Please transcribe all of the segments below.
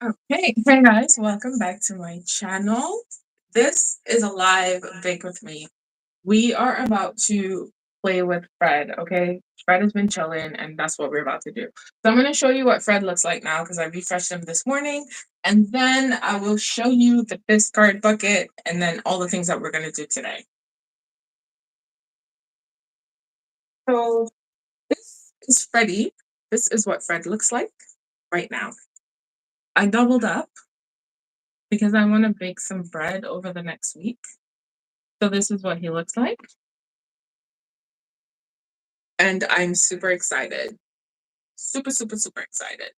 Okay, hey guys, welcome back to my channel. This is a live bake with me. We are about to play with Fred, okay? Fred has been chilling, and that's what we're about to do. So I'm going to show you what Fred looks like now because I refreshed him this morning, and then I will show you the discard bucket and then all the things that we're going to do today. So this is Freddie. This is what Fred looks like right now. I doubled up because I want to bake some bread over the next week. So this is what he looks like. And I'm super excited. Super, super, super excited.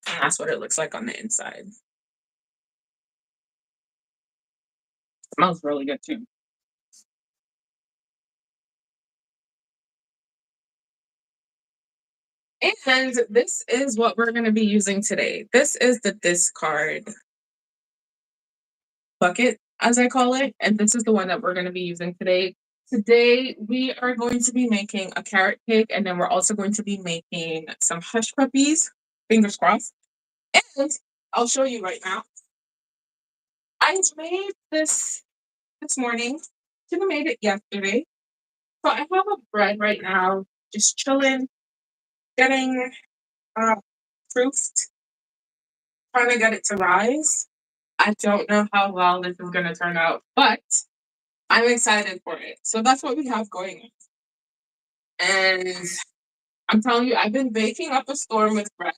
And that's what it looks like on the inside. Smells really good too. And this is what we're going to be using today. This is the discard bucket, as I call it. And this is the one that we're going to be using today. Today, we are going to be making a carrot cake, and then we're also going to be making some hush puppies, fingers crossed. And I'll show you right now. I made this morning. Should have made it yesterday. So I have a bread right now, just chilling, getting uh, proofed, trying to get it to rise. I don't know how well this is going to turn out, but I'm excited for it. So that's what we have going on. And I'm telling you, I've been baking up a storm with bread.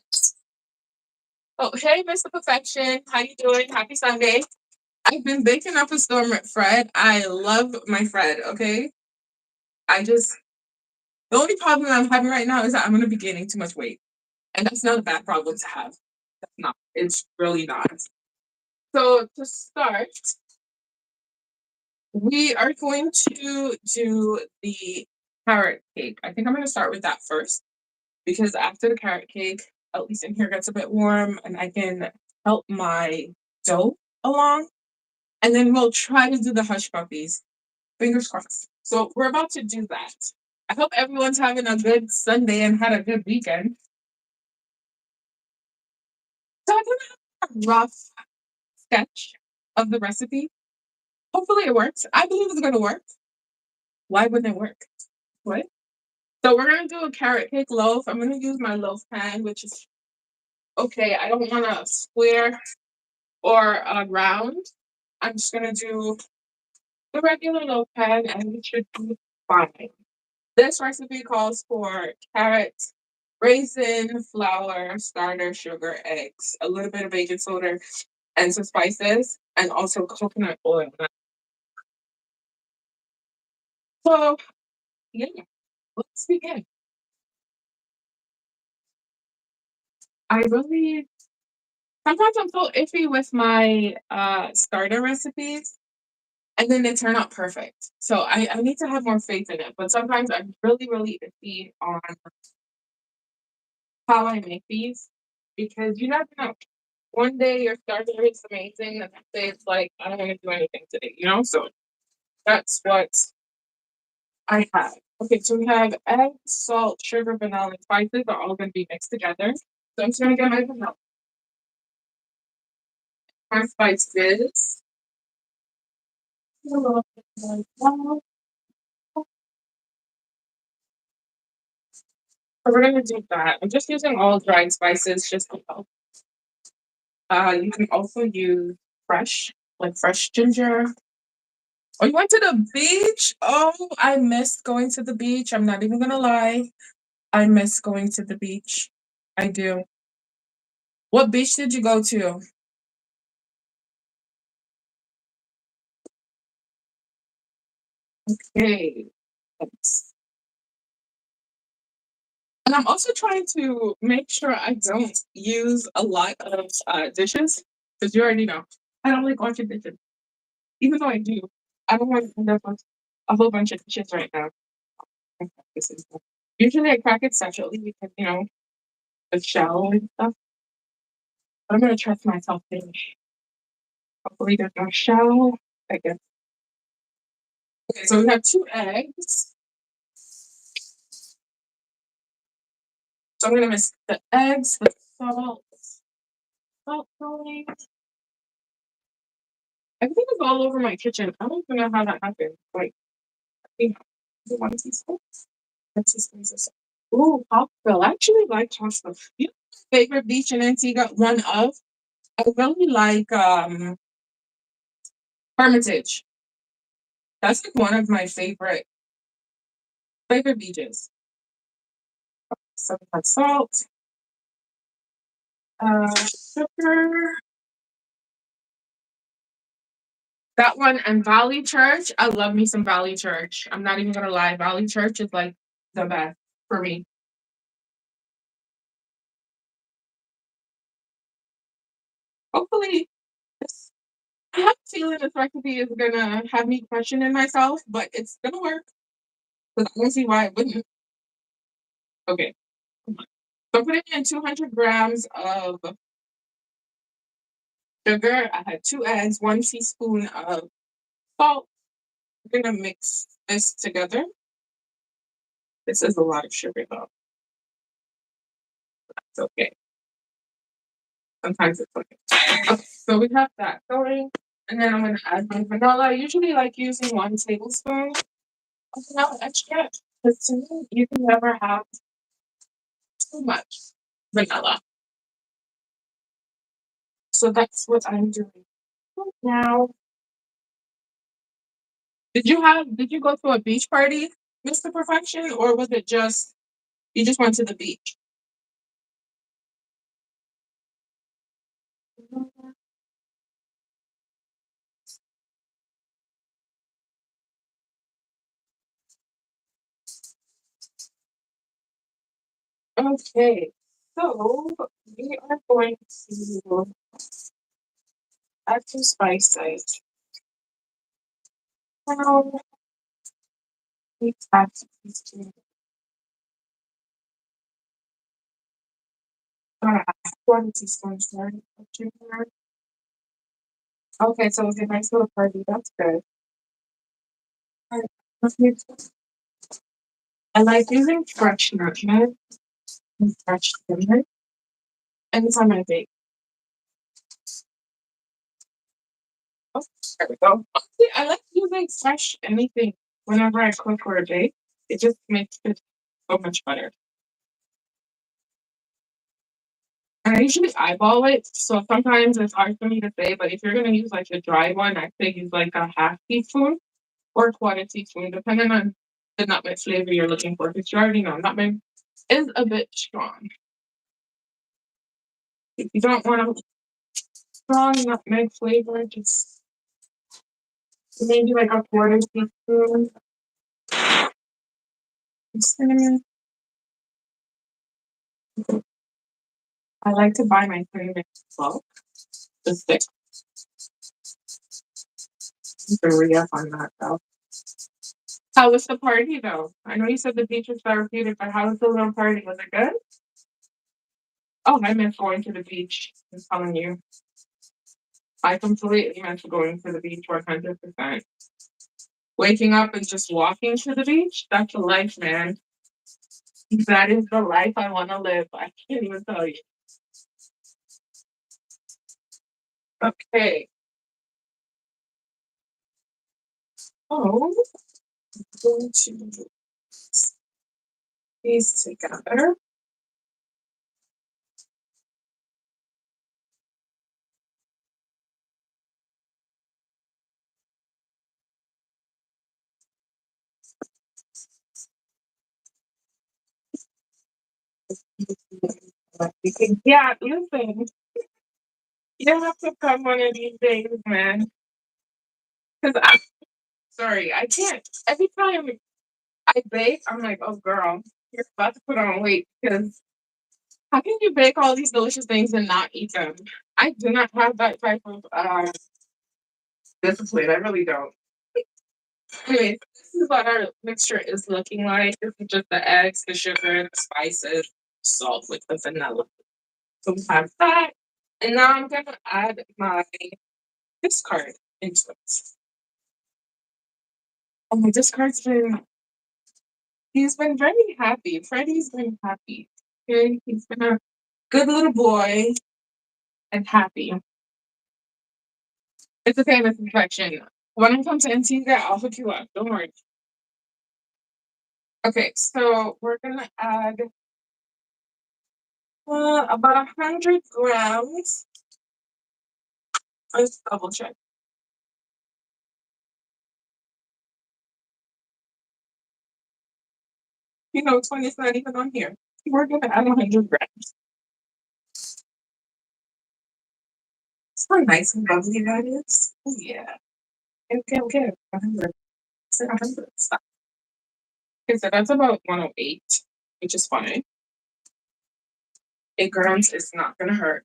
Oh, hey, Mr. Perfection. How you doing? Happy Sunday. I've been baking up a storm with Fred. I love my Fred, okay? I just, the only problem I'm having right now is that I'm going to be gaining too much weight. And that's not a bad problem to have. That's not. It's really not. So to start, we are going to do the carrot cake. I think I'm going to start with that first because after the carrot cake, at least in here gets a bit warm and I can help my dough along. And then we'll try to do the hush puppies. Fingers crossed. So we're about to do that. I hope everyone's having a good Sunday and had a good weekend. So I'm going to have a rough sketch of the recipe. Hopefully it works. I believe it's going to work. Why wouldn't it work? What? So we're going to do a carrot cake loaf. I'm going to use my loaf pan, which is okay. I don't want a square or a round. I'm just going to do the regular loaf pan and it should be fine. This recipe calls for carrots, raisin, flour, starter, sugar, eggs, a little bit of baking soda, and some spices, and also coconut oil. So, yeah, let's begin. I really sometimes I'm so iffy with my starter recipes and then they turn out perfect. So I need to have more faith in it. But sometimes I'm really, really iffy on how I make these because you never know. One day your starter is amazing, the next day it's like I don't want to do anything today, you know? So that's what I have. Okay, so we have eggs, salt, sugar, vanilla, and spices are all gonna be mixed together. So I'm just gonna get my vanilla. My spices. So we're gonna do that. I'm just using all dried spices just to help. You can also use fresh, like fresh ginger. Oh, you went to the beach? Oh, I missed going to the beach. I'm not even gonna lie. I miss going to the beach. I do. What beach did you go to? Okay. Thanks. And I'm also trying to make sure I don't use a lot of dishes because you already know I don't like washing dishes. Even though I do, I don't want to end up with a whole bunch of dishes right now. Usually I crack it separately because, the shell and stuff. But I'm going to trust myself today. Hopefully there's no shell. I guess. Okay, so we have two eggs. So I'm gonna mix the eggs, the salt going. Everything is all over my kitchen. I don't even know how that happened. Like, I think is it 1 teaspoon? 1 teaspoon of salt. Ooh, Hawkville. I actually like Hawkville. You know my favorite beach in Antigua, one of. I really like Hermitage. That's like one of my favorite beaches. Some hot salt, sugar. That one and Valley Church. I love me some Valley Church. I'm not even gonna lie. Valley Church is like the best for me. Hopefully, this, I have a feeling this recipe is gonna have me questioning myself, but it's gonna work. Because I don't see why it wouldn't. Okay. So I'm putting in 200 grams of sugar. I had 2 eggs, 1 teaspoon of salt. We're gonna mix this together. This is a lot of sugar though. It's okay. Sometimes it's okay. Okay, so we have that going. And then I'm gonna add my vanilla. I usually like using 1 tablespoon of vanilla extract. Because to me, you can never have too much vanilla. So that's what I'm doing now. Did you go to a beach party, Mr. Perfection, or was it just you just went to the beach? Okay, so we are going to add some spices. Now, let's add some teaspoon. One teaspoon, sorry, of ginger. Okay, so it's a nice little party. That's good. Alright, I like using fresh nutmeg and fresh cinnamon anytime I bake. Oh, there we go. Honestly, I like using fresh anything whenever I cook or bake. It just makes it so much better. And I usually eyeball it, so sometimes it's hard for me to say, but if you're gonna use like a dry one, I say use like a half teaspoon or a quarter teaspoon, depending on the nutmeg flavor you're looking for. Because you already know nutmeg is a bit strong. If you don't want a strong nutmeg flavor, just maybe like a quarter teaspoon of cinnamon. I like to buy my cinnamon in bulk, the stick. You can re-up on that though. How was the party though? I know you said the beach was therapeutic, but how was the little party? Was it good? Oh, I miss going to the beach. I'm telling you. I completely miss going to the beach 100%. Waking up and just walking to the beach, that's a life, man. That is the life I want to live. I can't even tell you. Okay. So, I'm going to mix these together. Yeah, listen, you have to come one of these days, man. Because I'm sorry, I can't. Every time I bake, I'm like, oh, girl, you're about to put on weight because how can you bake all these delicious things and not eat them? I do not have that type of discipline. I really don't. Anyways, this is what our mixture is looking like. This is just the eggs, the sugar, the spices, salt with the vanilla. So we have that. And now I'm gonna add my discard into it. And my discard's been he's been very happy. Freddie's been happy. Okay, he's been a good little boy and happy. It's okay, Miss Infection. When I come to Antigua, I'll hook you up. Don't worry. Okay, so we're gonna add about 100 grams. Let's double check. You know, 20 is not even on here. We're gonna add 100 grams. It's how nice and bubbly that is. Oh, yeah. Okay, okay. 100. Say 100. Stop. Okay, so that's about 108, which is fine. 8 grams is not gonna hurt.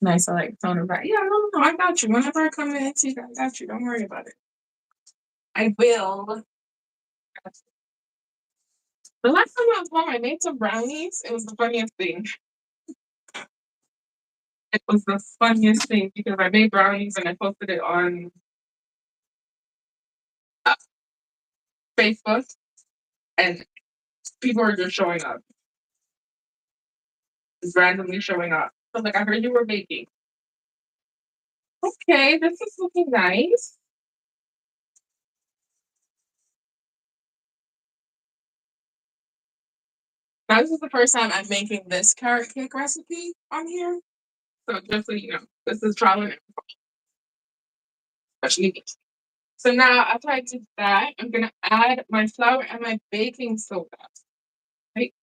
Nice, I like tone of that. Yeah, no, I got you. Whenever I come in, see, I got you. Don't worry about it. I will. The last time I was home, I made some brownies. It was the funniest thing. It was the funniest thing because I made brownies and I posted it on uh, Facebook, and people are just showing up, just randomly showing up. So, like, I heard you were baking. Okay, this is looking nice. Now, this is the first time I'm making this carrot cake recipe on here. So, just so you know, this is trial and error, especially me. So now after I did that, I'm gonna add my flour and my baking soda. Right?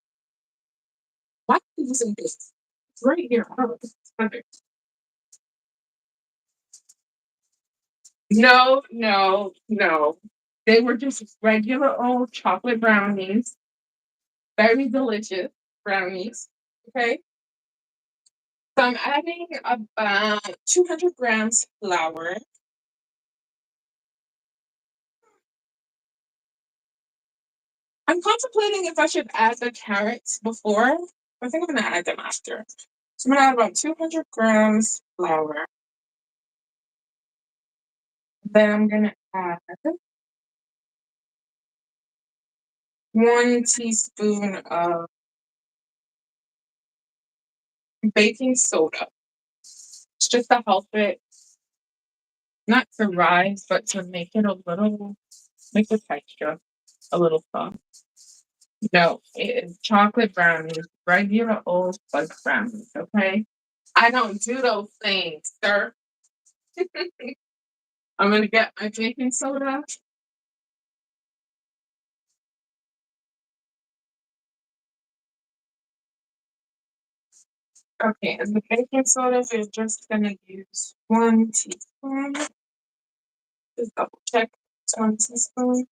Why am I using this? It's right here. Oh, it's perfect. No, no, no. They were just regular old chocolate brownies. Very delicious brownies. Okay. So I'm adding about 200 grams flour. I'm contemplating if I should add the carrots before. I think I'm gonna add them after. So I'm gonna add about 200 grams flour. Then I'm gonna add 1 teaspoon of baking soda. It's just to help it not to rise, but to make it a little, make the texture a little soft. No, it is chocolate brownies, regular old fudge brownies, okay? I don't do those things, sir. I'm gonna get my baking soda. Okay, and the baking soda, we're just gonna use 1 teaspoon. Just double check. It's 1 teaspoon.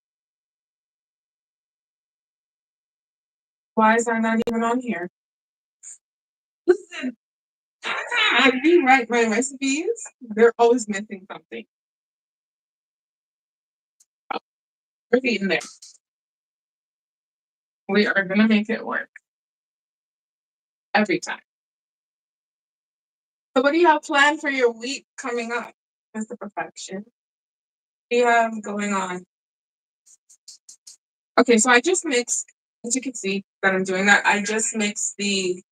Why is that not even on here? Listen, I rewrite my recipes. They're always missing something. Oh, already in there. We are gonna make it work every time. So, what do you have planned for your week coming up? That's the perfection. What do you have going on? Okay, so I just mixed, as you can see that I'm doing that, I just mixed the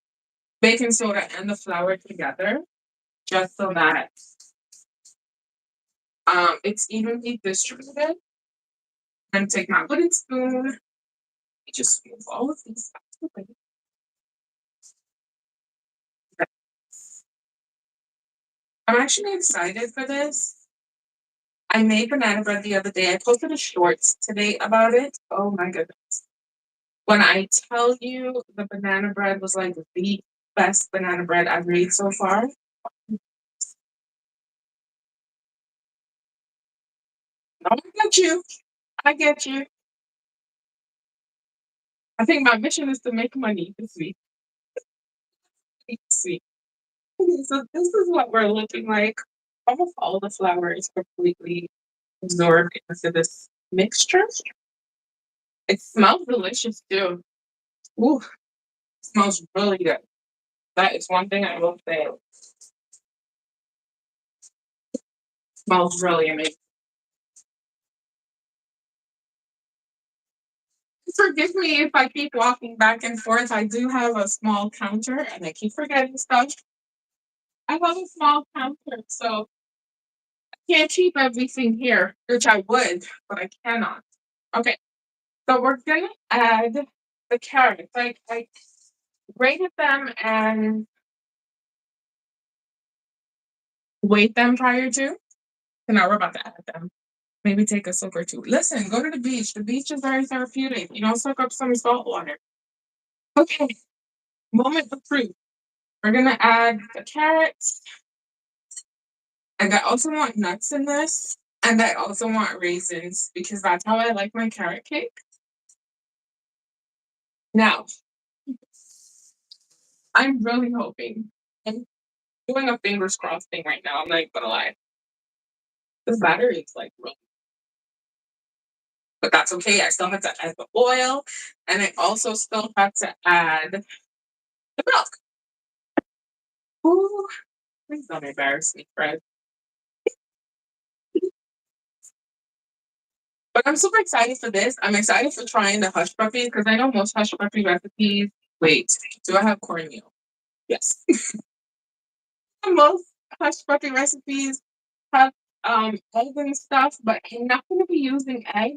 baking soda and the flour together just so that it's evenly distributed. And take my wooden spoon, just move all of these out of the way. I'm actually excited for this. I made banana bread the other day. I posted a shorts today about it. Oh my goodness. When I tell you the banana bread was like the best banana bread I've made so far. No, I get you. I get you. I think my mission is to make money this week. This week. So this is what we're looking like. Almost all the flour is completely absorbed into this mixture. It smells delicious too. Ooh, it smells really good. That is one thing I will say. It smells really amazing. Forgive me if I keep walking back and forth. I do have a small counter and I keep forgetting stuff. I have a small counter, so I can't keep everything here, which I would, but I cannot. Okay, so we're gonna add the carrots. I grated them and weighed them prior to, and now we're about to add them. Maybe take a soak or two. Listen, go to the beach. The beach is very therapeutic. You know, soak up some salt water. Okay, moment of truth. We're gonna add the carrots, and I also want nuts in this, and I also want raisins because that's how I like my carrot cake. Now, I'm really hoping. I'm doing a fingers crossed thing right now. I'm not gonna lie. This battery is like really, but that's okay. I still have to add the oil, and I also still have to add the milk. Ooh, please don't embarrass me, Fred. But I'm super excited for this. I'm excited for trying the hush puppies because I know most hush puppy recipes. Wait, do I have cornmeal? Yes. Most hush puppy recipes have egg and stuff, but I'm not going to be using egg,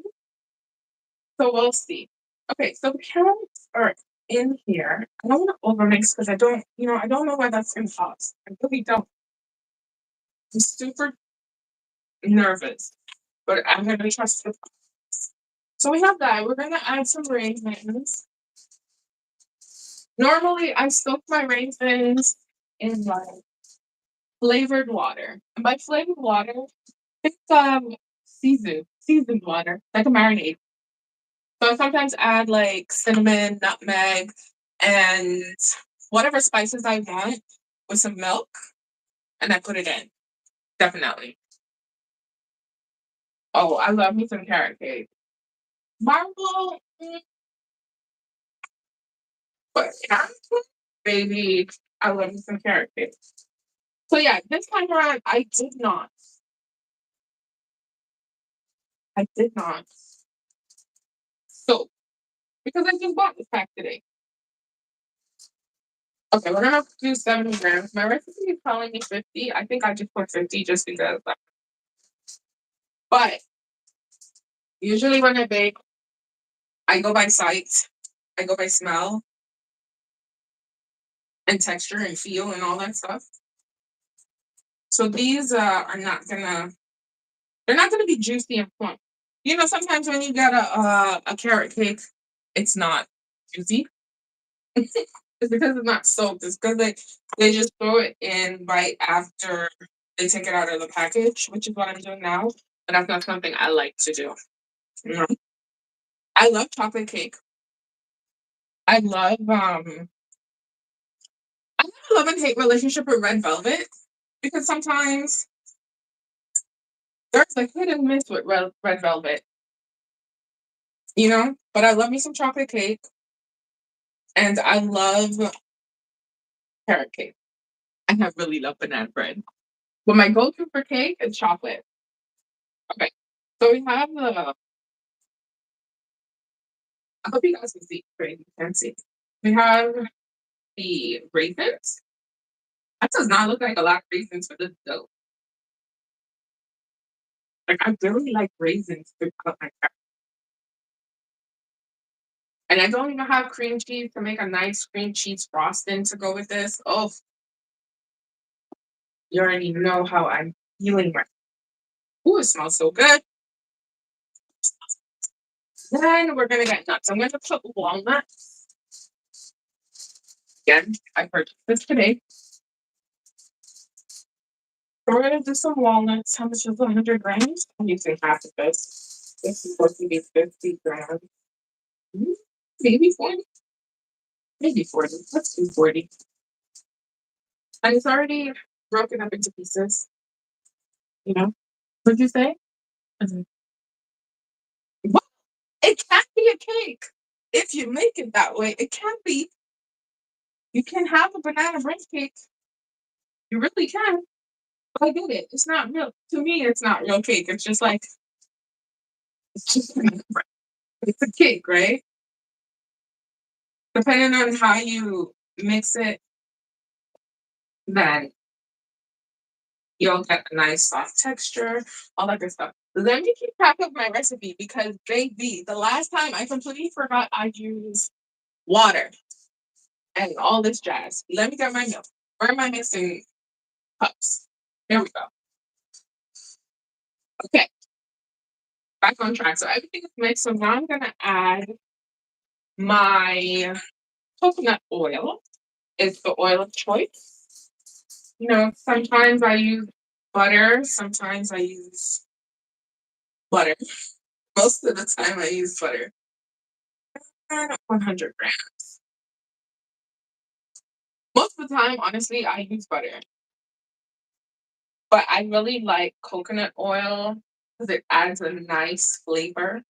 so we'll see. Okay, so the carrots are in here. I don't want to overmix because I don't, I don't know why that's in sauce. I really don't. I'm super nervous, but I'm going to trust the process. So we have that. We're going to add some raisins. Normally, I soak my raisins in like flavored water. And by flavored water, it's seasoned water, like a marinade. So I sometimes add like cinnamon, nutmeg, and whatever spices I want with some milk, and I put it in. Definitely. Oh, I love me some carrot cake. Marble, but carrot cake, baby, I love me some carrot cake. So yeah, this time around, I did not. So because I just bought this pack today. Okay, we're gonna do 70 grams. My recipe is telling me 50. I think I just put 50 just because. But usually when I bake, I go by sight, I go by smell and texture and feel and all that stuff. So these are not gonna, they're not gonna be juicy and plump. You know, sometimes when you get a carrot cake, it's not juicy. It's because it's not soaked. It's because they just throw it in right after they take it out of the package, which is what I'm doing now. But that's not something I like to do. You know? I love chocolate cake. I love I have a love and hate relationship with red velvet because sometimes there's like hit and miss with red velvet, you know. But I love me some chocolate cake, and I love carrot cake. And I really love banana bread. But my go-to for cake is chocolate. Okay, so we have the. I hope you guys can see. Great, you can see. We have the raisins. That does not look like a lot of raisins for this dough. Like I really like raisins to cut my carrot. And I don't even have cream cheese to make a nice cream cheese frosting to go with this. Oh, you already know how I'm feeling right. Ooh, it smells so good. Then we're gonna get nuts. I'm gonna put walnuts. Again, I purchased this today. So we're gonna do some walnuts. How much is 100 grams? I'm using half of this. This is supposed to be 50 grams. Maybe 40. Maybe 40. Let's do 40. And it's already broken up into pieces, you know? What'd you say? Mhm. What? It can be a cake. If you make it that way, it can be. You can have a banana bread cake. You really can. But I get it. It's not real. To me, it's not real cake. It's just like, it's just banana bread. It's a cake, right? Depending on how you mix it, then you'll get a nice soft texture, all that good stuff. Let me keep track of my recipe because, baby, the last time I completely forgot I used water and all this jazz. Let me get my milk. Where am I mixing cups? There we go. Okay, back on track. So everything is mixed. So now I'm gonna add my coconut oil. It's the oil of choice. Sometimes I use butter, sometimes I use butter. Most of the time I use butter. And 100 grams. Most of the time, honestly, I use butter. But I really like coconut oil because it adds a nice flavor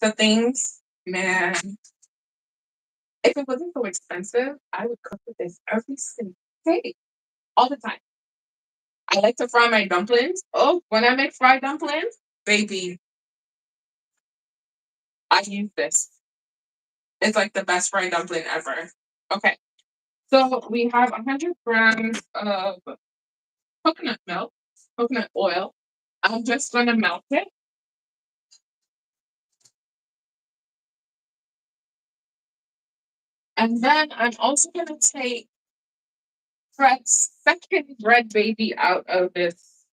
to things. Man, if it wasn't so expensive, I would cook with this every single day, all the time. I like to fry my dumplings. Oh, when I make fried dumplings, baby, I use this. It's like the best fried dumpling ever. Okay, so we have 100 grams of coconut milk, coconut oil. I'm just gonna melt it. And then I'm also gonna take Fred's second bread baby out of this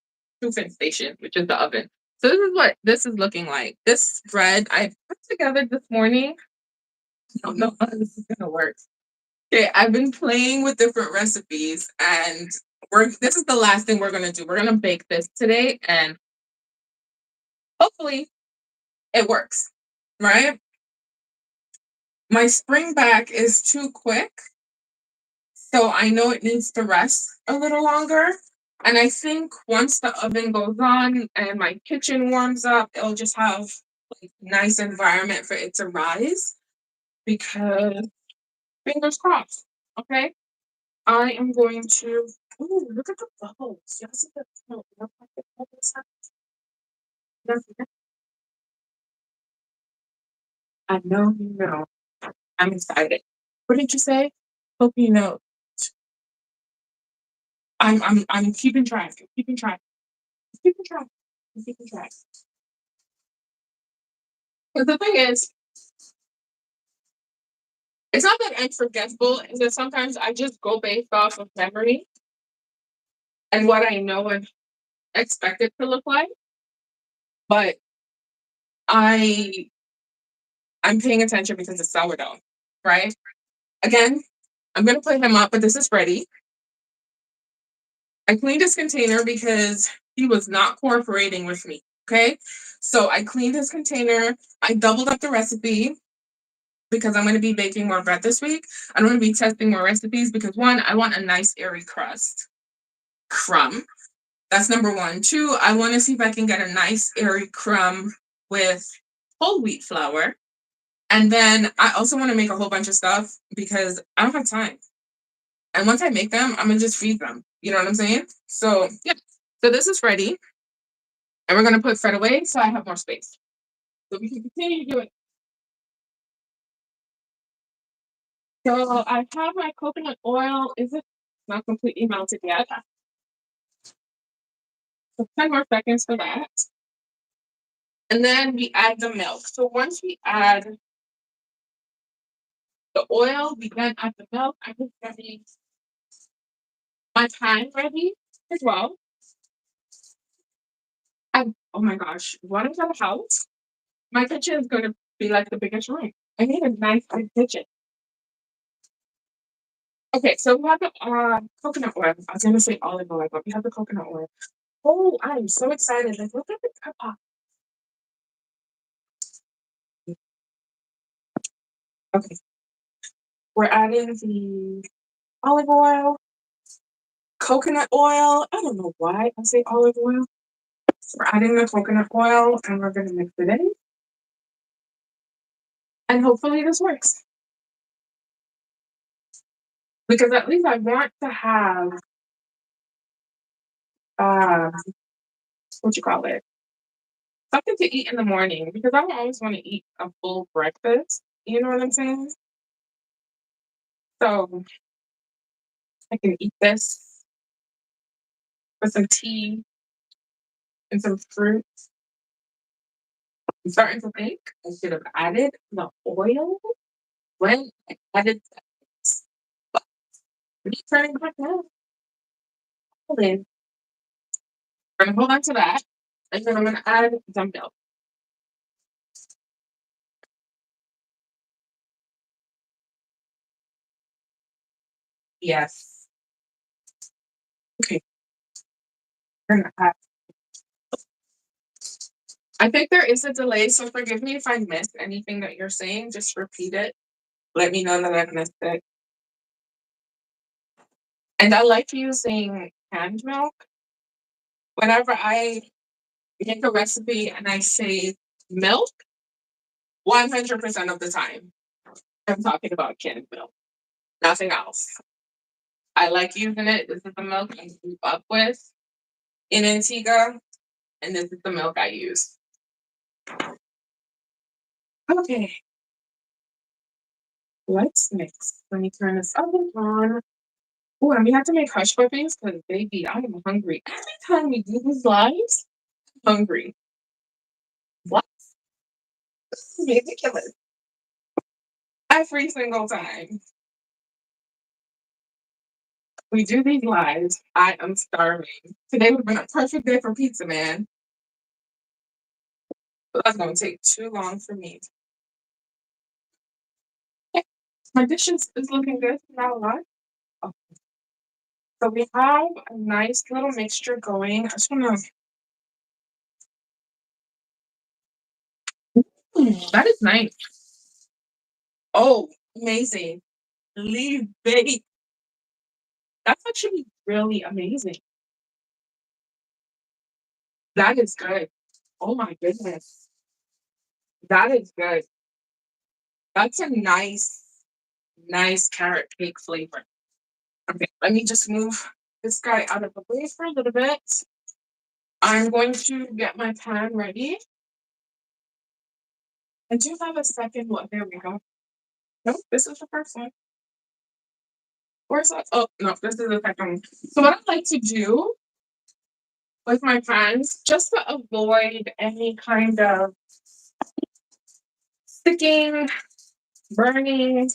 proofing station, which is the oven. So this is what this is looking like. This bread I put together this morning. I don't know how this is gonna work. Okay, I've been playing with different recipes, and this is the last thing we're gonna do. We're gonna bake this today, and hopefully it works. Right? My spring back is too quick, so I know it needs to rest a little longer. And I think once the oven goes on and my kitchen warms up, it'll just have like nice environment for it to rise because fingers crossed. Okay. I am going to look at the bubbles. You see the look like the bubbles I know you know. I'm excited. What did you say? Hope you know. I'm keeping track. I'm keeping track. I'm keeping track. I'm keeping track. Because the thing is, it's not that I'm forgetful, it's that sometimes I just go based off of memory and what I know and expect it to look like. But I I'm paying attention because it's sourdough, right? Again, I'm gonna put him up, but this is ready. I cleaned his container because he was not cooperating with me. Okay. So I cleaned his container. I doubled up the recipe because I'm going to be baking more bread this week. I'm going to be testing more recipes because one, I want a nice airy crumb. That's number one. Two, I want to see if I can get a nice airy crumb with whole wheat flour. And then I also want to make a whole bunch of stuff because I don't have time. And once I make them, I'm gonna just feed them. You know what I'm saying? So yeah. So this is ready. And we're gonna put Fred away so I have more space. So we can continue doing. So I have my coconut oil. Is it not completely melted yet? So 10 more seconds for that. And then we add the milk. So once we add the oil, we then add the milk. I'm just getting my pan ready as well. And oh my gosh, what is that house? My kitchen is going to be like the biggest room. I need a nice big kitchen. Okay, so we have the coconut oil. I was gonna say olive oil, but we have the coconut oil. Oh, I'm so excited! Like, look at the cup. Okay, we're adding the olive oil, coconut oil. I don't know why I say olive oil. So we're adding the coconut oil, and we're gonna mix it in, and hopefully this works. Because at least I want to have uh, what you call it, something to eat in the morning. Because I don't always want to eat a full breakfast. You know what I'm saying? So I can eat this with some tea and some fruit. I'm starting to think I should have added the oil when I added this. But we're turning back now. Hold in. We're gonna hold on to that. And then I'm gonna add some milk. Yes. Okay. We're gonna add. I think there is a delay, so forgive me if I missed anything that you're saying. Just repeat it. Let me know that I missed it. And I like using canned milk. Whenever I make a recipe and I say milk, 100% of the time, I'm talking about canned milk, nothing else. I like using it. This is the milk I grew up with in Antigua, and this is the milk I use. Okay, let's mix. Let me turn this oven on. Oh, and we have to make hush puppies because, baby, I am hungry. Every time we do these lives, I'm hungry. What? This is ridiculous. Every single time we do these lives, I am starving. Today would have been a perfect day for pizza, man. But that's going to take too long for me. Okay, my dish is looking good. Not a lot. Oh, so we have a nice little mixture going. I just want to. That is nice. Oh, amazing. Leave bake. That's actually really amazing. That is good. Oh my goodness. That is good. That's a nice carrot cake flavor. Okay, let me just move this guy out of the way for a little bit. I'm going to get my pan ready. I do have a second one. There we go. Nope, this is the first one. Where's that? Oh, no, this is the second one. So, what I like to do with my pans, just to avoid any kind of sticking, burning,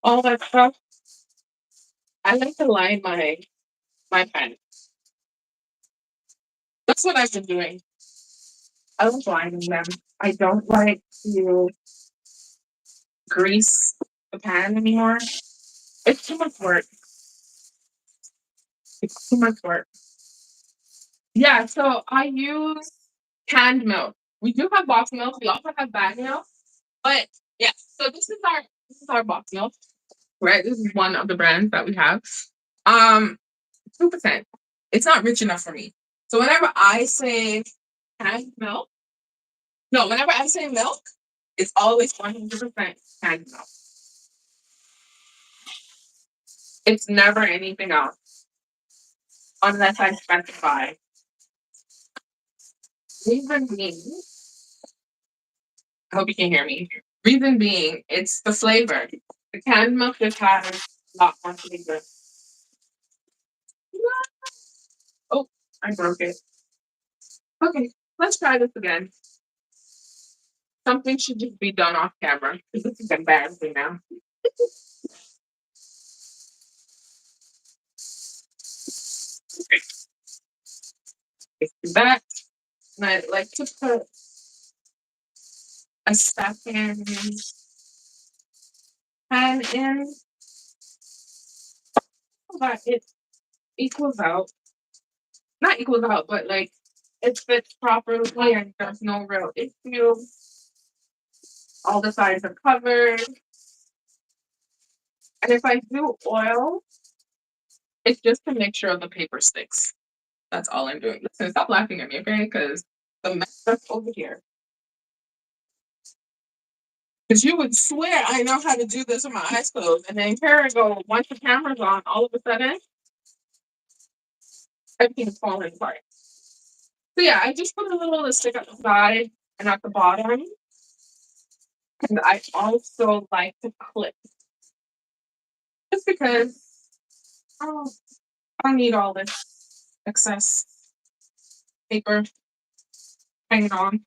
all that stuff, I like to line my pan. That's what I've been doing. I love lining them. I don't like to grease the pan anymore. It's too much work. It's too much work. Yeah, so I use canned milk. We do have box milk. We also have bag milk. But yeah, so this is our box milk, right? This is one of the brands that we have. 2%. It's not rich enough for me. So whenever I say canned milk, no, whenever I say milk, it's always 100% canned milk. It's never anything else unless I specify. Reason being, I hope you can hear me. Reason being, it's the flavor. The canned milk just has a lot more flavor. Oh, I broke it. Okay, let's try this again. Something should just be done off camera because this is embarrassing now. Okay, let's do that. And I like to put a second pan in so that it equals out. Not equals out, but like it fits properly and there's no real issue. All the sides are covered. And if I do oil, it's just to make sure the paper sticks. That's all I'm doing. Listen, stop laughing at me, okay? Because the mess that's over here. Because you would swear I know how to do this with my eyes closed. And then here I go, once the camera's on, all of a sudden, everything's falling apart. So yeah, I just put a little stick at the side and at the bottom. And I also like to clip Just because oh, I don't need all this excess paper hanging on.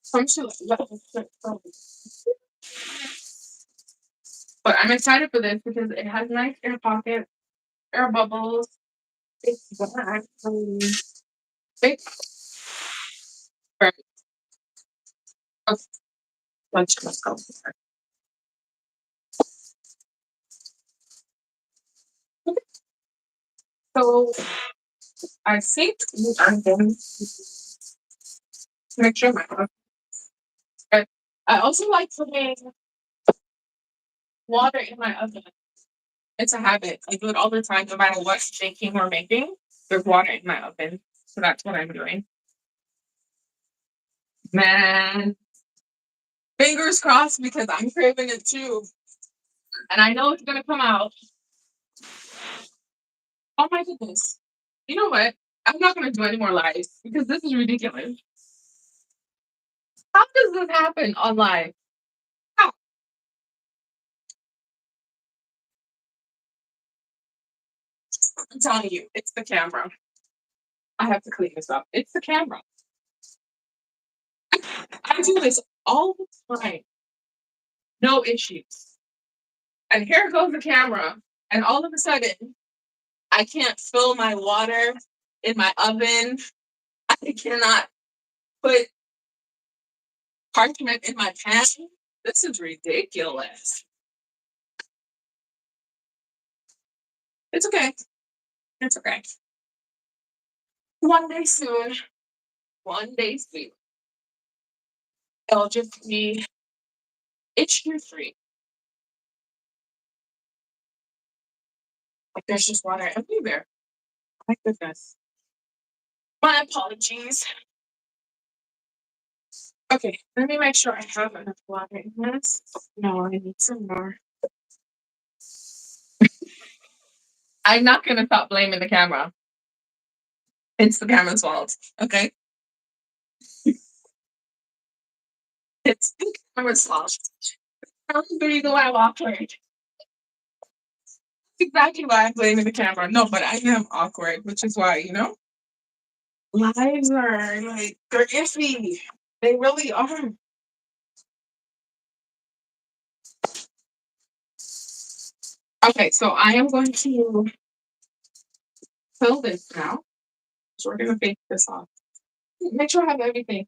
So I'm just gonna let this sit go. But I'm excited for this because it has nice air pockets, air bubbles. It's gonna actually big. Right. Okay, let's go. So I think we are going to make sure my okay. I also like putting water in my oven. It's a habit. I do it all the time, no matter what baking or making. There's water in my oven. So that's what I'm doing. Man, fingers crossed because I'm craving it too. And I know it's gonna come out. Oh my goodness. You know what? I'm not gonna do any more lives because this is ridiculous. How does this happen on live? How? I'm telling you, it's the camera. I have to clean this up. It's the camera. I do this all the time. No issues. And here goes the camera. And all of a sudden, I can't fill my water in my oven. I cannot put parchment in my pan. This is ridiculous. It's okay. It's okay. One day soon. One day soon. It'll just be issue free. Like there's just water everywhere. My goodness. My apologies. Okay, let me make sure I have enough water in this. No, I need some more. I'm not gonna stop blaming the camera. It's the camera's fault. Okay. It's the camera's fault. That's the reason why I'm awkward. That's exactly why I'm blaming the camera. No, but I am awkward, which is why, lives are like they're iffy. They really are. Okay, so I am going to fill this now. So we're gonna bake this off. Make sure I have everything.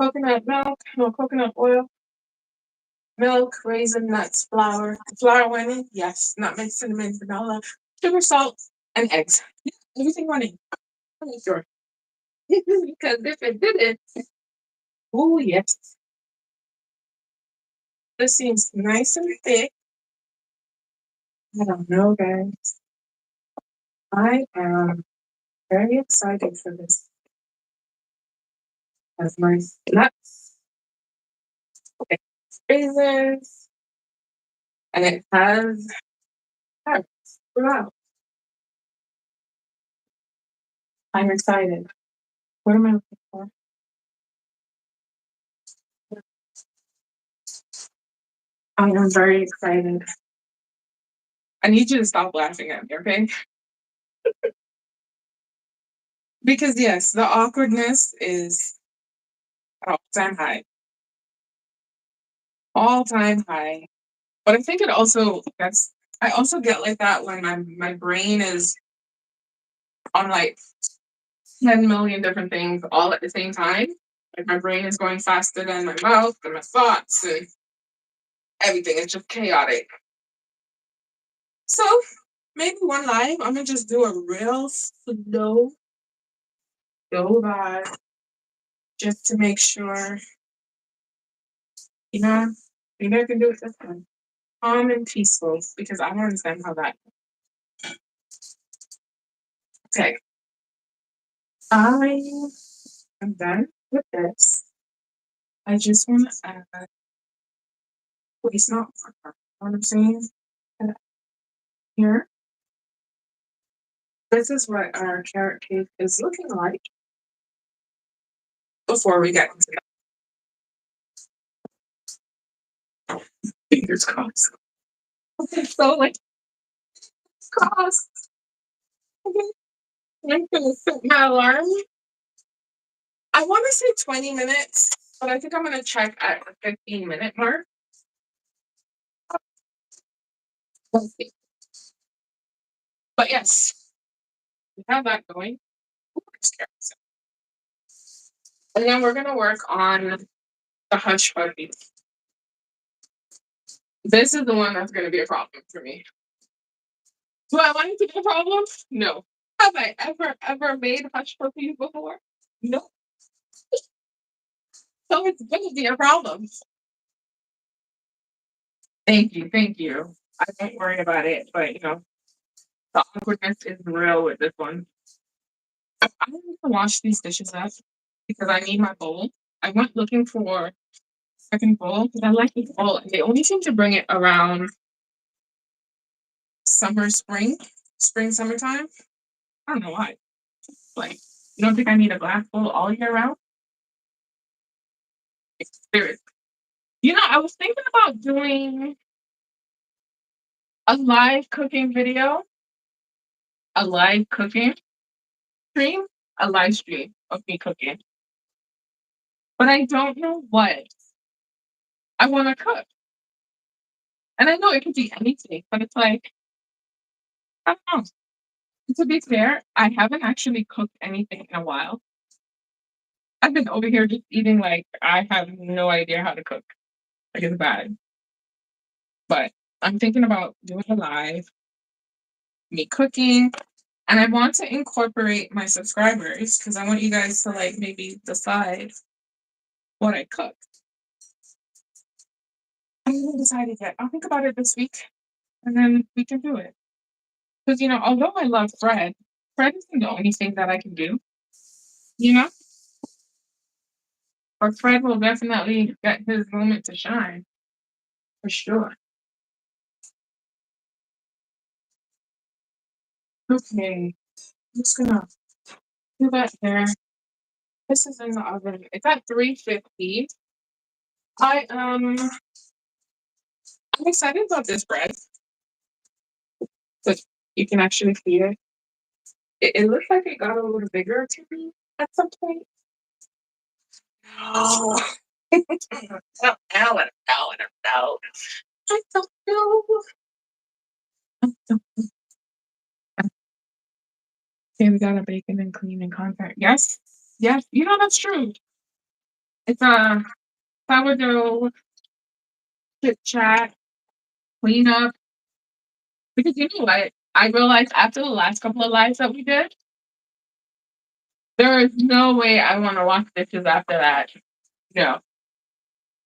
Coconut milk, no coconut oil, milk, raisin nuts, flour winning, yes, nutmeg, cinnamon, vanilla, sugar, salt, and eggs. Everything running. I'm sure. Because if it didn't, oh yes. This seems nice and thick. I don't know, guys. I am very excited for this. Has nice nuts, okay, raisins, and it has carrots. Wow, I'm excited. What am I looking for? I am very excited. I need you to stop laughing at me, okay? Because yes, the awkwardness is all time high. All time high. But I think it also that's I also get like that when my brain is on like 10 million different things all at the same time. Like my brain is going faster than my mouth and my thoughts and everything. It's just chaotic. So maybe one live, I'm gonna just do a real slow go by just to make sure, you know, maybe I can do it this time. Calm and peaceful because I don't understand how that. Okay, I am done with this. I just want to add, please not marker. What I'm saying here. This is what our carrot cake is looking like before we get into that. Fingers crossed. Okay, so like crossed. Okay, I'm gonna set my alarm. I want to say 20 minutes, but I think I'm gonna check at the 15-minute mark. Let's see. But yes, we have that going. And then we're gonna work on the hush puppies. This is the one that's gonna be a problem for me. Do I want it to be a problem? No. Have I ever made hush puppies before? No. So it's gonna be a problem. Thank you, thank you. I don't worry about it, but the awkwardness is real with this one. I need to wash these dishes up because I need my bowl. I went looking for a second bowl because I like this bowl, and they only seem to bring it around summer, spring, summertime. I don't know why. Like, you don't think I need a glass bowl all year round? Seriously. I was thinking about doing a live cooking video, a live cooking stream, a live stream of me cooking. But I don't know what I want to cook. And I know it could be anything, but it's like, I don't know. To be fair, I haven't actually cooked anything in a while. I've been over here just eating like I have no idea how to cook. Like it's bad. But I'm thinking about doing a live, me cooking, and I want to incorporate my subscribers because I want you guys to like maybe decide what I cook. I haven't decided yet. I'll think about it this week and then we can do it. Because although I love Fred isn't the only thing that I can do, you know? But Fred will definitely get his moment to shine. For sure. Okay. I'm just gonna do that there. This is in the oven. It's at 350. I'm excited about this bread. But you can actually see it. It looks like it got a little bigger to me at some point. Oh. No, Alan. I don't know. I don't know. Okay, we got a bacon and clean and contact. Yes. Yes. That's true. It's a sourdough chit-chat cleanup. Because you know what? I realized after the last couple of lives that we did, there is no way I want to wash dishes after that. No.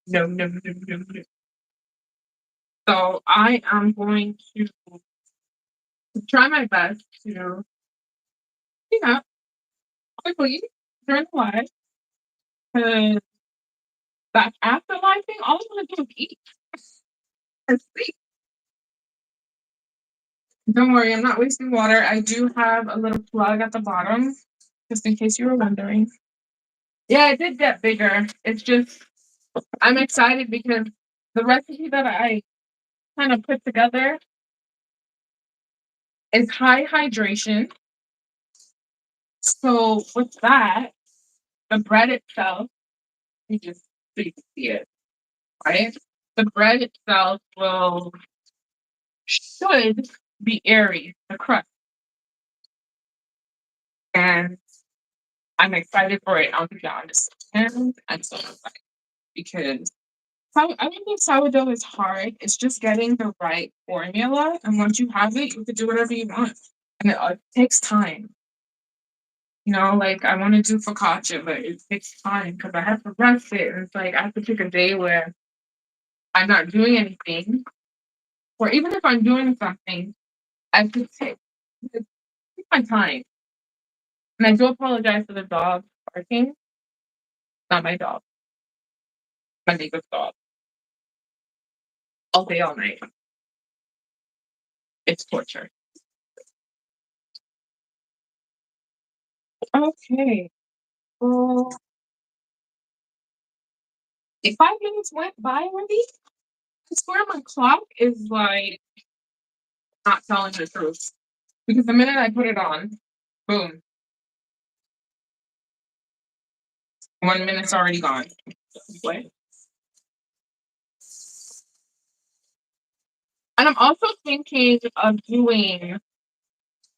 No, no, no, no, no. So I am going to try my best to, you know, quickly during the live. Because that after live thing, all I want to do is eat and sleep. Don't worry, I'm not wasting water. I do have a little plug at the bottom, just in case you were wondering. Yeah, it did get bigger. It's just, I'm excited because the recipe that I kind of put together is high hydration. So with that, the bread itself, you just so you can see it, right? The bread itself should be airy, the crust. And I'm excited for it. I'll be honest. And I'm so excited because I don't think sourdough is hard. It's just getting the right formula. And once you have it, you can do whatever you want. And it takes time. Like I want to do focaccia, but it takes time because I have to rest it. And it's like I have to pick a day where I'm not doing anything. Or even if I'm doing something, I have to take my time. And I do apologize for the dog barking. Not my dog. My neighbor's dog. All day, all night. It's torture. Okay. Well, 5 minutes went by already. I swear my clock is like not telling the truth. Because the minute I put it on, boom, 1 minute's already gone. Wait. And I'm also thinking of doing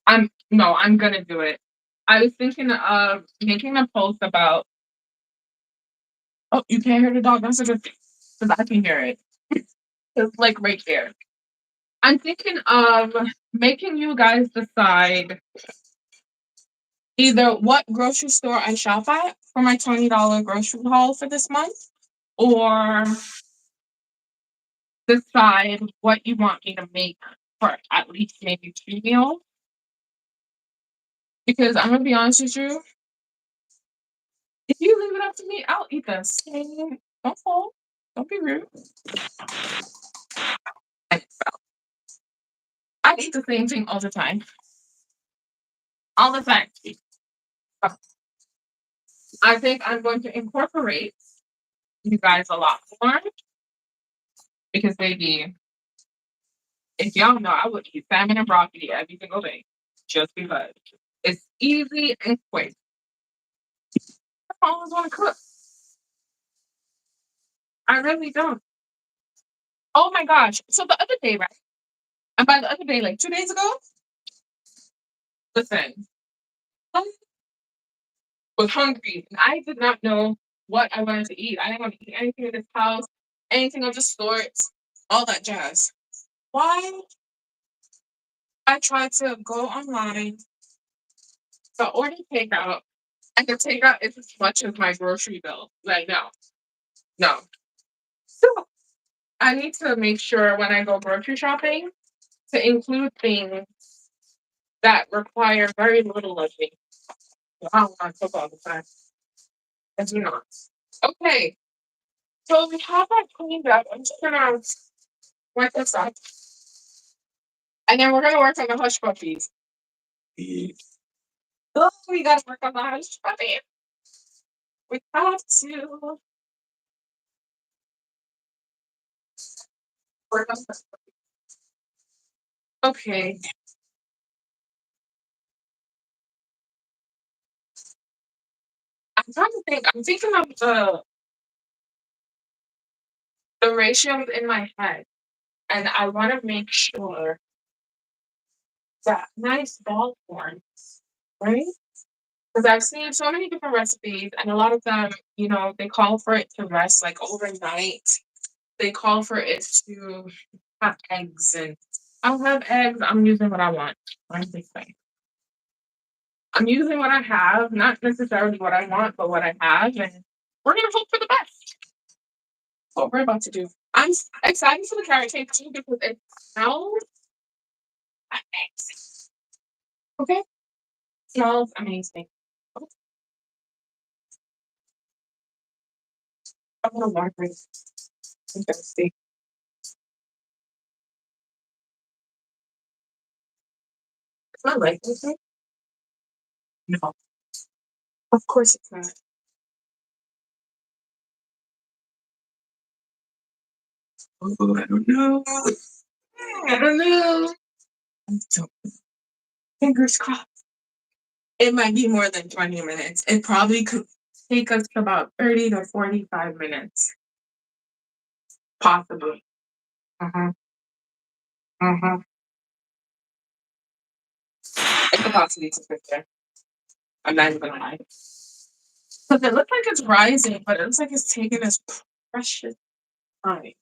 I'm gonna do it. I was thinking of making a post about oh, you can't hear the dog, that's a good thing. Because I can hear it. It's like right there. I'm thinking of making you guys decide either what grocery store I shop at for my $20 grocery haul for this month, or decide what you want me to make for at least maybe 2 meals. Because I'm gonna be honest with you, if you leave it up to me, I'll eat the same. Don't fall. Don't be rude. I eat the same thing all the time. All the time. I think I'm going to incorporate you guys a lot more because baby, if y'all know, I would eat salmon and broccoli every single day just because it's easy and quick. I always want to cook. I really don't. Oh my gosh! So the other day, right? And by the other day, like 2 days ago, listen, I was hungry and I did not know what I wanted to eat. I didn't want to eat anything in this house, anything of the sorts, all that jazz. Why? I tried to go online to order takeout, and the takeout is as much as my grocery bill. Like, no, no. So I need to make sure when I go grocery shopping to include things that require very little of me. I don't want to cook all the time. I do not. Okay, so we have that cleaned up. I'm just gonna wipe this up, and then we're gonna work on the hush puppies. Oh, we gotta work on the hush puppies. We have to work on the. Okay, I'm trying to think. I'm thinking of the ratios in my head, and I want to make sure that nice ball forms, right? Because I've seen so many different recipes, and a lot of them, they call for it to rest like overnight. They call for it to have eggs, and I don't have eggs. I'm using what I want. I'm just saying. I'm using what I have, not necessarily what I want, but what I have, and we're gonna hope for the best. What we're about to do. I'm excited for the carrot cake too because it smells amazing. Okay, smells amazing. I'm gonna water it. I'm thirsty. It's not like anything. No, of course it's not. Oh, I don't know. I don't know. I don't. Fingers crossed. It might be more than 20 minutes. It probably could take us to about 30 to 45 minutes, possibly. Uh-huh. Uh-huh. It could possibly take 50. I'm not even gonna lie. Because it looks like it's rising, but it looks like it's taking its precious time.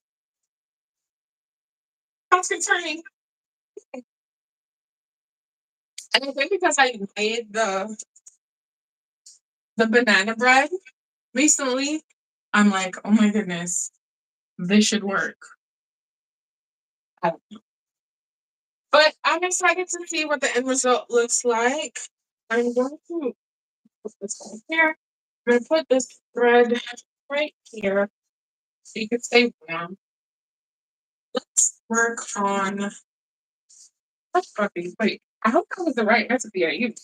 That's concerning. And I think because I made the banana bread recently, I'm like, oh my goodness, this should work. I don't know. But I'm excited to see what the end result looks like. I'm going to put this one here. I'm gonna put this thread right here so you can stay warm. Let's work on hush puppies. Wait, I hope that was the right recipe I used.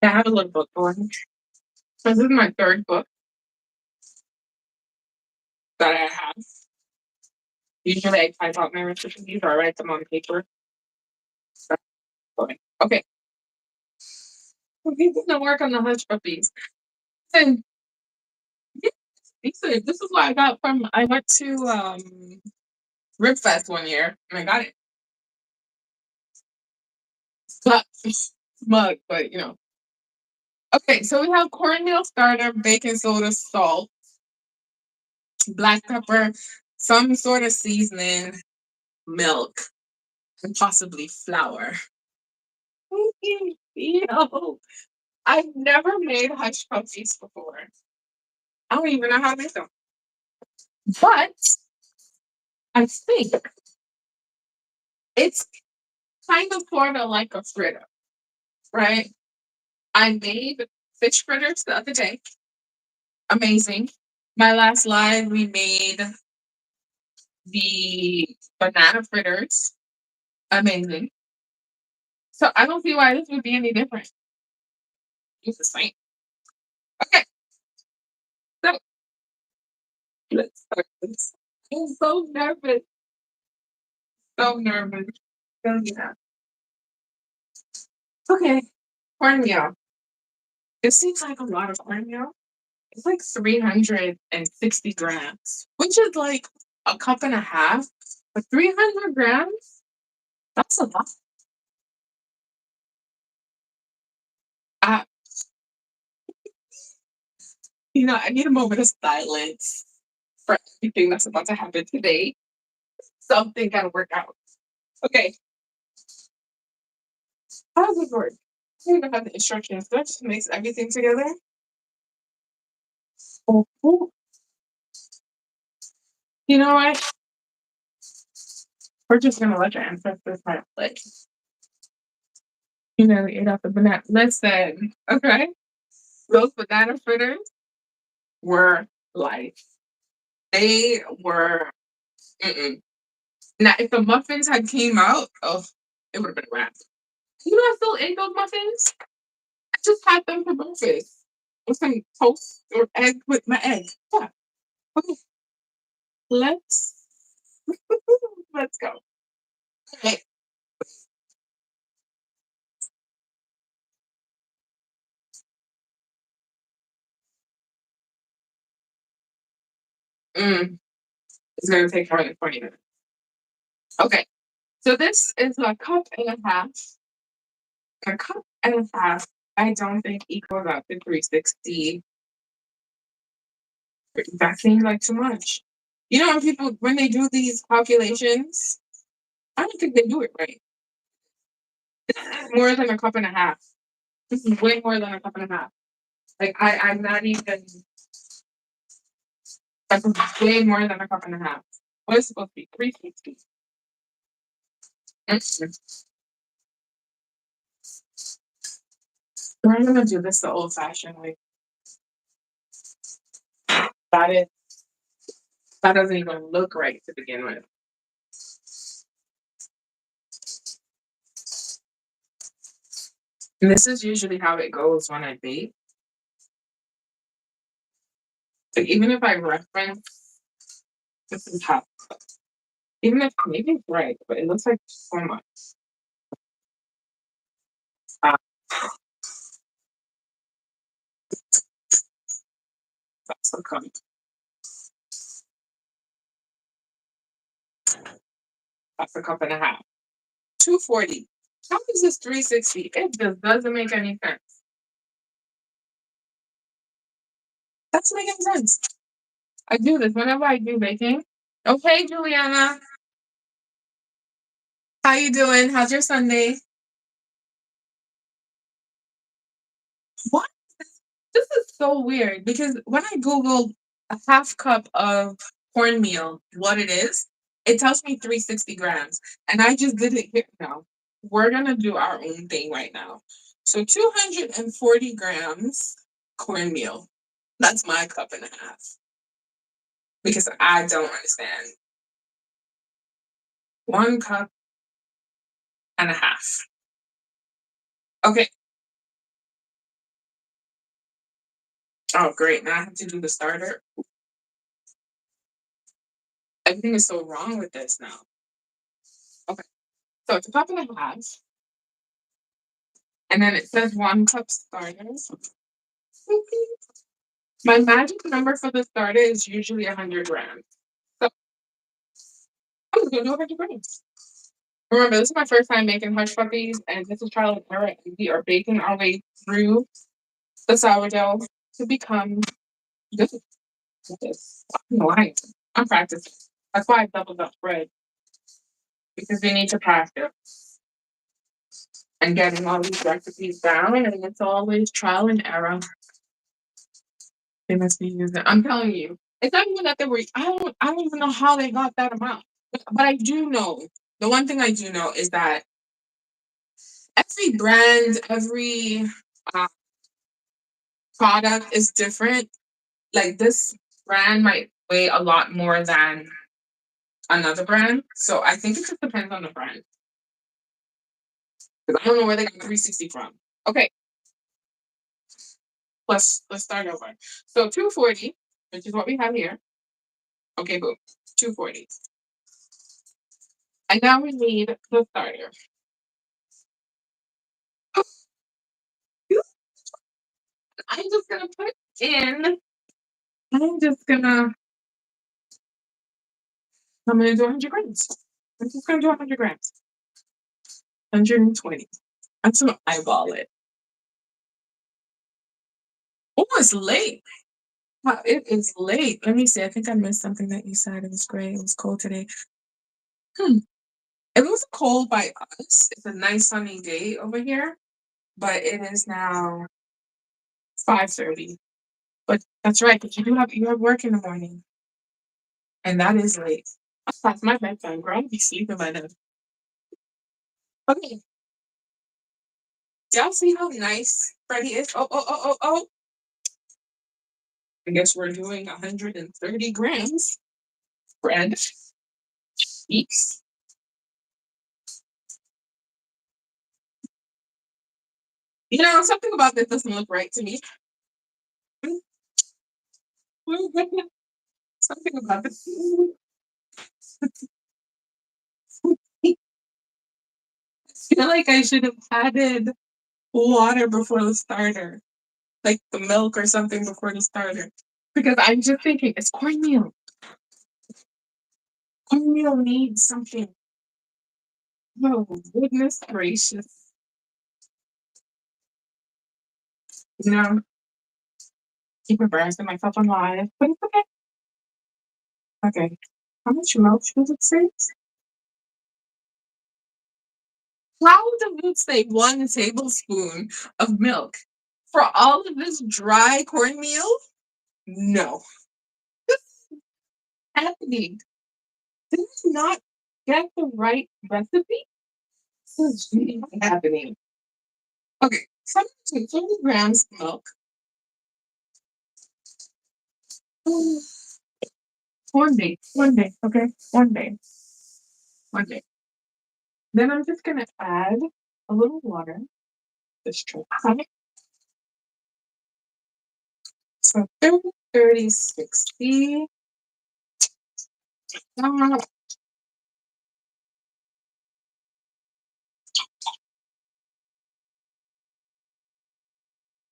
I have a little book going. This is my third book. that I have. Usually I type out my recipes or I write them on paper. Okay. We didn't work on the hush puppies. And yeah, this is what I got from I went to Rib Fest one year and I got it. But smug, but you know. Okay, so we have cornmeal starter, baking soda, salt, black pepper, some sort of seasoning, milk, and possibly flour. You know, I've never made hush puppies before. I don't even know how to make them. But I think it's kind of sort of like a fritter, right? I made fish fritters the other day. Amazing. My last live, we made the banana fritters. Amazing. So I don't see why this would be any different. It's the same. Okay, so let's start this. I'm so nervous. So nervous. So yeah. Okay, cornmeal. This seems like a lot of cornmeal. It's like 360 grams, which is like a cup and a half. But 300 grams? That's a lot. Uh, I need a moment of silence for everything that's about to happen today. Something gotta work out. Okay, how does this work? I don't even have the instructions. Do I just mix everything together? Oh, cool. You know what? We're just gonna let your ancestors have it. We ate off the banana. Listen, okay? Those banana fritters were life. They were. Mm-mm. Now, if the muffins had came out, oh, it would have been a wrap. I still ate those muffins. I just had them for breakfast with some toast or egg with my egg. Yeah. Okay. Let's let's go. Okay. Mm, it's gonna take more than 20 minutes. Okay. So this is a cup and a half. A cup and a half. I don't think equals up to 360. That seems like too much. When people when they do these calculations, I don't think they do it right. This is more than a cup and a half. This is way more than a cup and a half. Like I'm not even. That's way more than a cup and a half. What is supposed to be 360? We're gonna do this the old-fashioned way. That is that doesn't even look right to begin with. And this is usually how it goes when I bake. Like even if I reference, this is how. Even if maybe it's right, but it looks like so much. Uh, that's a cup. That's a cup and a half. 240. How is this 360? It just doesn't make any sense. That's making sense. I do this whenever I do baking. Okay, Juliana. How you doing? How's your Sunday? What? This is so weird because when I Googled a half cup of cornmeal, what it is, it tells me 360 grams. And I just did it here now. We're going to do our own thing right now. So 240 grams cornmeal. That's my cup and a half because I don't understand. 1 cup and a half. Okay. Oh, great. Now I have to do the starter. Everything is so wrong with this now. Okay, so it's a cup and a half, and then it says 1 cup starters. My magic number for the starter is usually 100 grams. So I'm just gonna do 100 grams. Remember, this is my first time making hush puppies, and this is trial and error, and we are baking our way through the sourdough to become good at this. I'm lying. I'm practicing. That's why I doubled up bread, because we need to practice and getting all these recipes down, and it's always trial and error. They must be using. I'm telling you, it's not even that they were. I don't even know how they got that amount. But I do know. The one thing I do know is that every brand, every uh, product is different. Like this brand might weigh a lot more than another brand. So I think it just depends on the brand. Because I don't know where they got 360 from. Okay, let's start over. So 240, which is what we have here. Okay, boom. 240. And now we need the starter. I'm just gonna put in. I'm just gonna. I'm gonna do 100 grams. I'm just gonna do 100 grams. 120. I'm just gonna eyeball it. Oh, it's late. Wow, it is late. Let me see. I think I missed something that you said. It was great. It was cold today. Hmm. It wasn't cold by us. It's a nice sunny day over here, but it is now 5:30. But that's right, because you have work in the morning, and that is late. That's past my bedtime, girl. I'll be sleeping by then. Okay, do y'all see how nice Freddie is? Oh, oh, oh, oh, oh. I guess we're doing 130 grams. Bread. Eats. You know, something about this doesn't look right to me. Something about this. I feel like I should have added water before the starter, like the milk or something before the starter. Because I'm just thinking it's cornmeal. Cornmeal needs something. Oh, goodness gracious. You know, keep embarrassing myself on live, but it's okay. Okay. How much milk does it say? How does it say 1 tablespoon of milk for all of this dry cornmeal? No. Happening. Did I not get the right recipe? This is really happening. Okay, so I'm gonna take 30 grams of milk. One day, okay? One day, one day. Then I'm just gonna add a little water. Just try. So 30, 30, 60.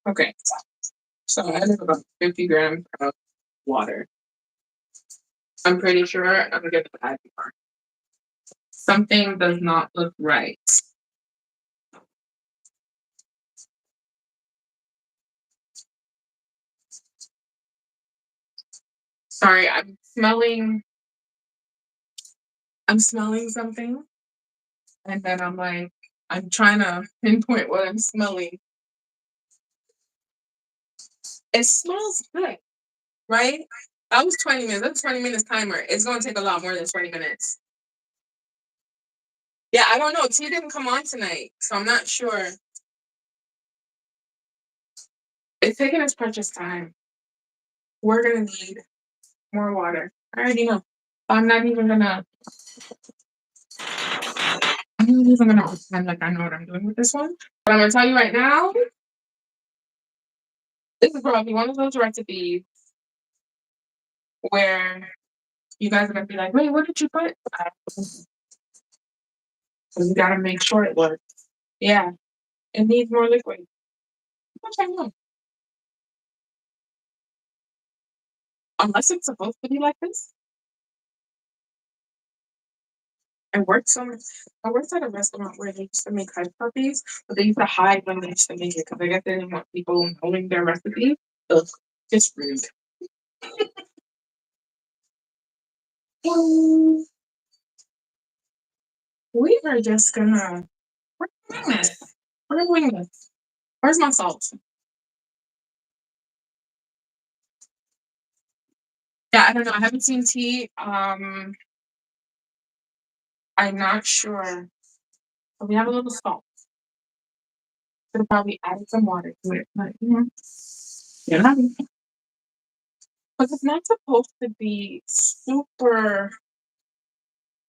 Okay, so I added about 50 grams of water. I'm pretty sure I'm gonna add more. Something does not look right. Sorry, I'm smelling something, and then I'm like, I'm trying to pinpoint what I'm smelling. It smells good, right? That was 20 minutes. That's 20 minutes timer. It's gonna take a lot more than 20 minutes. Yeah, I don't know. T didn't come on tonight, so I'm not sure. It's taking its precious time. We're gonna need more water. I already know. I'm not even gonna. I'm not even gonna pretend like I know what I'm doing with this one. But I'm gonna tell you right now. This is probably one of those recipes where You guys are gonna be like, wait, what did you put? So you gotta make sure it works. Yeah, it needs more liquid. Which I know. Unless it's supposed to be like this. I worked at a restaurant where they used to make hush puppies, but they used to hide when they used to make it because I guess they didn't want people knowing their recipe. Ugh, just rude. Um, we are just gonna we're doing this. We're doing this. Where's my salt? Yeah, I don't know. I haven't seen tea. I'm not sure. But we have a little salt. Could have probably added some water to it, but you know, because it's not supposed to be super.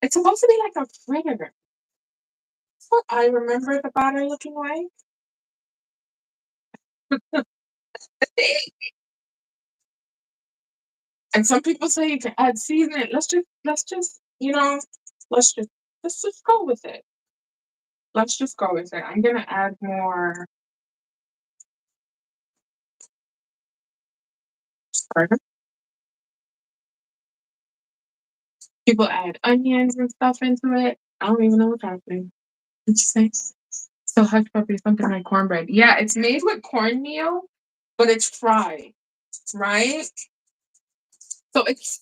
It's supposed to be like a fritter. That's what I remember the batter looking like. And some people say you can add seasoning. Let's just let's just let's just go with it. Let's just go with it. I'm gonna add more. Starter. People add onions and stuff into it. I don't even know what's happening. What'd you say? So hush puppy is something like cornbread. Yeah, it's made with cornmeal, but it's fried, right? So it's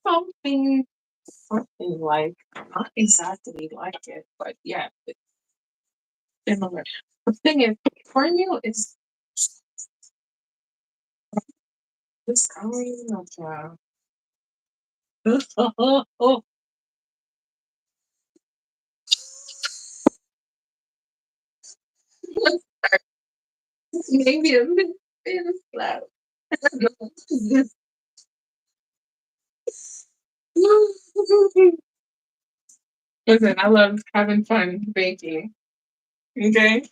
something something like not exactly like it, but yeah, it's similar. The thing is, cornmeal is this. I don't even know, child. Oh, maybe a bit of flour. Listen, I love having fun baking. Okay,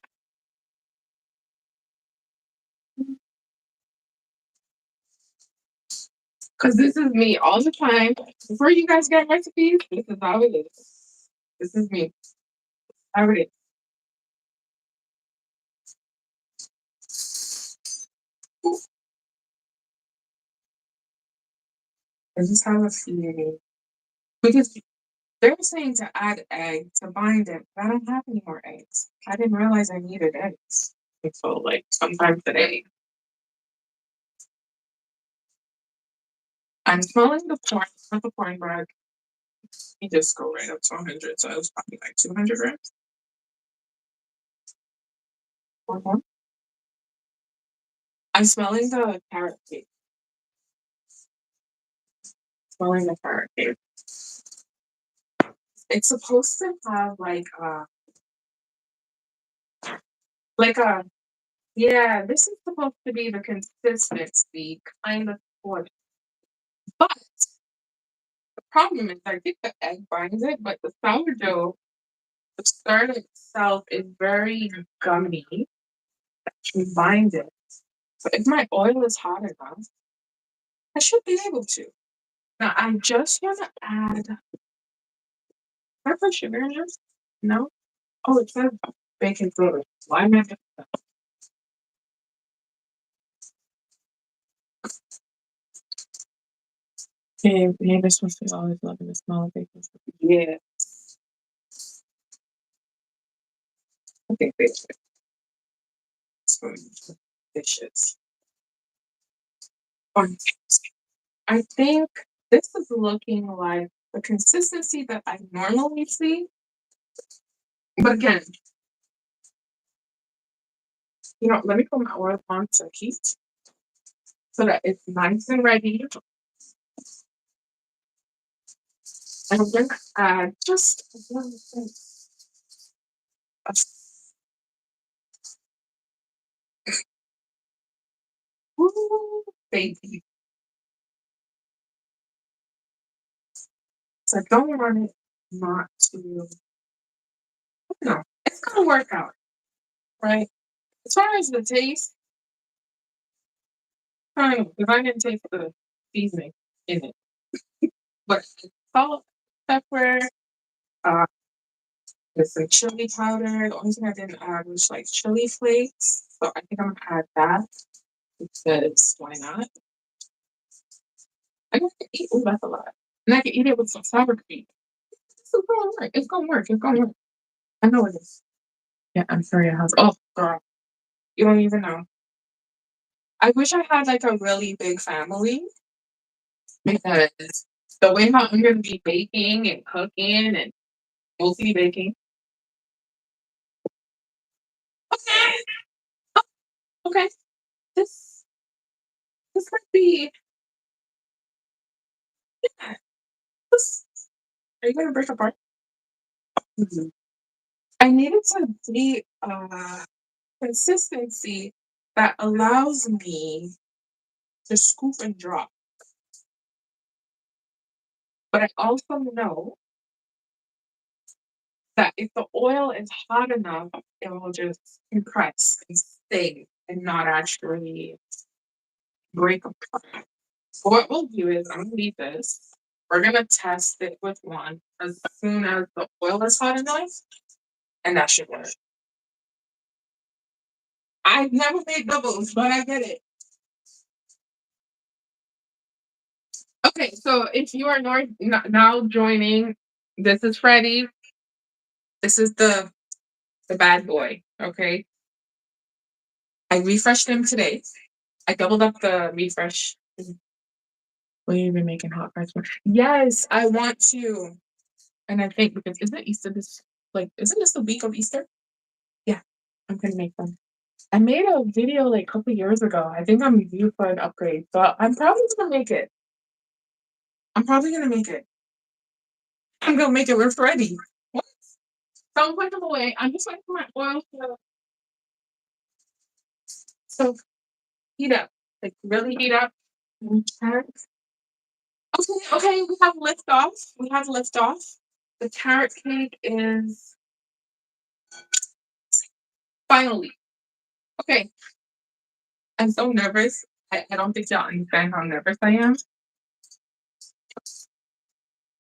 because this is me all the time. Before you guys get recipes, this is how it is. This is me. How it is. This is how it's feeling. Because they were saying to add egg to bind it, but I don't have any more eggs. I didn't realize I needed eggs until like sometime today. I'm smelling the corn, not the cornbread. You just go right up to 100, so it was probably like 200 grams. Mhm. I'm smelling the carrot cake. Smelling the carrot cake. It's supposed to have like a yeah. This is supposed to be the consistency kind of for it. But the problem is, I think the egg binds it, but the sourdough, the starter itself is very gummy to bind it. So if my oil is hot enough, I should be able to. Now I just want to add. Can I put sugar in this? No. Oh, it says baking soda. Why am I? Okay, maybe supposed to always loving the smell of baking soda. Yeah, I think they should. Dishes. Um, I think this is looking like the consistency that I normally see. But again, let me put my oil on to heat so that it's nice and ready. And I'm gonna add just one thing of ooh, baby. So I don't want it not to. No, it's gonna work out, right? As far as the taste, I don't know, because I didn't taste the seasoning in it. but salt, pepper, uh, with some chili powder. The only thing I didn't add was like chili flakes. So I think I'm gonna add that because why not? I can eat. Oh, that's a lot. And I can eat it with some sour cream. It's gonna work. It's gonna work. It's gonna work. I know it is. Yeah, I'm sorry. It has. Oh, girl, you don't even know. I wish I had like a really big family because the way how I'm gonna be baking and cooking and mostly baking. Okay, okay. This this might be. Yeah, this, are you gonna break apart? Mhm. I needed to be consistency that allows me to scoop and drop. But I also know that if the oil is hot enough, it will just compress and stay and not actually break apart. So what we'll do is I'm gonna leave this. We're gonna test it with one as soon as the oil is hot enough, and that should work. I've never made doubles, but I get it. Okay, so if you are now joining, this is Freddie. This is the bad boy. Okay, I refreshed him today. I doubled up the refresh. Will you be making hot fries for? Yes, I want to. And I think because isn't Easter this like isn't this the week of Easter? Yeah, I'm gonna make them. I made a video like a couple years ago. I think I'm due for an upgrade, so I'm probably gonna make it. I'm probably gonna make it. I'm gonna make it with Freddie. What? So I'm putting them away. I'm just waiting for my oil to so heat up, like really heat up. Okay, okay, we have lift off. We have lift off. The carrot cake is finally okay. I'm so nervous. I don't think y'all understand how nervous I am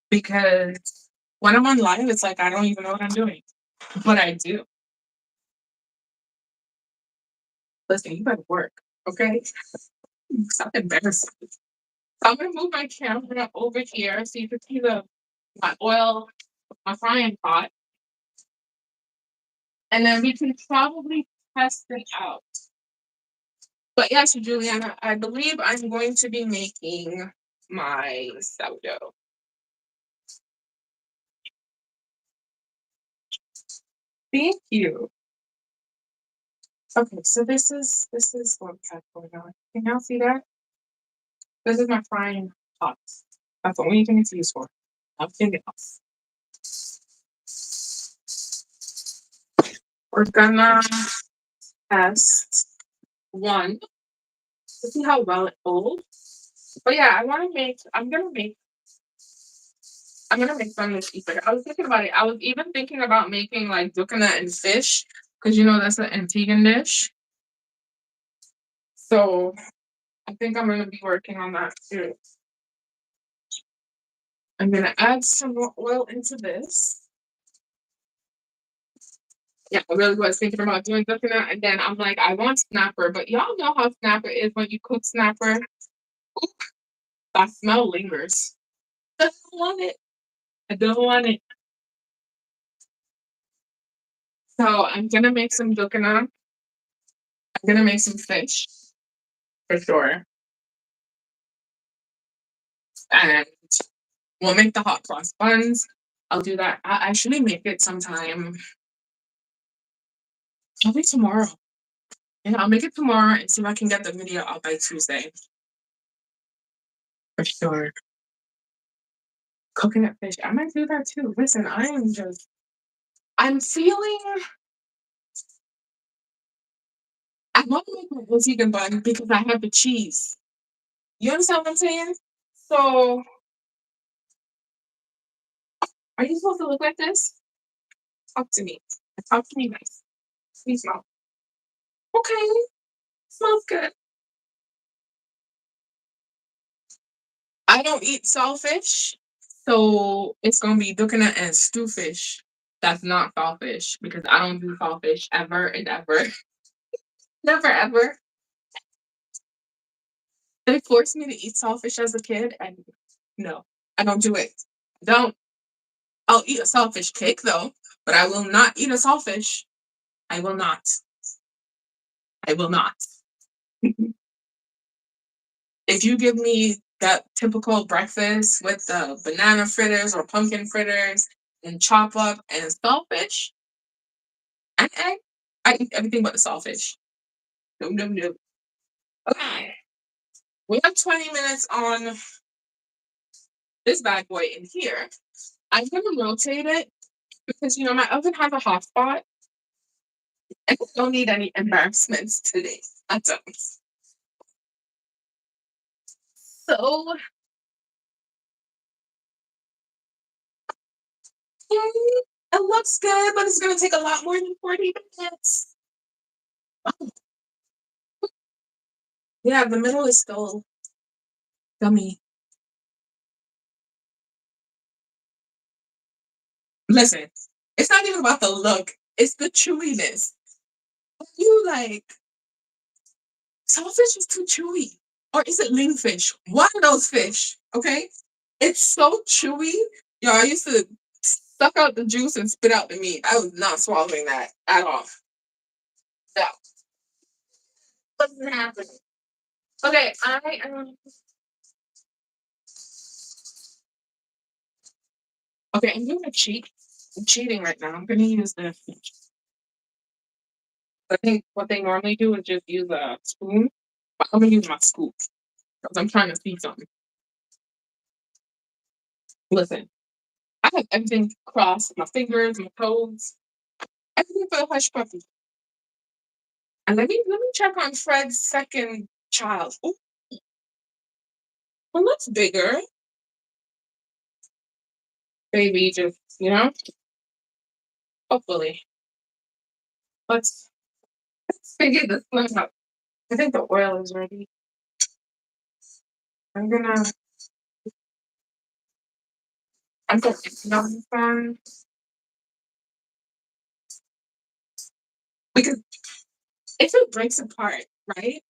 because when I'm on live, it's like I don't even know what I'm doing, but I do. Listen, you better work, okay? Stop embarrassing me. So I'm gonna move my camera over here so you can see the my oil, my frying pot, and then we can probably test it out. But yes, Juliana, I believe I'm going to be making my sourdough. Thank you. Okay, so this is what we have going on. Can y'all see that? This is my frying pot. That's the only thing it's used for. Nothing else. We're gonna test one to see how well it holds. But yeah, I want to make. I'm gonna make some this Easter. I was thinking about it. I was even thinking about making like zucchini and fish because you know that's an Antiguan dish. So I think I'm gonna be working on that too. I'm gonna add some more oil into this. Yeah, I really was thinking about doing zucchini, and then I'm like, I want snapper, but y'all know how snapper is when you cook snapper. Oop, that smell lingers. I don't want it. I don't want it. So I'm gonna make some zucchini. I'm gonna make some fish for sure, and we'll make the hot cross buns. I'll do that. I actually make it sometime. Probably tomorrow. Yeah, I'll make it tomorrow and see if I can get the video out by Tuesday for sure. Coconut fish. I might do that too. Listen, I'm feeling I want to make my own vegan bun because I have the cheese. You understand what I'm saying? So are you supposed to look like this? Talk to me. Talk to me nice. Please smell. Okay. Smells good. I don't eat saltfish. So it's gonna be looking at and stew fish. That's not saltfish because I don't do saltfish ever and ever. Never ever. They forced me to eat saltfish as a kid, and no, I don't do it. Don't. I'll eat a saltfish cake though, but I will not eat a saltfish. I will not. I will not. If you give me that typical breakfast with the banana fritters or pumpkin fritters and chop up and saltfish and egg, I eat everything but the saltfish. No, no, no. Okay. We have 20 minutes on this bad boy in here. I'm gonna rotate it because my oven has a hot spot and I don't need any embarrassments today. I don't. So it looks good, but it's gonna take a lot more than 40 minutes. Yeah, the middle is still gummy. Listen, it's not even about the look, it's the chewiness. You like Saltfish is too chewy. Or is it lingfish? One of those fish, okay? It's so chewy. Yo, I used to suck out the juice and spit out the meat. I was not swallowing that at all. No, wasn't happening. Okay, okay, I'm gonna cheat. I'm cheating right now. I'm gonna use this. I think what they normally do is just use a spoon, but I'm gonna use my scoop because I'm trying to see something. Listen, I have everything crossed, my fingers, my toes, everything for the hush puppy. And let me check on Fred's second child. Oh, well, looks bigger. Baby, just hopefully. Let's figure this one out. I think the oil is ready. I'm gonna I'm gonna put it on the fan because if it breaks apart, right?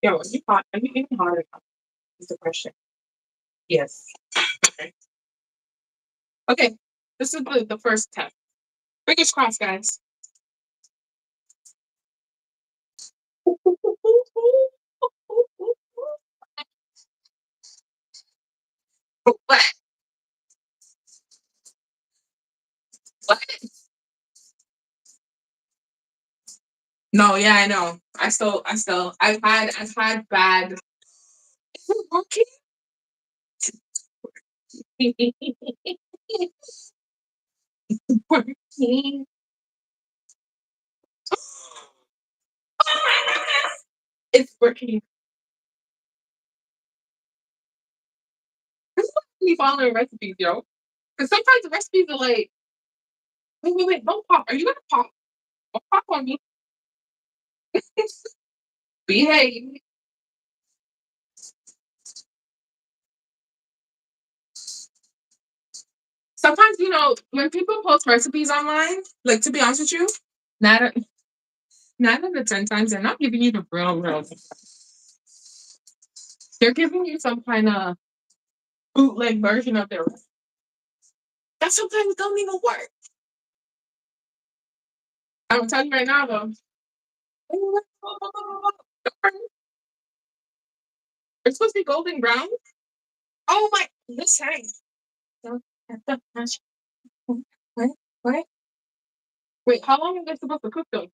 Yo, are you hot? Are you eating hot enough? Is the question. Yes. Okay. Okay. This is the first test. Fingers crossed, guys. What? What? No, yeah, I know. I've had bad. Is it working? Working. It's working. This is why we following recipes, yo. Because sometimes the recipes are like, wait, wait, wait, don't pop. Are you gonna pop? Don't pop on me. Behave. Sometimes, when people post recipes online, like to be honest with you, nine, nine out of 10 times they're not giving you the real. They're giving you some kind of bootleg version of their recipe. That sometimes don't even work. I'm telling you right now, though. It's supposed to be golden brown. Oh my! Listen. What? What? Wait, how long are they supposed to cook them?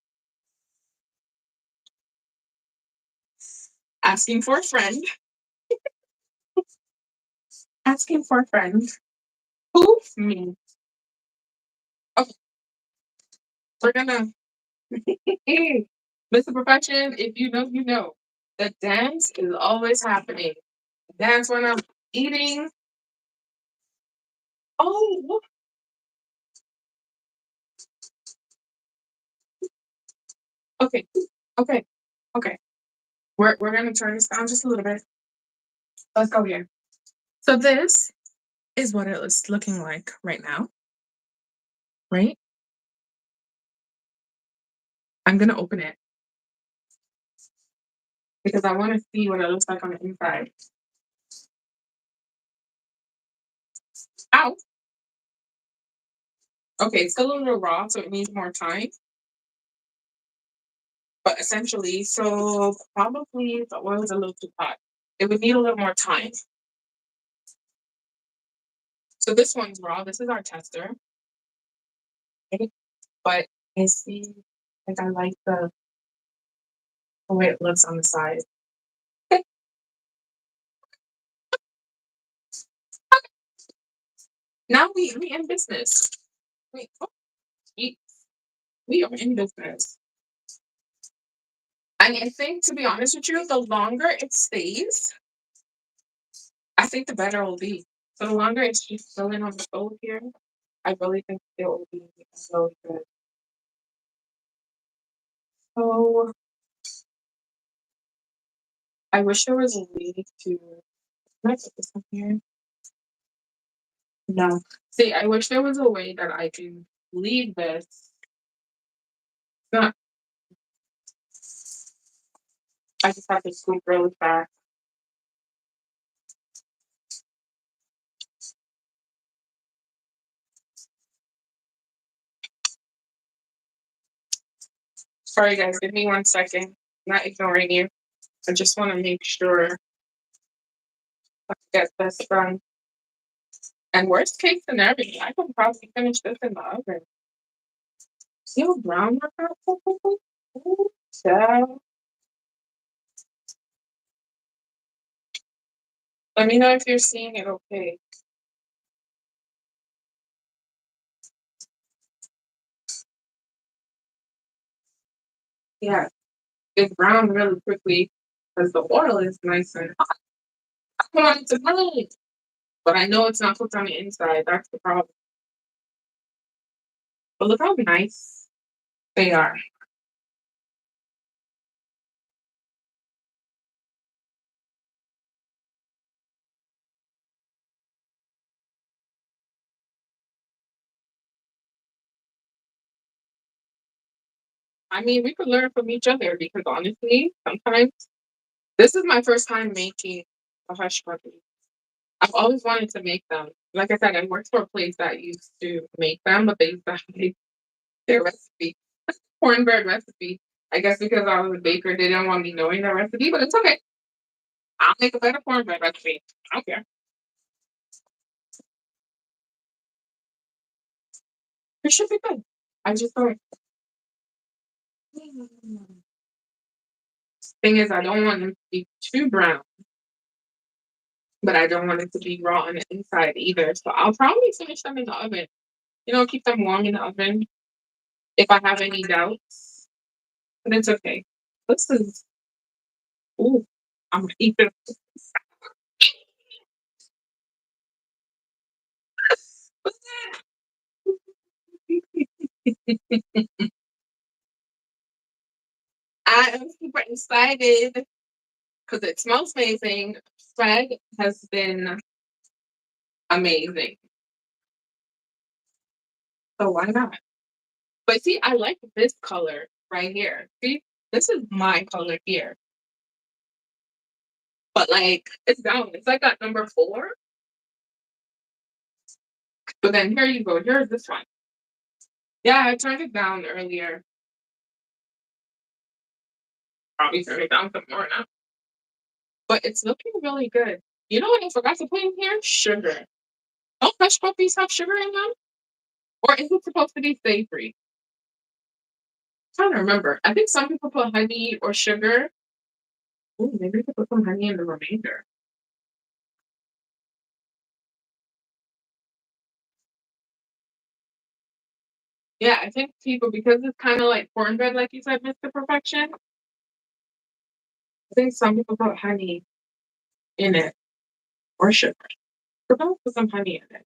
Asking for a friend. Asking for a friend. Who? Me. Okay, we're gonna. Mr. Perfection, if you know, you know. The dance is always happening. Dance when I'm eating. Oh, okay, okay, okay. We're gonna turn this down just a little bit. Let's go here. So this is what it is looking like right now, right? I'm gonna open it because I want to see what it looks like on the inside. Ow. Okay, it's still a little raw, so it needs more time. But essentially, so probably the oil is a little too hot. It would need a little more time. So this one's raw. This is our tester. Okay? But I see, like I like the way it looks on the side. Now we in business. We oh, we we are in business. And I think, to be honest with you, the longer it stays, I think the better it'll be. So the longer it's just filling on the stove here, I really think it will be really good. So I wish there was a way to. Can I put this on here? No. See, I wish there was a way that I can leave this. Not. I just have to scoop really fast. Sorry, guys. Give me 1 second. I'm not ignoring you. I just want to make sure I get this done. And worst case scenario, I can probably finish this in the oven. See how brown my got? Ooh, child. Let me know if you're seeing it okay. Yeah, it's brown really quickly because the oil is nice and hot. I want it to burn, but I know it's not cooked on the inside. That's the problem. But look how nice they are. I mean, we could learn from each other because honestly, sometimes this is my first time making a hush puppy. I've always wanted to make them. Like I said, I worked for a place that used to make them, but they used to hide their recipe, cornbread recipe. I guess because I was a baker, they didn't want me knowing the recipe, but it's okay. I'll make a better cornbread recipe. I don't care. It should be good. I just don't. Thing is, I don't want them to be too brown, but I don't want it to be raw on the inside either. So I'll probably finish them in the oven. Keep them warm in the oven if I have any doubts. But it's okay. This is, ooh, I'm gonna eat this. I am super excited because it smells amazing. Fred has been amazing. So why not? But see, I like this color right here. See, this is my color here. But like, it's down. It's like at number 4. But then here you go. Here's this one. Yeah, I turned it down earlier. Probably turn it down some more now. But it's looking really good. You know what I forgot to put in here? Sugar. Don't hush puppies have sugar in them? Or is it supposed to be savory? I'm trying to remember. I think some people put honey or sugar. Ooh, maybe we could put some honey in the remainder. Yeah, I think people, because it's kind of like cornbread, like you said, Mr. Perfection, I think some people put honey in it or sugar. So don't put some honey in it.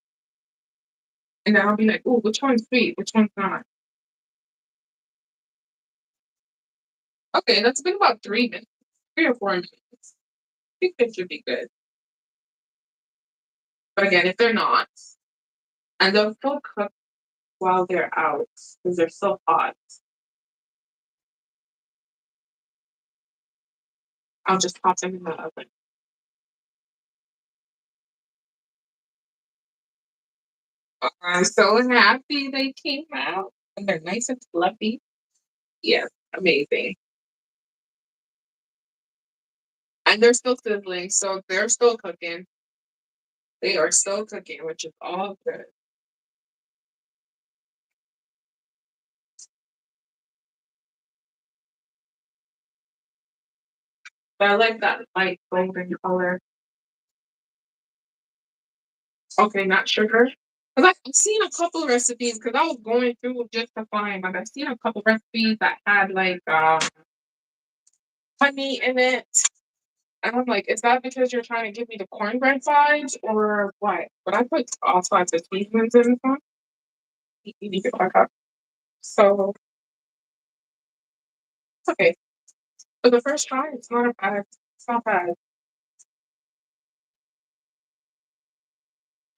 And then I'll be like, ooh, which one's sweet? Which one's not? Okay, that's been about 3 minutes. 3 or 4 minutes. I think they should be good. But again, if they're not, and they'll still cook while they're out because they're so hot, I'll just pop them in the oven. I'm so happy they came out and they're nice and fluffy. Yes, amazing. And they're still sizzling, so they're still cooking. They are still cooking, which is all good. But I like that light golden color. Okay, not sugar. Because I've seen a couple recipes, because I was going through just to find, like, I've seen a couple recipes that had, like, honey in it. And I'm like, is that because you're trying to give me the cornbread vibes or what? But I put all sorts of seasonings in this one. You need to back up. So, it's okay. For the first try, it's not a bad. It's not bad.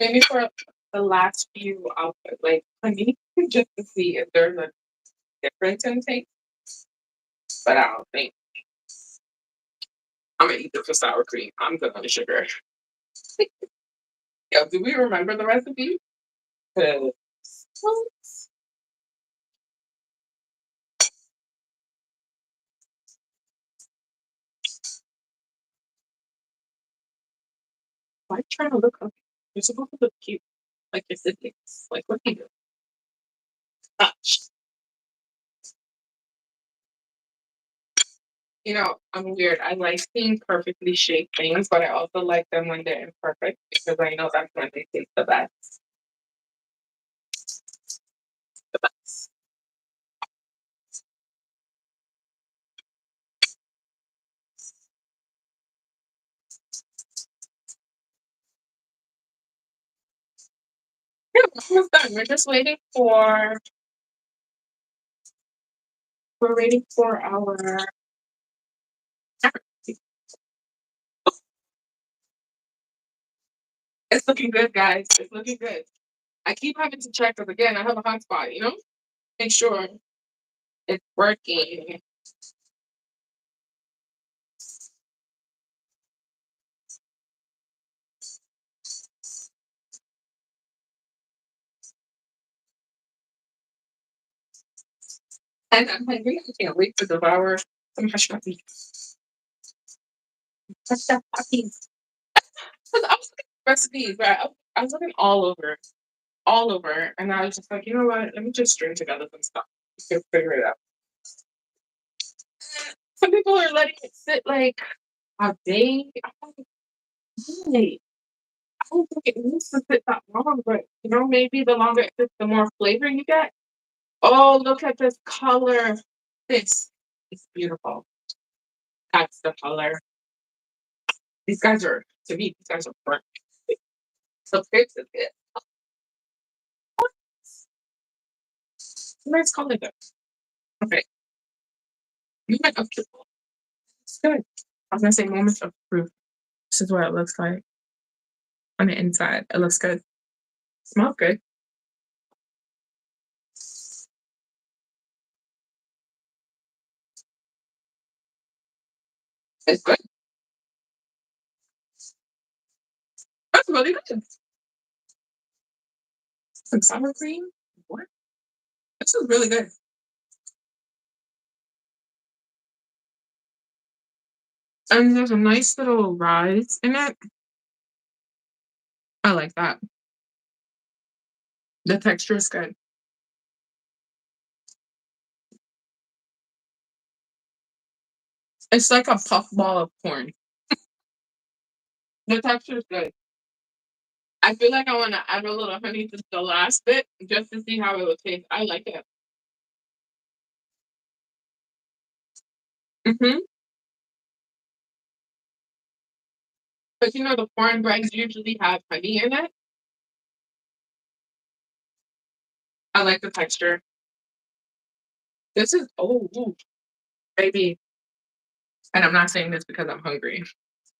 Maybe for the last few, I'll put like honey just to see if there's a difference in taste. But I don't think I'm gonna eat this with sour cream. I'm good on the sugar. Yo, do we remember the recipe? 'Cause- Why are you trying to look up? You're supposed to look cute, like your siblings. Like what do you do? Touch. You know, I'm weird. I like seeing perfectly shaped things, but I also like them when they're imperfect because I know that's when they taste the best. The best. Yeah, we're almost done. We're waiting for our it's looking good, guys. It's looking good. I keep having to check because again, I have a hot spot, Make sure it's working. And I'm hungry. I can't wait to devour some hush puppies. Hush puppies. Because I was looking at recipes, right? I was looking all over, and I was just like, you know what? Let me just string together some stuff. You can figure it out. Some people are letting it sit like a day. I'm like, "Why?" I don't think it needs to sit that long, but maybe the longer it sits, the more flavor you get. Oh, look at this color. This is beautiful. That's the color. These guys are, to me, these guys are burnt. So fix it. Nice color though. Okay. Moment of truth. It's good. I was gonna say moments of truth. This is what it looks like on the inside. It looks good. Smells good. It's good. That's really good. Some sour cream. What? This is really good. And there's a nice little rise in it. I like that. The texture is good. It's like a puff ball of corn. The texture is good. I feel like I want to add a little honey to the last bit just to see how it will taste. I like it. Mm-hmm. But the cornbreads usually have honey in it. I like the texture. This is, oh, ooh, baby. And I'm not saying this because I'm hungry.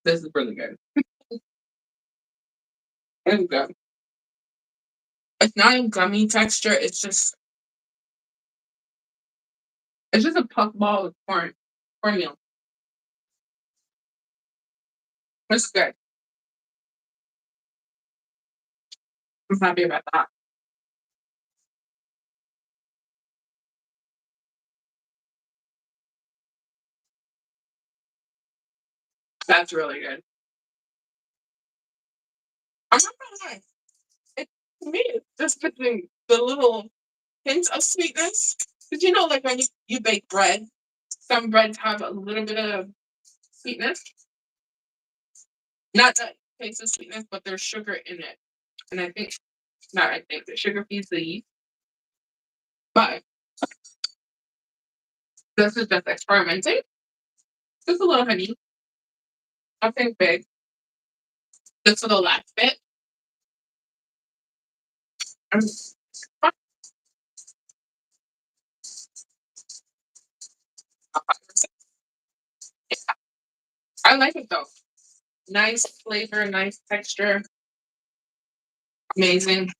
This is really good. It's good. It's not a gummy texture. It's just a puff ball of cornmeal. It's good. I'm happy about that. That's really good. I'm not gonna lie. It, to me, it's just between the little hints of sweetness. Did you know, like when you bake bread, some breads have a little bit of sweetness? Not that taste of sweetness, but there's sugar in it. And not I think, the sugar feeds the yeast. But this is just experimenting. Just a little honey, nothing big. Just for the last bit. Um, I like it though. Nice flavor, nice texture, amazing.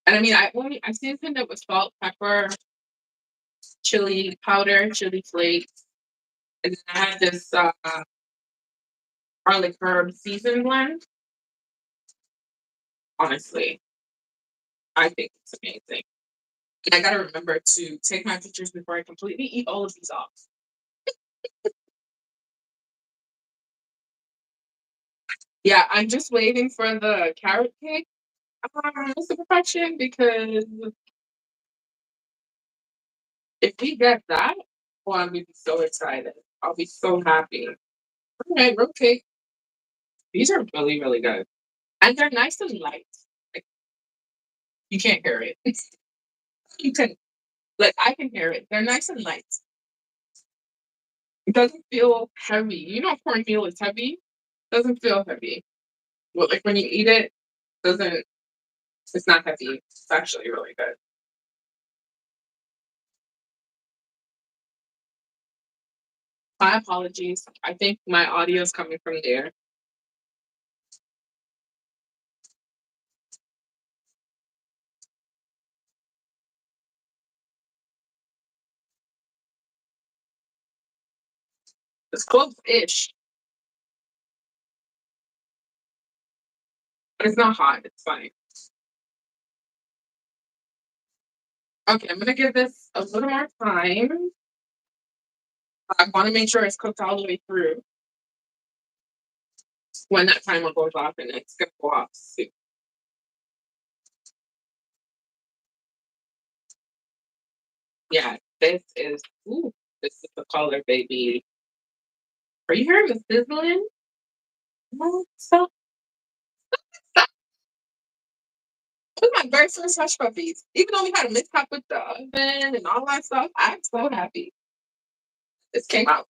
And I mean, I seasoned it with salt, pepper, chili powder, chili flakes, and then I had this garlic herb season blend. Honestly, I think it's amazing. And I gotta remember to take my pictures before I completely eat all of these off. Yeah, I'm just waiting for the carrot cake. It's a perfection because if we get that, well, I'm gonna be so excited. I'll be so happy. All right, root cake. These are really, really good. And they're nice and light. Like you can't hear it. You can like I can hear it. They're nice and light. It doesn't feel heavy. You know cornmeal is heavy. Doesn't feel heavy. Well, like when you eat it, doesn't it's not heavy. It's actually really good. My apologies. I think my audio is coming from there. It's close-ish, but it's not hot. It's fine. Okay, I'm gonna give this a little more time. I want to make sure it's cooked all the way through. When that timer goes off, and it's gonna go off soon. Yeah, this is the color, baby. Are you hearing the sizzling? No, stop, stop. This is my very first hush puppies. Even though we had a mishap with the oven and all that stuff, I'm so happy this came out.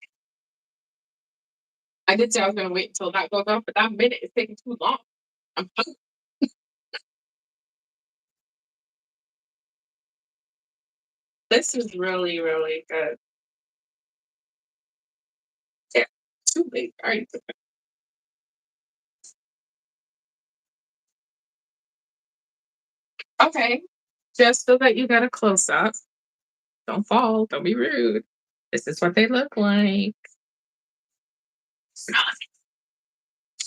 I did say I was gonna wait until that goes off, but that minute is taking too long. I'm hungry. This is really, really good. Yeah, too late. All right. Okay. Just so that you got a close up. Don't fall. Don't be rude. This is what they look like. Smell it.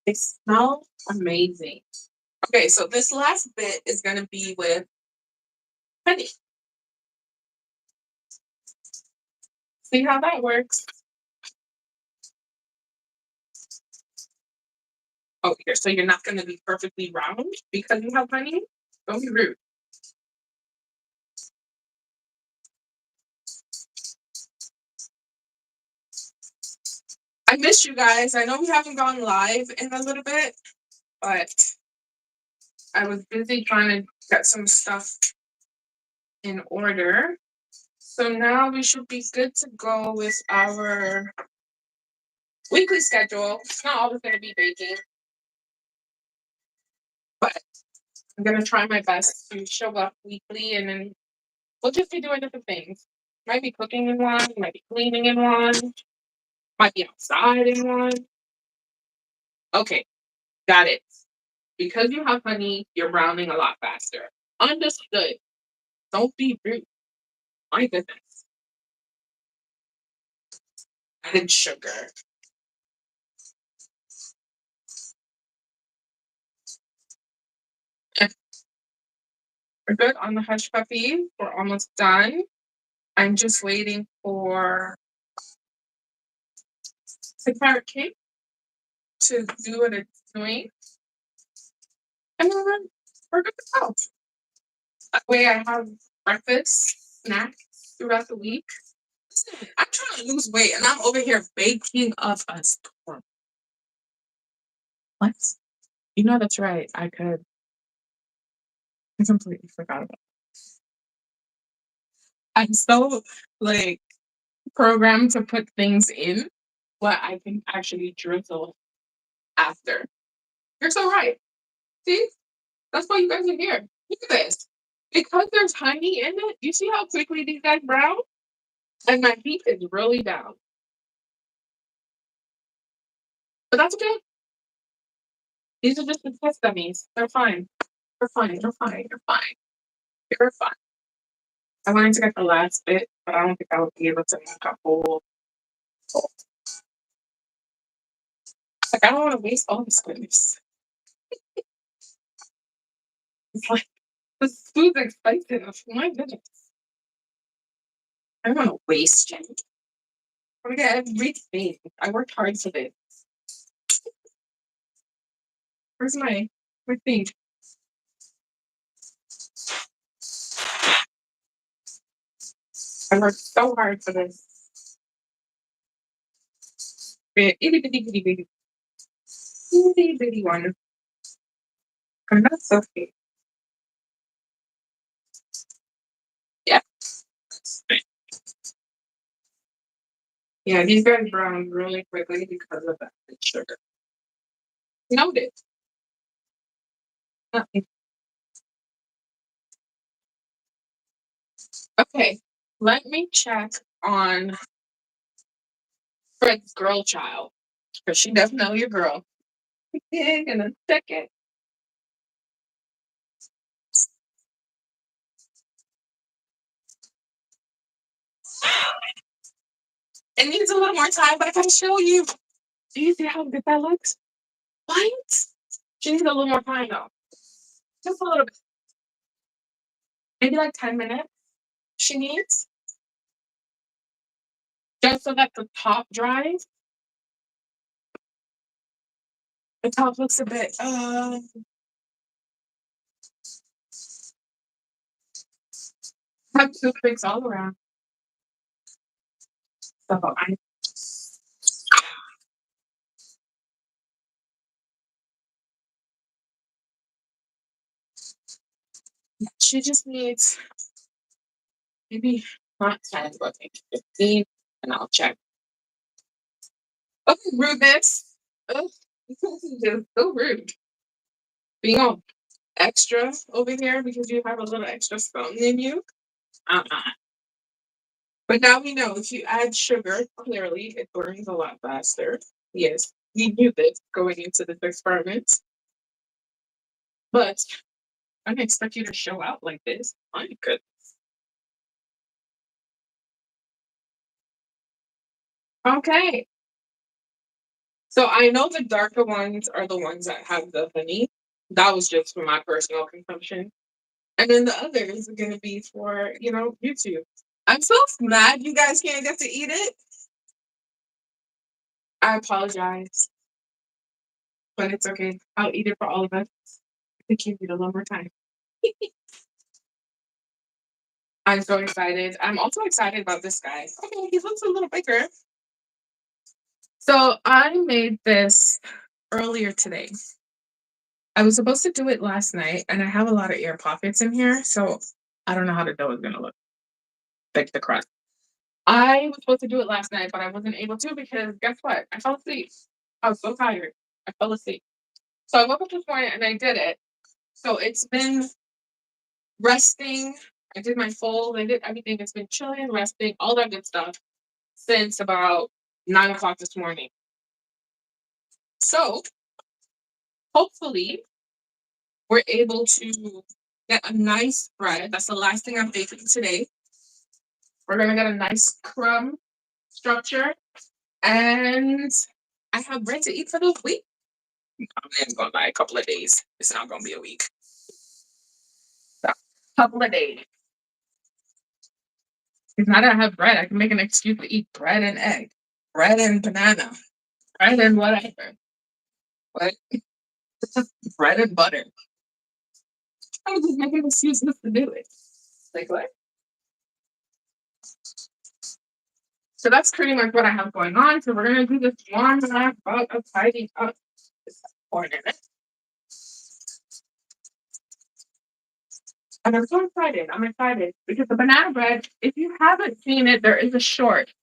They smell amazing. Okay, so this last bit is going to be with honey. See how that works? Oh, here. So you're not going to be perfectly round because you have honey? Don't be rude. I miss you guys. I know we haven't gone live in a little bit, but I was busy trying to get some stuff in order. So now we should be good to go with our weekly schedule. It's not always going to be baking, but I'm going to try my best to show up weekly and then we'll just be doing different things. Might be cooking in one, might be cleaning in one. Might be outside in one. Okay, got it. Because you have honey, you're browning a lot faster. Understood. Don't be rude. My goodness. Added sugar. Eh, we're good on the hush puppy. We're almost done. I'm just waiting for the carrot cake to do what it's doing. And then we're good to go. That way I have breakfast, snacks throughout the week. Listen, I'm trying to lose weight and I'm over here baking up a storm. What? You know that's right. I could. I completely forgot about it. I'm so like programmed to put things in what I can actually drizzle after. You're so right. See? That's why you guys are here. Look at this. Because there's honey in it, you see how quickly these guys brown? And my heat is really down. But that's okay. These are just the test dummies. They're fine. They're fine. They're fine. They're fine. They're fine. I wanted to get the last bit, but I don't think I would be able to make a whole. Like, I don't want to waste all this goodness. It's like, this food's expensive. My goodness. I don't want to waste it. I want to get everything. I worked hard for this. Where's my thing? I worked so hard for this. Itty bitty bitty bitty. Itty bitty one. And that's so cute. Yeah. Yeah, these guys brown really quickly because of that sugar. Noted. Nothing. Okay, let me check on Fred's girl child because she does know your girl. Yeah, gonna check it. It needs a little more time, but I gotta show you. Do you see how good that looks? What? She needs a little more time though. Just a little bit. Maybe like 10 minutes. She needs just so that the top dries. The top looks a bit have toothpicks all around. So I she just needs maybe not 10, but maybe 15, and I'll check. Okay, rudeness. Ugh, this is just so rude. Being all extra over here because you have a little extra spoon in you. Uh-uh. But now we know if you add sugar, clearly it burns a lot faster. Yes, we knew this going into this experiment. But I didn't expect you to show out like this. My goodness. Okay. So I know the darker ones are the ones that have the honey. That was just for my personal consumption. And then the others are gonna be for, YouTube. I'm so mad you guys can't get to eat it. I apologize, but it's okay. I'll eat it for all of us. I give you a little more time. I'm so excited. I'm also excited about this guy. Okay, he looks a little bigger. So I made this earlier today. I was supposed to do it last night, and I have a lot of air pockets in here, so I don't know how the dough is gonna look, like the crust. I was supposed to do it last night, but I wasn't able to because guess what? I fell asleep. I was so tired. I fell asleep. So I woke up this morning and I did it. So it's been resting. I did my fold. I did everything. It's been chilling, resting, all that good stuff since about 9 o'clock this morning. So hopefully we're able to get a nice bread. That's the last thing I'm baking today. We're gonna get a nice crumb structure, and I have bread to eat for the week. I'm then going by a couple of days. It's not gonna be a week. So, couple of days. Because now that I have bread, I can make an excuse to eat bread and egg, bread and banana, bread and whatever. But bread and butter. I'm just making excuses to do it. Like what? So that's pretty much what I have going on. So we're gonna do this one last bout of tidying up this corner. And I'm so excited. I'm excited because the banana bread, if you haven't seen it, there is a short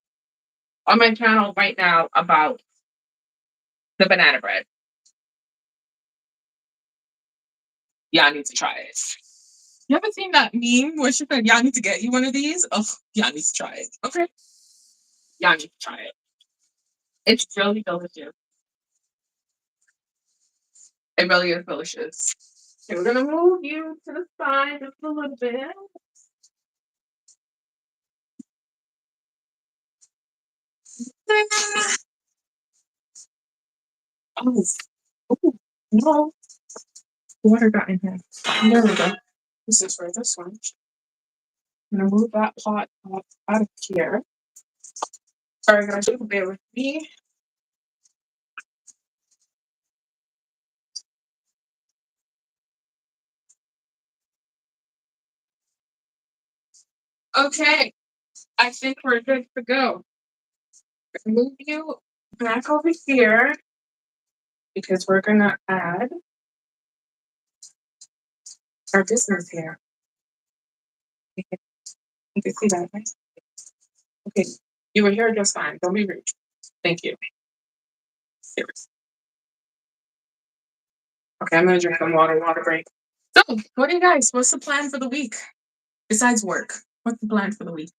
on my channel right now about the banana bread. Y'all need to try it. You ever seen that meme where she said, y'all need to get you one of these? Oh, y'all need to try it. Okay. Y'all need to try it. It's really delicious. It really is delicious. Okay, we're gonna move you to the side just a little bit. Oh, oh no. Water got in here. There we go. This is for this one. I'm gonna move that pot out of here. Sorry guys, you can bear with me. Okay, I think we're good to go. Move you back over here because we're gonna add our distance here. You can see that, right? Okay, you were here just fine. Don't be rude. Thank you. Seriously. Okay, I'm gonna drink some water. Water break. So, what do you guys? What's the plan for the week besides work? What's the plan for the week?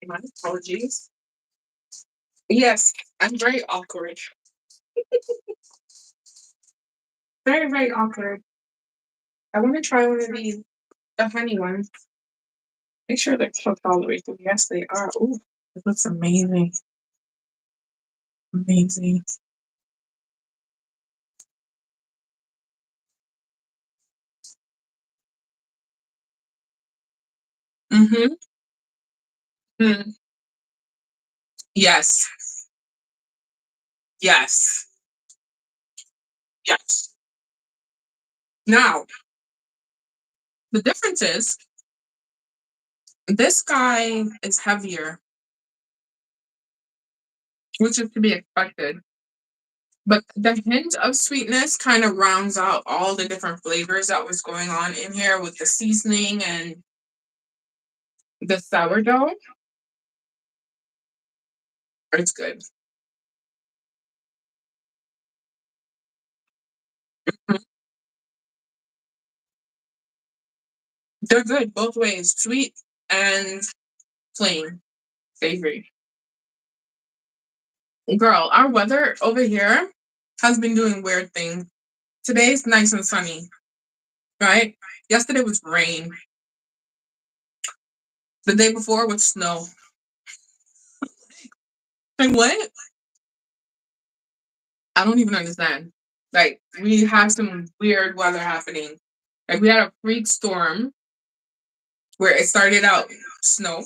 My apologies. Yes, I'm very awkward. Very, very awkward. I want to try one of these, the honey ones. Make sure they're cooked all the way through. Yes, they are. Ooh, it looks amazing. Amazing. Mm-hmm. Mm. Yes. Yes. Yes. Now, the difference is this guy is heavier, which is to be expected. But the hint of sweetness kind of rounds out all the different flavors that was going on in here with the seasoning and the sourdough. It's good. Mhm. They're good both ways, sweet and plain, savory. Girl, our weather over here has been doing weird things. Today's nice and sunny, right? Yesterday was rain. The day before was snow. Like what? I don't even understand. Like we have some weird weather happening. Like we had a freak storm where it started out snow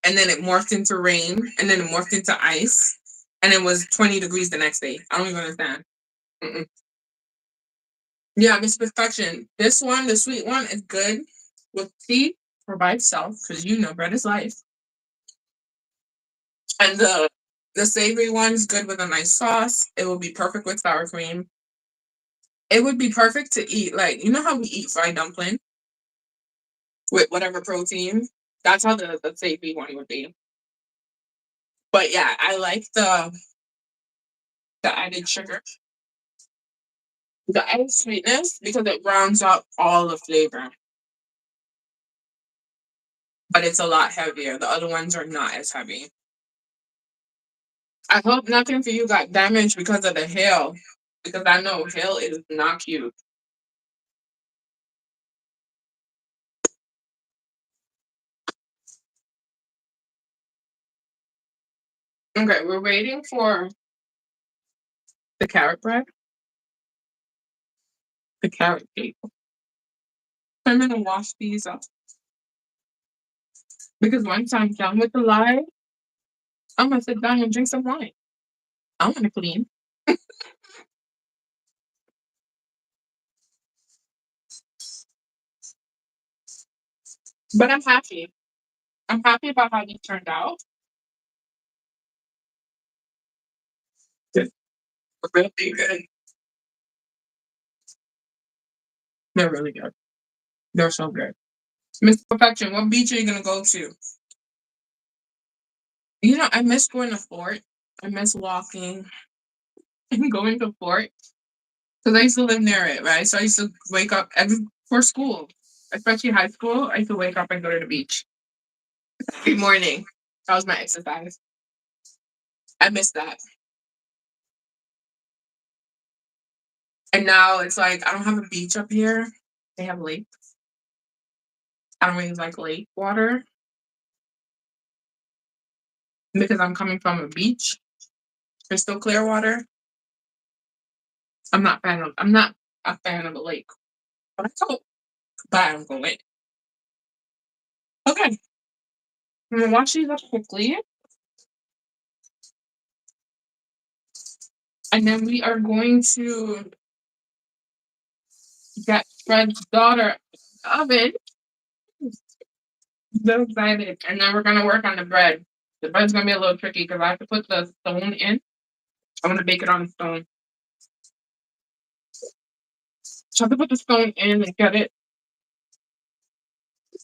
and then it morphed into rain and then it morphed into ice and it was 20 degrees the next day. I don't even understand. Mm-mm. Yeah, Miss Perfection. This one, the sweet one, is good with tea or by itself because you know bread is life. And the savory one's good with a nice sauce. It will be perfect with sour cream. It would be perfect to eat, like, you know how we eat fried dumpling with whatever protein? That's how the savory one would be. But yeah, I like the added sugar, the added sweetness because it rounds out all the flavor. But it's a lot heavier. The other ones are not as heavy. I hope nothing for you got damaged because of the hail. Because I know hail is not cute. Okay, we're waiting for the carrot bread, the carrot cake. I'm gonna wash these up. Because once I'm done with the live, I'm gonna sit down and drink some wine. I want to clean. But I'm happy. I'm happy about how these turned out. They're really good. They're really good. They're so good. Miss Perfection, what beach are you gonna go to? You know, I miss going to Fort. I miss walking and going to Fort because I used to live near it, right? So I used to wake up every for school, especially high school. I used to wake up and go to the beach every morning. That was my exercise. I miss that. And now it's like I don't have a beach up here. They have lake. I don't really like lake water because I'm coming from a beach. Crystal clear water. I'm not a fan of a lake. But I go. But I'm going. Okay. I'm gonna wash these up quickly. And then we are going to get Fred's daughter oven. So excited. And then we're gonna work on the bread. The bread's gonna be a little tricky because I have to put the stone in. I'm gonna bake it on the stone. So I have to put the stone in and get it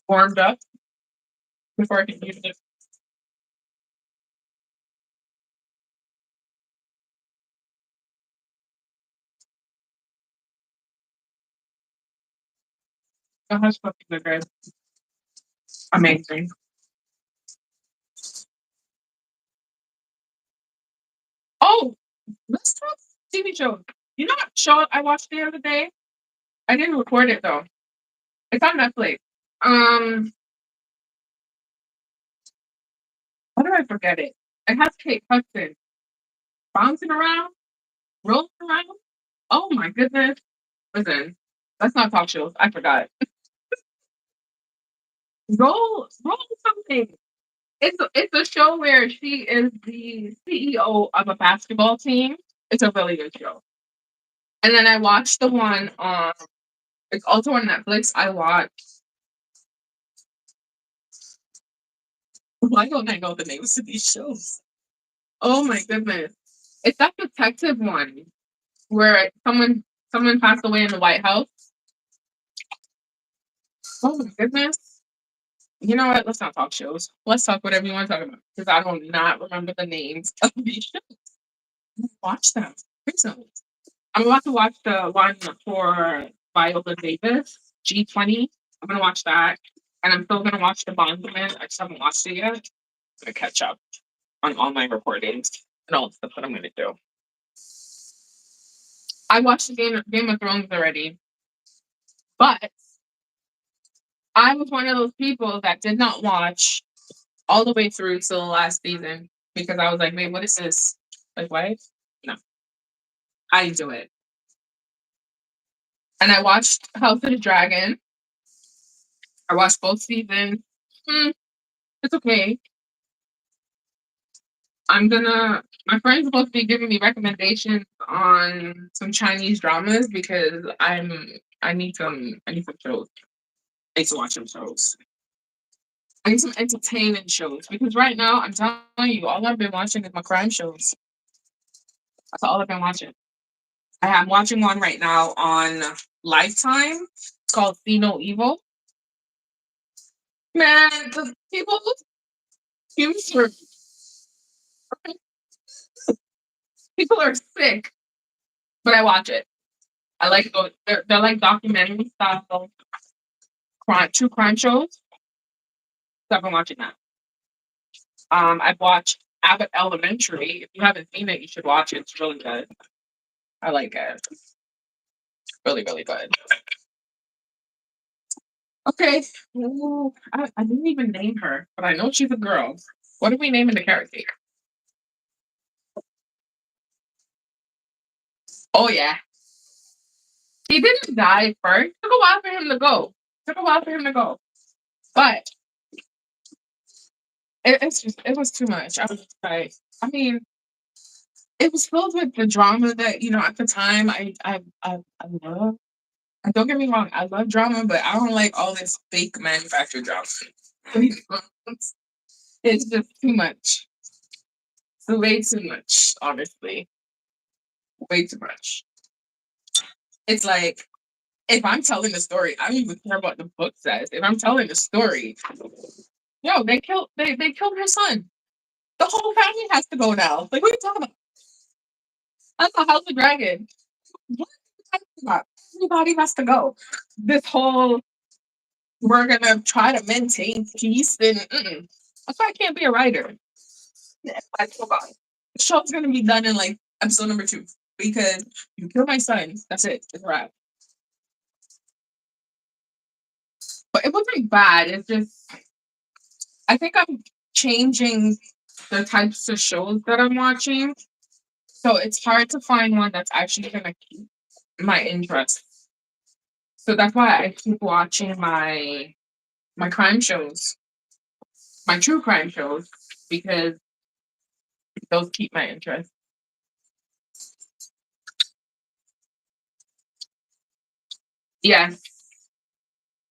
warmed up before I can use it. The hush puppies are good. Amazing. Oh, let's talk TV show. You know what show I watched the other day? I didn't record it though. It's on Netflix. Um, how do I forget it? It has Kate Hudson bouncing around, rolling around. Oh my goodness. Listen, let's not talk shows. I forgot. Roll something. It's a show where she is the CEO of a basketball team. It's a really good show. And then I watched the one on it's also on Netflix. I watched why don't I know the names of these shows? Oh my goodness. It's that detective one where someone passed away in the White House. Oh my goodness. You know what? Let's not talk shows. Let's talk whatever you want to talk about. Because I do not remember the names of these shows. Watch them recently. I'm about to watch the one for Viola Davis, G20. I'm gonna watch that. And I'm still gonna watch the Bondman. I just haven't watched it yet. I'm gonna catch up on all my recordings and all the stuff that I'm gonna do. I watched the Game of Thrones already, but I was one of those people that did not watch all the way through to the last season because I was like, wait, what is this? Like, what? No, I didn't do it. And I watched House of the Dragon. I watched both seasons. Hmm, it's okay. My friend's supposed to be giving me recommendations on some Chinese dramas because I need some shows. I need to watch some shows. I need some entertainment shows because right now I'm telling you, all I've been watching is my crime shows. That's all I've been watching. I am watching one right now on Lifetime. It's called See No Evil. Man, the humans are people are sick, but I watch it. I like those. They're like documentary style true crime shows. So I've been watching that. I've watched Abbott Elementary. If you haven't seen it, you should watch it. It's really good. I like it. Really, really good. Okay. Ooh, I didn't even name her, but I know she's a girl. What are we naming the carrot cake? Oh yeah. He didn't die first. It took a while for him to go. Took a while for him to go. But it was too much. I was just like, I mean, it was filled with the drama that, at the time I love. And don't get me wrong, I love drama, but I don't like all this fake manufactured drama. It's just too much. It's way too much, honestly. Way too much. It's like if I'm telling a story, I don't even care what the book says. If I'm telling a story, yo, they killed her son. The whole family has to go now. Like, what are you talking about? That's a House of Dragon. What are you talking about? Everybody has to go. This whole we're gonna try to maintain peace, then that's why I can't be a writer. Everybody's so gone. The show's gonna be done in like episode number 2 because you kill my son. That's it. It's a wrap. But it wasn't bad. It's just I think I'm changing the types of shows that I'm watching. So it's hard to find one that's actually gonna keep my interest. So that's why I keep watching my crime shows, my true crime shows, because those keep my interest. Yes,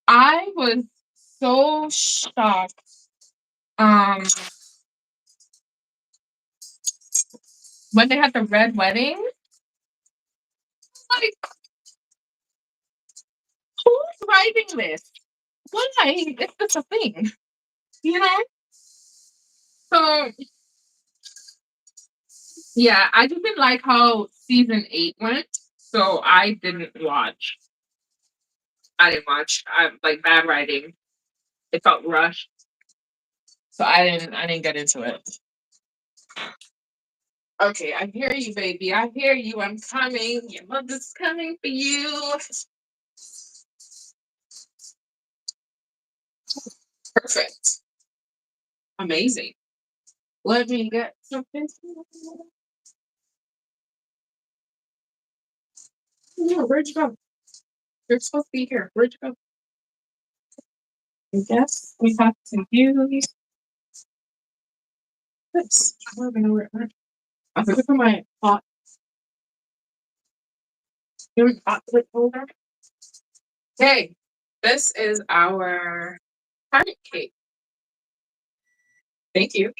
I was so shocked. Um, when they had the red wedding, like who's writing this? Why? It's such a thing, you know? So yeah, I just didn't like how season 8 went. So I didn't watch. I didn't watch. I like bad writing. It felt rushed. So I didn't get into it. Okay, I hear you, baby. I hear you. I'm coming. Your mother's coming for you. Perfect. Amazing. Let me get something. Yeah, where'd you go? You're supposed to be here. Where'd you go? I guess we have to use this. I don't even know where it went. I'm gonna put my hot hot plate holder. Okay, this is our carrot cake. Thank you.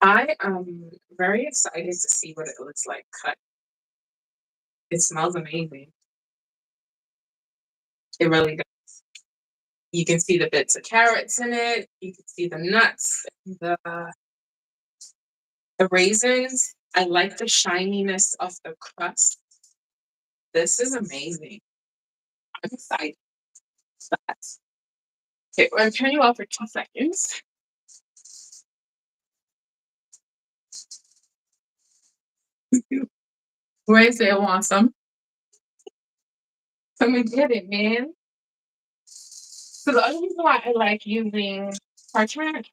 I am very excited to see what it looks like cut. It smells amazing. It really does. You can see the bits of carrots in it. You can see the nuts, the raisins. I like the shininess of the crust. This is amazing. I'm excited. Okay, I'm turning you off for 2 seconds. Where is it? Want some? Let me get it, man. So the other reason why I like using parchment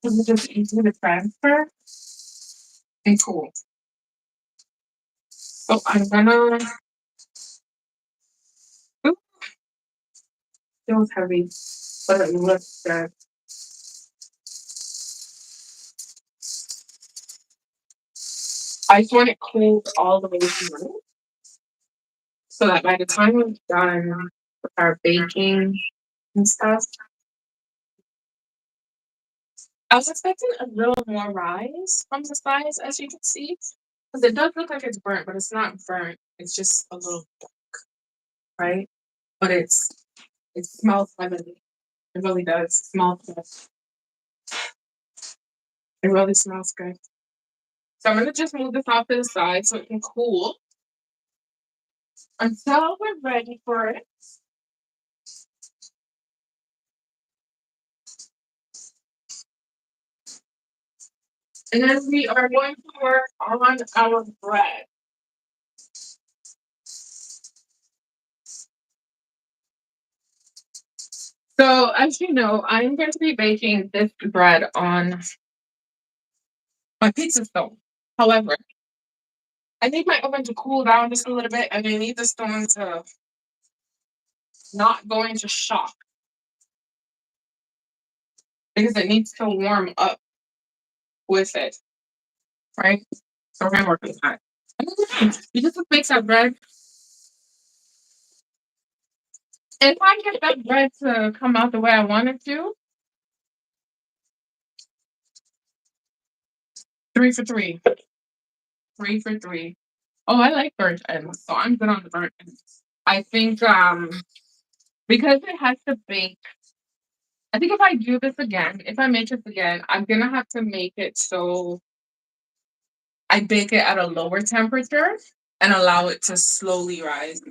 is it's just easy to transfer and cool. So I'm gonna. Ooh, feels heavy, but it looks good. I just want it cooled all the way through, so that by the time we're done with our baking and stuff, I was expecting a little more rise from the sides, as you can see, because it does look like it's burnt, but it's not burnt. It's just a little right, but it smells heavenly. It really does. It smells good. It really smells good. So I'm gonna just move this off to the side so it can cool until we're ready for it. And then we are going to work on our bread. So as you know, I'm going to be baking this bread on my pizza stone. However, I need my oven to cool down just a little bit, and I need the stone to not go into shock because it needs to warm up with it, right? So we're gonna work on that. You just make that bread. If I get that bread to come out the way I want it to, 3 for 3. 3 for 3. Oh, I like burnt ends, so I'm good on the burnt ends. I think because it has to bake. I think if I do this again, if I make this again, I'm gonna have to make it so I bake it at a lower temperature and allow it to slowly rise.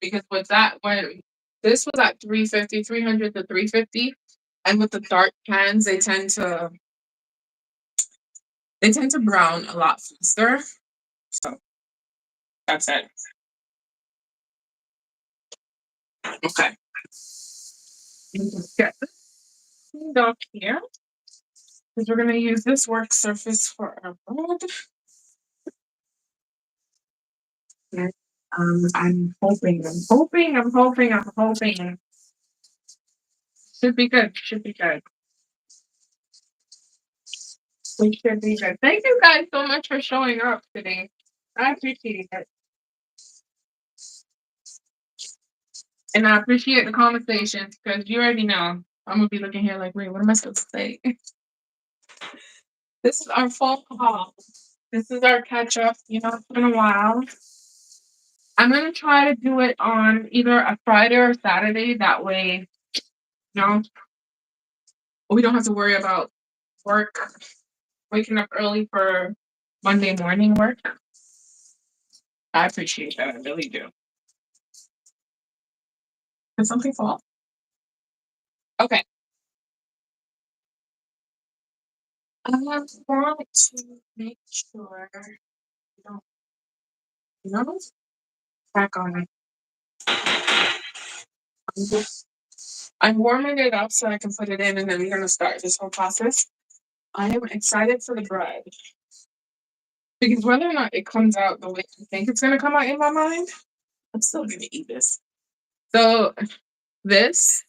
Because with that, when this was at 350, 300 to 350, and with the dark pans, they tend to brown a lot faster. So that's it. Okay. Let me just get this cleaned up here. Because we're gonna use this work surface for our bread. And, I'm hoping. Should be good. Should be good. We should be good. Thank you guys so much for showing up today. I appreciate it. And I appreciate the conversations because you already know I'm gonna be looking here like, wait, what am I supposed to say? This is our fall call. This is our catch up. It's been a while. I'm gonna try to do it on either a Friday or Saturday. That way, know, we don't have to worry about work, waking up early for Monday morning work. I appreciate that. I really do. Did something fall? Okay. I want to make sure you don't, back on it. I'm warming it up so I can put it in, and then we're gonna start this whole process. I am excited for the bread because whether or not it comes out the way I think it's gonna come out in my mind, I'm still gonna eat this. So this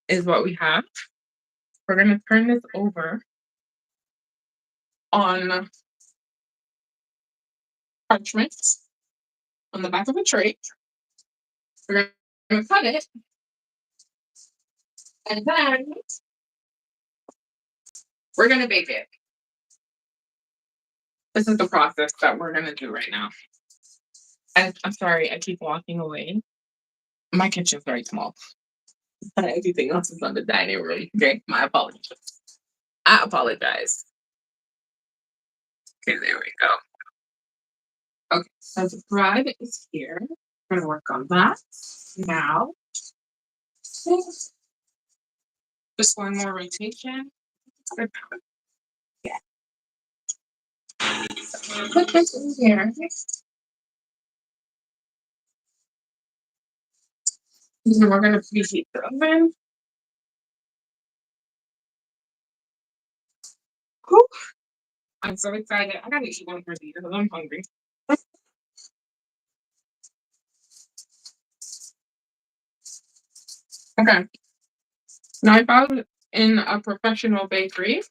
is what we have. We're gonna turn this over on parchment on the back of a tray. We're gonna cut it, and then we're gonna bake it. This is the process that we're gonna do right now. And I'm sorry, I keep walking away. My kitchen's very small. Everything else is on the dining room. Okay, my apologies. I apologize. Okay, there we go. Okay, so the bread is here. We're gonna work on that now. Just one more rotation. Yeah. Put this in here. And we're gonna preheat the oven. Whew. I'm so excited. I gotta eat one for these because I'm hungry. Okay. Now, if I was in a professional bakery,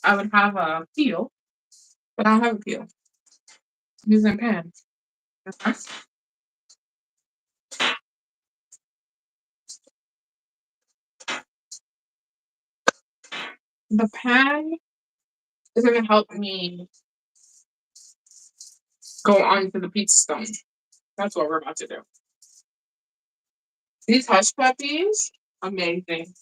I would have a peel, but I don't have a peel. I'm using a pan. Okay. The pan is going to help me go on to the pizza stone. That's what we're about to do. These hush puppies, amazing.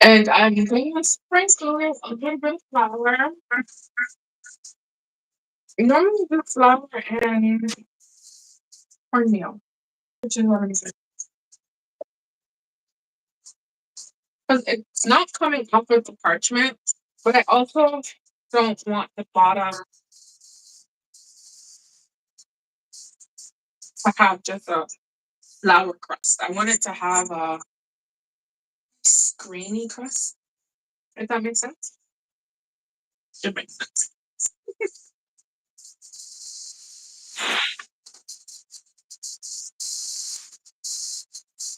And I'm going to sprinkle a little bit of flour. Normally do flour and cornmeal, which is what I'm doing. Because it's not coming off of the parchment, but I also don't want the bottom to have just a flour crust. I want it to have a grainy crust, if that makes sense. It makes sense.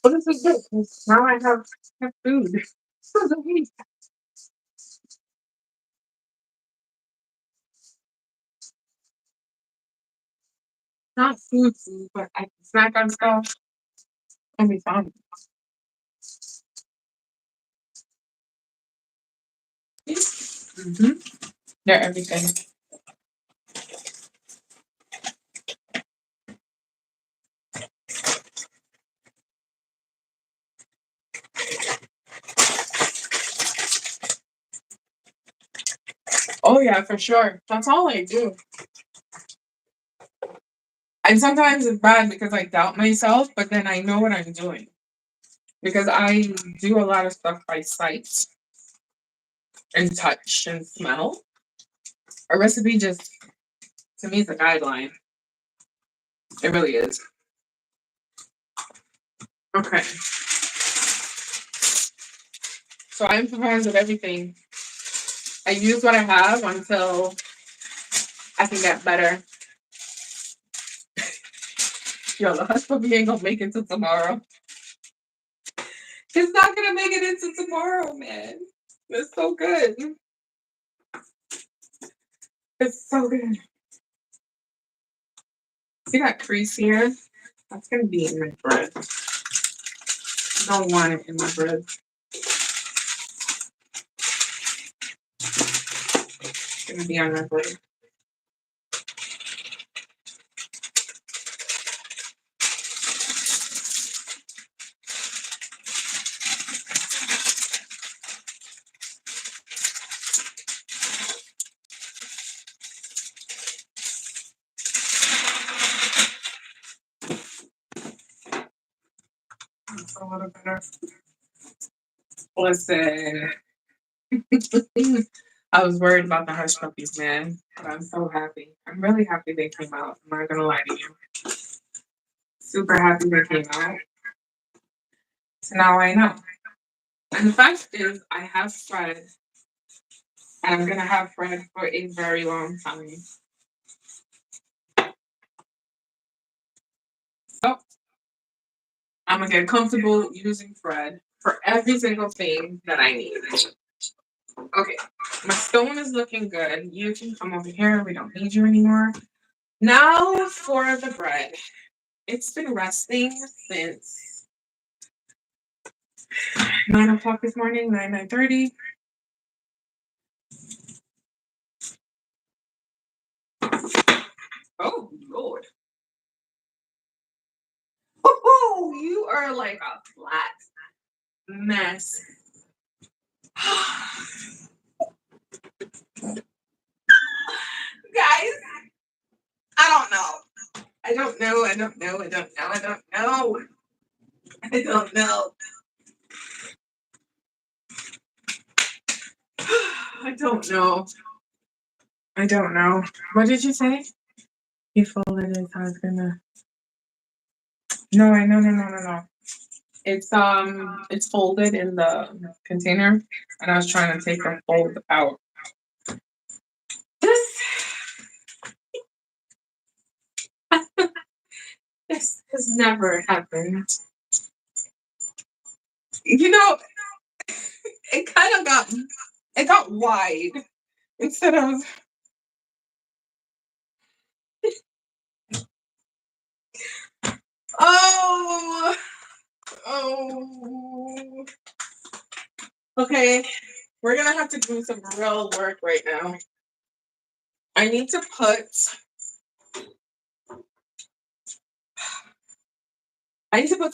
What is it good? 'Cause now I have food. Not food, but I can snack on stuff and be fine. They're everything. Oh yeah, for sure. That's all I do. And sometimes it's bad because I doubt myself, but then I know what I'm doing. Because I do a lot of stuff by sight and touch and smell. A recipe just, to me, is a guideline. It really is. Okay. So I'm surprised with everything. I use what I have until I can get better. Yo, the hush puppy ain't gonna make it till tomorrow. It's not gonna make it into tomorrow, man. It's so good. It's so good. See that crease here? That's gonna be in my bread. I don't want it in my bread. It's gonna be on my bread. It's a little better. Listen. I was worried about the hush puppies, man. But I'm so happy. I'm really happy they came out. I'm not gonna lie to you. Super happy they came out. So now I know. And the fact is, I have Fred, and I'm gonna have Fred for a very long time. So I'm gonna get comfortable using Fred for every single thing that I need. Okay, my stone is looking good. You can come over here. We don't need you anymore. Now for the bread. It's been resting since 9 o'clock this morning, 9:30. Oh Lord. Oh, you are like a flat mess. Guys, I don't know. I don't know. I don't know. I don't know. I don't know. I don't know. I don't know. I don't know. What did you say? He folded his husband. No, I no. It's folded in the container, and I was trying to take the fold out. This this has never happened. You know, It kind of got wide instead of. Oh, oh. Okay, we're gonna have to do some real work right now. I need to put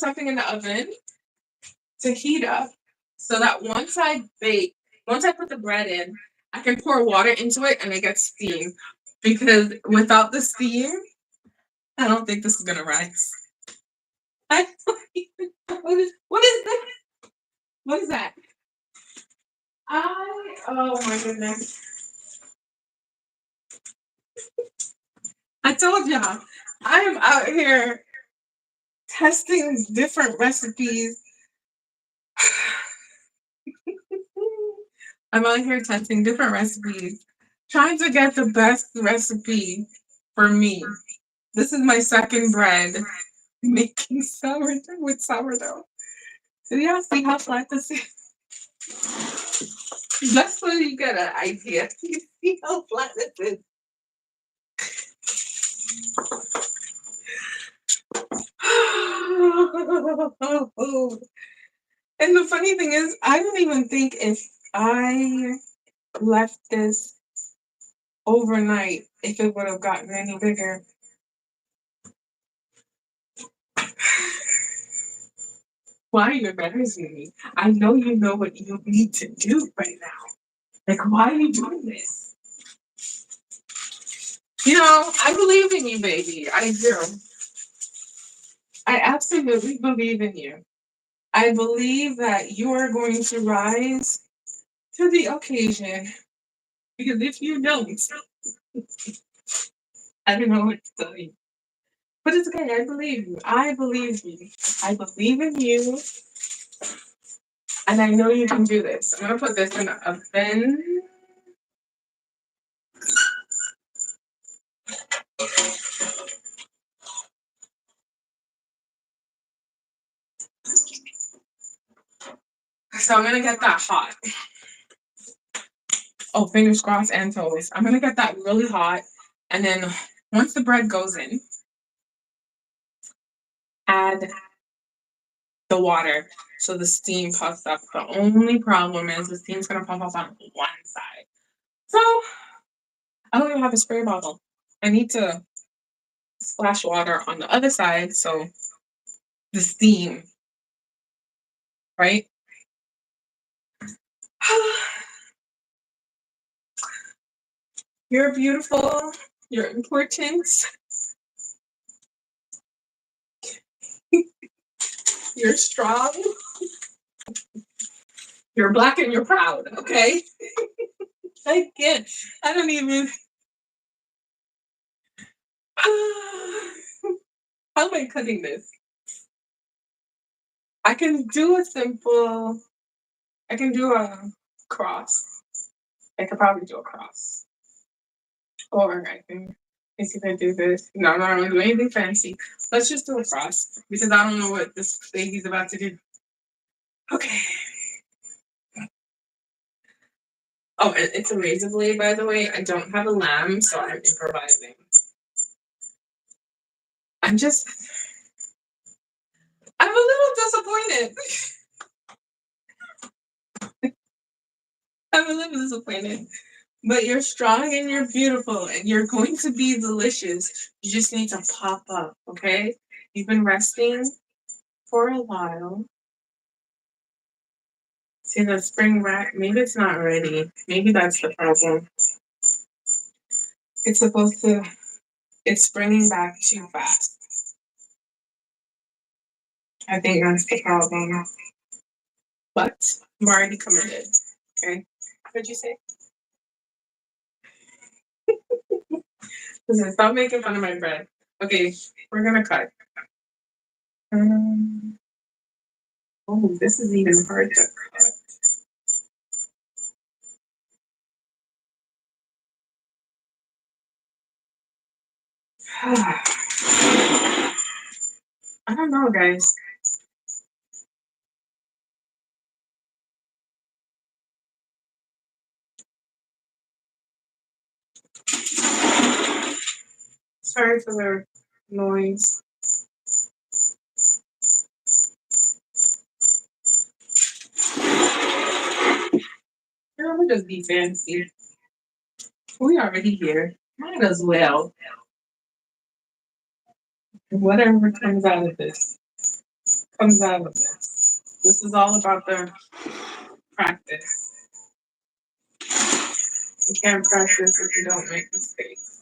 something in the oven to heat up so that once I put the bread in, I can pour water into it and it gets steam. Because without the steam, I don't think this is gonna rise. I don't even know what is that? What is that? Oh my goodness. I told y'all, I am out here testing different recipes. I'm out here testing different recipes, trying to get the best recipe for me. This is my second bread making sourdough with sourdough. So y'all see how flat this is? Just so you get an idea. You see how flat this is? And the funny thing is, I don't even think if I left this overnight, if it would have gotten any bigger. Why are you embarrassing me? I know you know what you need to do right now. Like, why are you doing this? I believe in you, baby. I do. I absolutely believe in you. I believe that you are going to rise to the occasion. Because if you don't, I don't know what to tell you. But it's okay. I believe you. I believe you. I believe in you. And I know you can do this. I'm going to put this in the oven. So I'm going to get that hot. Oh, fingers crossed and toes. I'm going to get that really hot. And then once the bread goes in, add the water so the steam puffs up. The only problem is the steam's going to puff up on one side. So I don't even have a spray bottle. I need to splash water on the other side so the steam, right? You're beautiful. You're important. You're strong. You're black and you're proud, okay? I can't. I don't even. How am I cutting this? I can do a cross. I could probably do a cross. Or I see if I do this. No, I'm not going to do anything fancy. Let's just do a cross because I don't know what this baby's about to do. Okay. Oh, and it's a razor blade, by the way. I don't have a lamb, so I'm improvising. I'm a little disappointed. I'm a little disappointed. But you're strong and you're beautiful and you're going to be delicious. You just need to pop up, okay? You've been resting for a while. See the spring rack? Maybe it's not ready. Maybe that's the problem. It's springing back too fast. I think that's the problem. But I'm already committed. Okay. What'd you say? Listen, stop making fun of my bread. Okay, we're gonna cut. Oh, this is even hard to cut. I don't know, guys. Sorry for the noise. Girl, we just be fancy. We already here. Might as well. Whatever comes out of this, comes out of this. This is all about the practice. You can't practice if you don't make mistakes.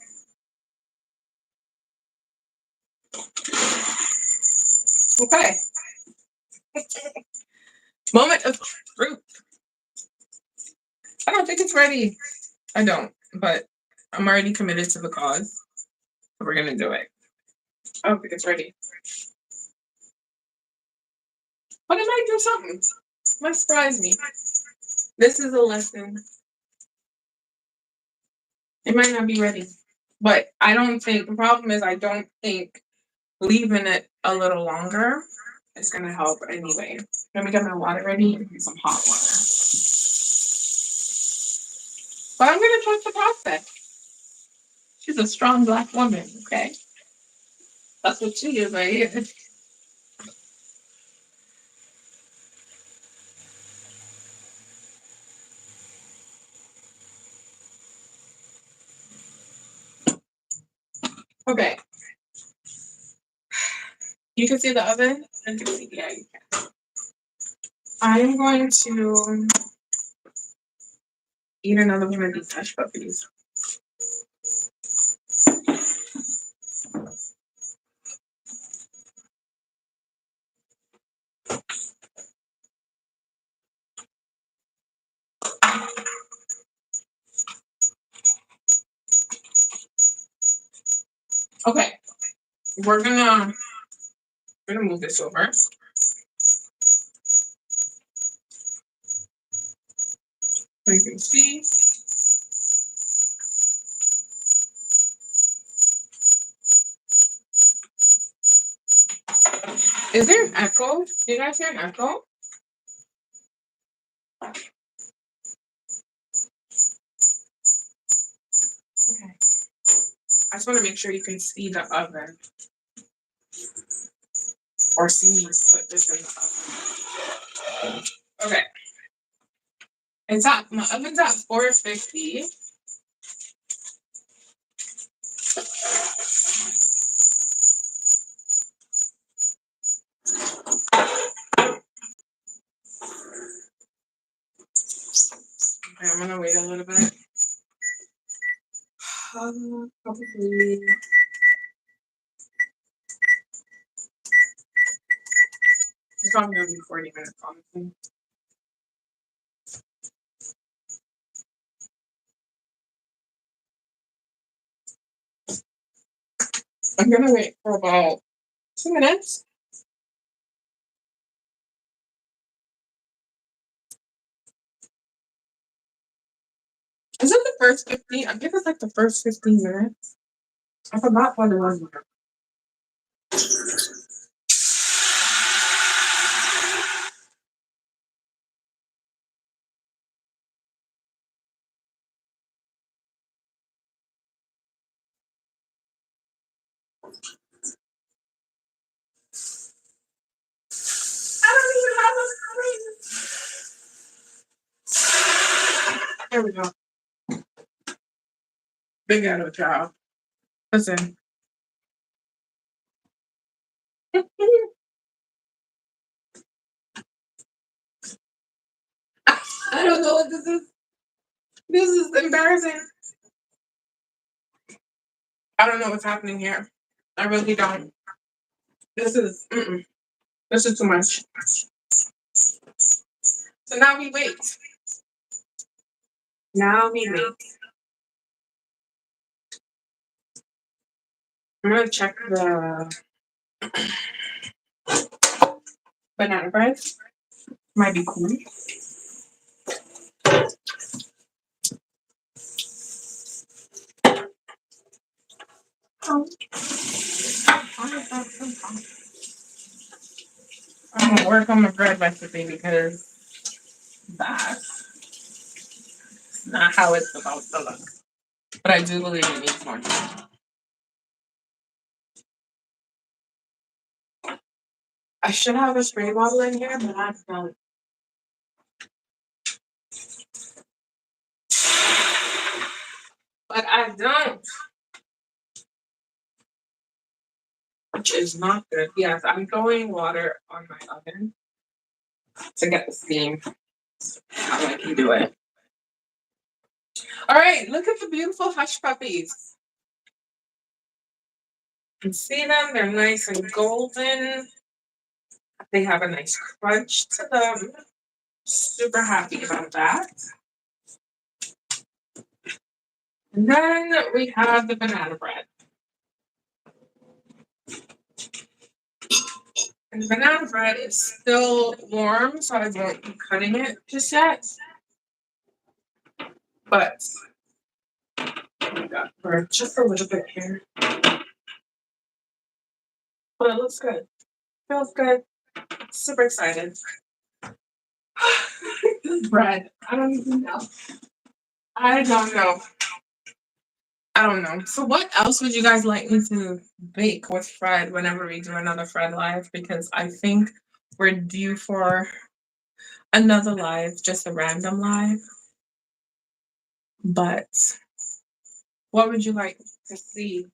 Okay. Moment of truth. I don't think it's ready. I don't, but I'm already committed to the cause. So we're gonna do it. I don't think it's ready. But it might do something. It might surprise me. This is a lesson. It might not be ready. But I don't think the problem is I don't think leaving it a little longer is gonna help anyway. Let me get my water ready and get some hot water. But I'm gonna trust the process. She's a strong Black woman, okay? That's what she is right here. Okay. You can see the oven? I can see, yeah, you can. I am going to eat another one of these hush puppies. Okay. We're gonna move this over. So you can see. Is there an echo? Do you guys hear an echo? Okay. I just want to make sure you can see the oven. Or see me put this in the oven. Okay. My oven's at 450. Okay, I'm gonna wait a little bit. Probably. It's probably gonna be 40 minutes, honestly. I'm gonna wait for about 2 minutes. Is it the first 15? I think it's like the first 15 minutes. I forgot what it was. I don't even have a screen. There we go. Big ghetto child. Listen. I don't know what this is. This is embarrassing. I don't know what's happening here. I really don't. This is too much. So now we wait. Now we wait. I'm gonna check the banana bread. Might be cool. I'm gonna work on my bread recipe because that's not how it's supposed to look. But I do believe it needs more time. I should have a spray bottle in here, but I don't. But I don't, which is not good. Yes, I'm throwing water on my oven to get the steam. How I can do it. All right, look at the beautiful hush puppies. You can see them, they're nice and golden. They have a nice crunch to them. Super happy about that. And then we have the banana bread. And the banana bread is still warm, so I won't be cutting it just yet. But we got for just a little bit here. But it looks good. Feels good. Super excited. This bread. I don't even know. I don't know. I don't know. So what else would you guys like me to bake with Fred whenever we do another Fred live? Because I think we're due for another live, just a random live. But what would you like to see?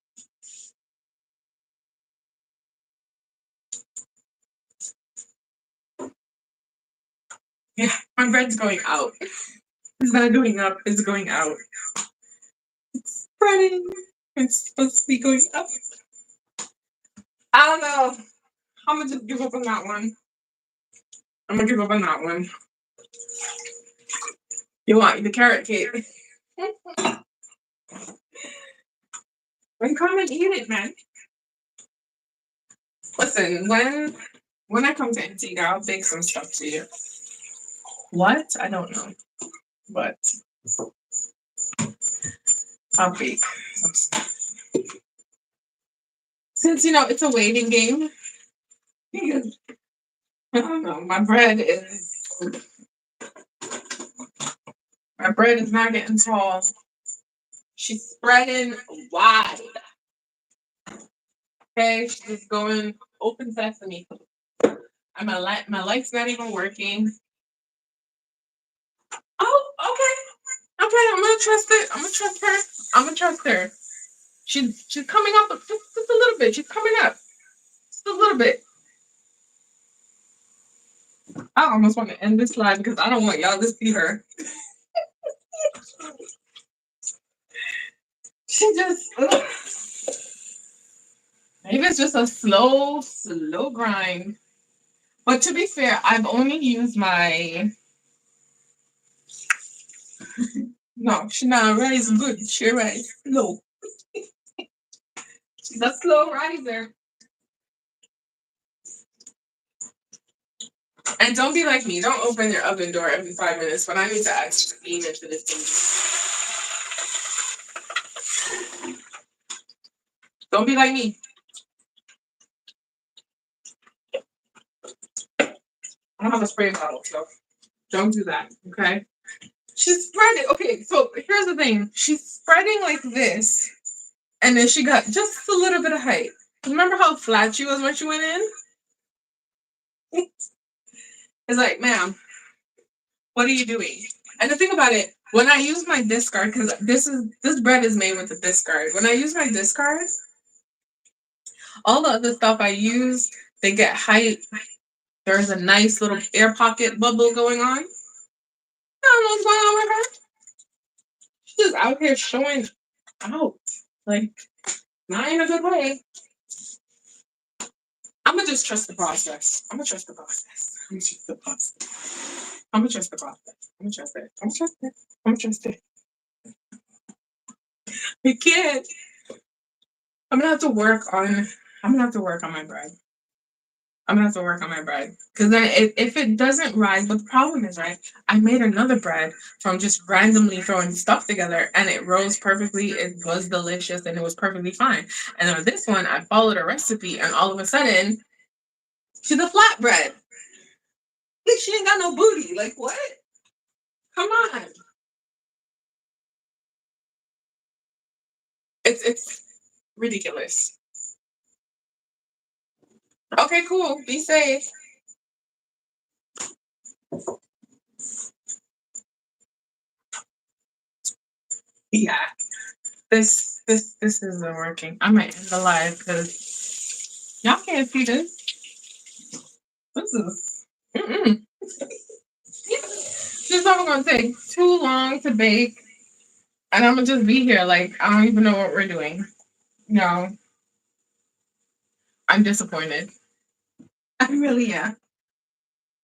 Yeah, my bread's going out. It's not going up, it's going out. It's spreading. It's supposed to be going up. I don't know. I'm gonna just give up on that one. I'm gonna give up on that one. You want the carrot cake? Then come and eat it, man. Listen, when I come to Antigua, I'll bake some stuff to you. What? I don't know. But I'll bake some stuff. Since it's a waiting game, because I don't know, my bread is not getting tall. She's spreading wide. Okay, she's going open sesame. And my light's not even working. Oh, okay. Okay, I'm gonna trust it. I'm gonna trust her. I'm gonna trust her. She's coming up just a little bit. She's coming up. Just a little bit. I almost want to end this live because I don't want y'all to see her. She just maybe it's just a slow grind. But to be fair, I've only used my no, she not rise good. She rise slow. She's a slow riser. And don't be like me. Don't open your oven door every 5 minutes when I need to add steam into this thing. Don't be like me. I don't have a spray bottle, so don't do that, okay? She's spreading. Okay, so here's the thing. She's spreading like this, and then she got just a little bit of height. Remember how flat she was when she went in? It's like, ma'am, what are you doing? And the thing about it, when I use my discard, because this bread is made with a discard. When I use my discard, all the other stuff I use, they get height. There's a nice little air pocket bubble going on. I don't know what's going on with her. She's just out here showing out. Like, not in a good way. I'm gonna just trust the process. I'm gonna trust the process. I'm gonna trust the process. I'm gonna trust the process. I'm gonna trust it. I'm gonna trust it. I'm gonna trust it. I can't. I'm gonna have to work on. I'm gonna have to work on my bread. I'm gonna have to work on my bread because then if it doesn't rise, but the problem is, right? I made another bread from just randomly throwing stuff together, and it rose perfectly. It was delicious, and it was perfectly fine. And then with this one, I followed a recipe, and all of a sudden, she's a flatbread. She ain't got no booty. Like what? Come on. It's ridiculous. Okay, cool. Be safe. Yeah. This isn't working. I might end the live because y'all can't see this. This is mm-mm. This is not gonna take too long to bake, and I'm gonna just be here like I don't even know what we're doing. No, I'm disappointed. I really am.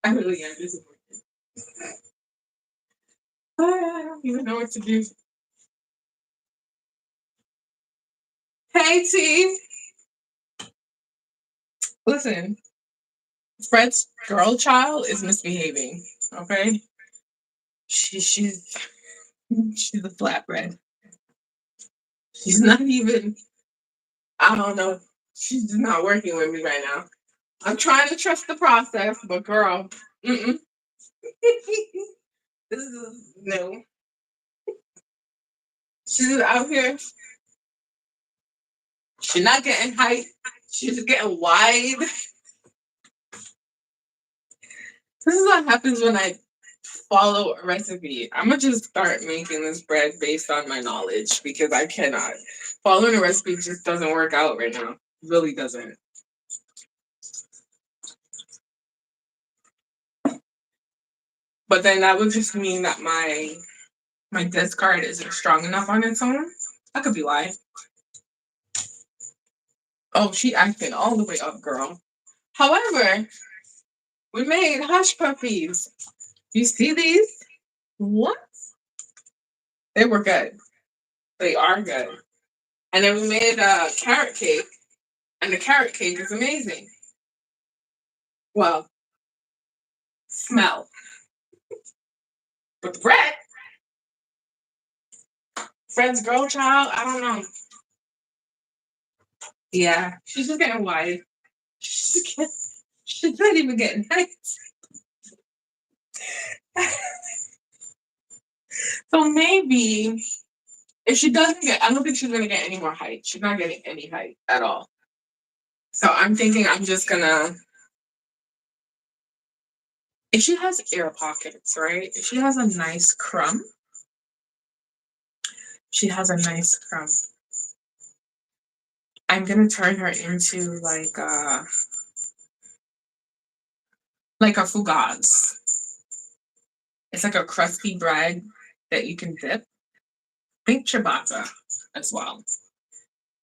I really am disappointed. I don't even know what to do. Hey T, listen. Fred's girl child is misbehaving. Okay, she's she's a flatbread. She's not even. I don't know. She's just not working with me right now. I'm trying to trust the process, but girl, mm-mm. This is no. She's out here. She's not getting height. She's just getting wide. This is what happens when I follow a recipe. I'm gonna just start making this bread based on my knowledge because I cannot. Following a recipe just doesn't work out right now. Really doesn't. But then that would just mean that my discard isn't strong enough on its own. That could be why. Oh, she acting all the way up, girl. However, we made hush puppies. You see these? What? They were good. They are good. And then we made a carrot cake, and the carrot cake is amazing. Well, smell. But the bread, Fred's girl child, I don't know. Yeah, she's just getting wide. She's not even getting nice. So maybe if she doesn't get, I don't think she's gonna get any more height. She's not getting any height at all. So I'm thinking I'm just gonna. If she has air pockets, right? If she has a nice crumb, she has a nice crumb. I'm gonna turn her into like a fugaz. It's like a crusty bread that you can dip. Think ciabatta as well.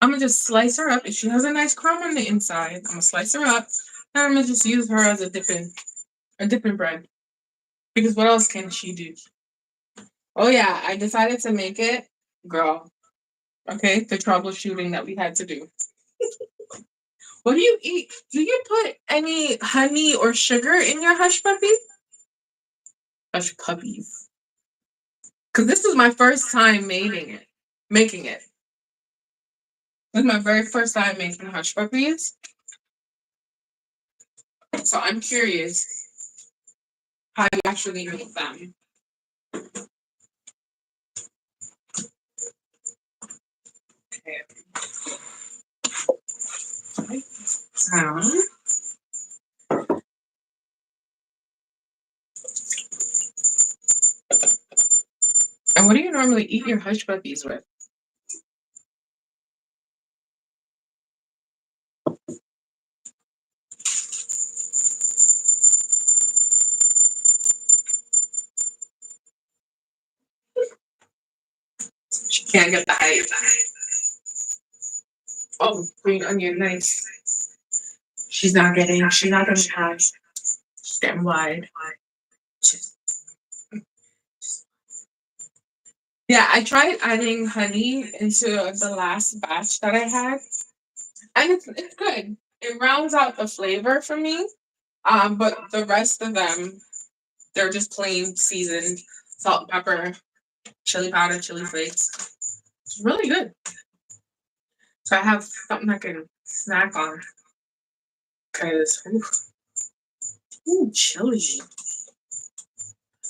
I'm gonna just slice her up. If she has a nice crumb on the inside, I'm gonna slice her up, and I'm gonna just use her as a dipping bread. Because what else can she do? Oh yeah, I decided to make it, girl. Okay, the troubleshooting that we had to do. What do you eat? Do you put any honey or sugar in your hush puppy? Hush puppies. Because this is my first time making it. Making it. This is my very first time making hush puppies. So I'm curious how you actually make them. Okay. Down. And what do you normally eat your hush puppies with? She can't get the height. Oh, green onion, nice. She's not getting high. She's getting wide. Just- Yeah, I tried adding honey into the last batch that I had, and it's good. It rounds out the flavor for me. But the rest of them, they're just plain seasoned salt, pepper, chili powder, chili flakes. It's really good. So I have something I can snack on. Cause chili. It's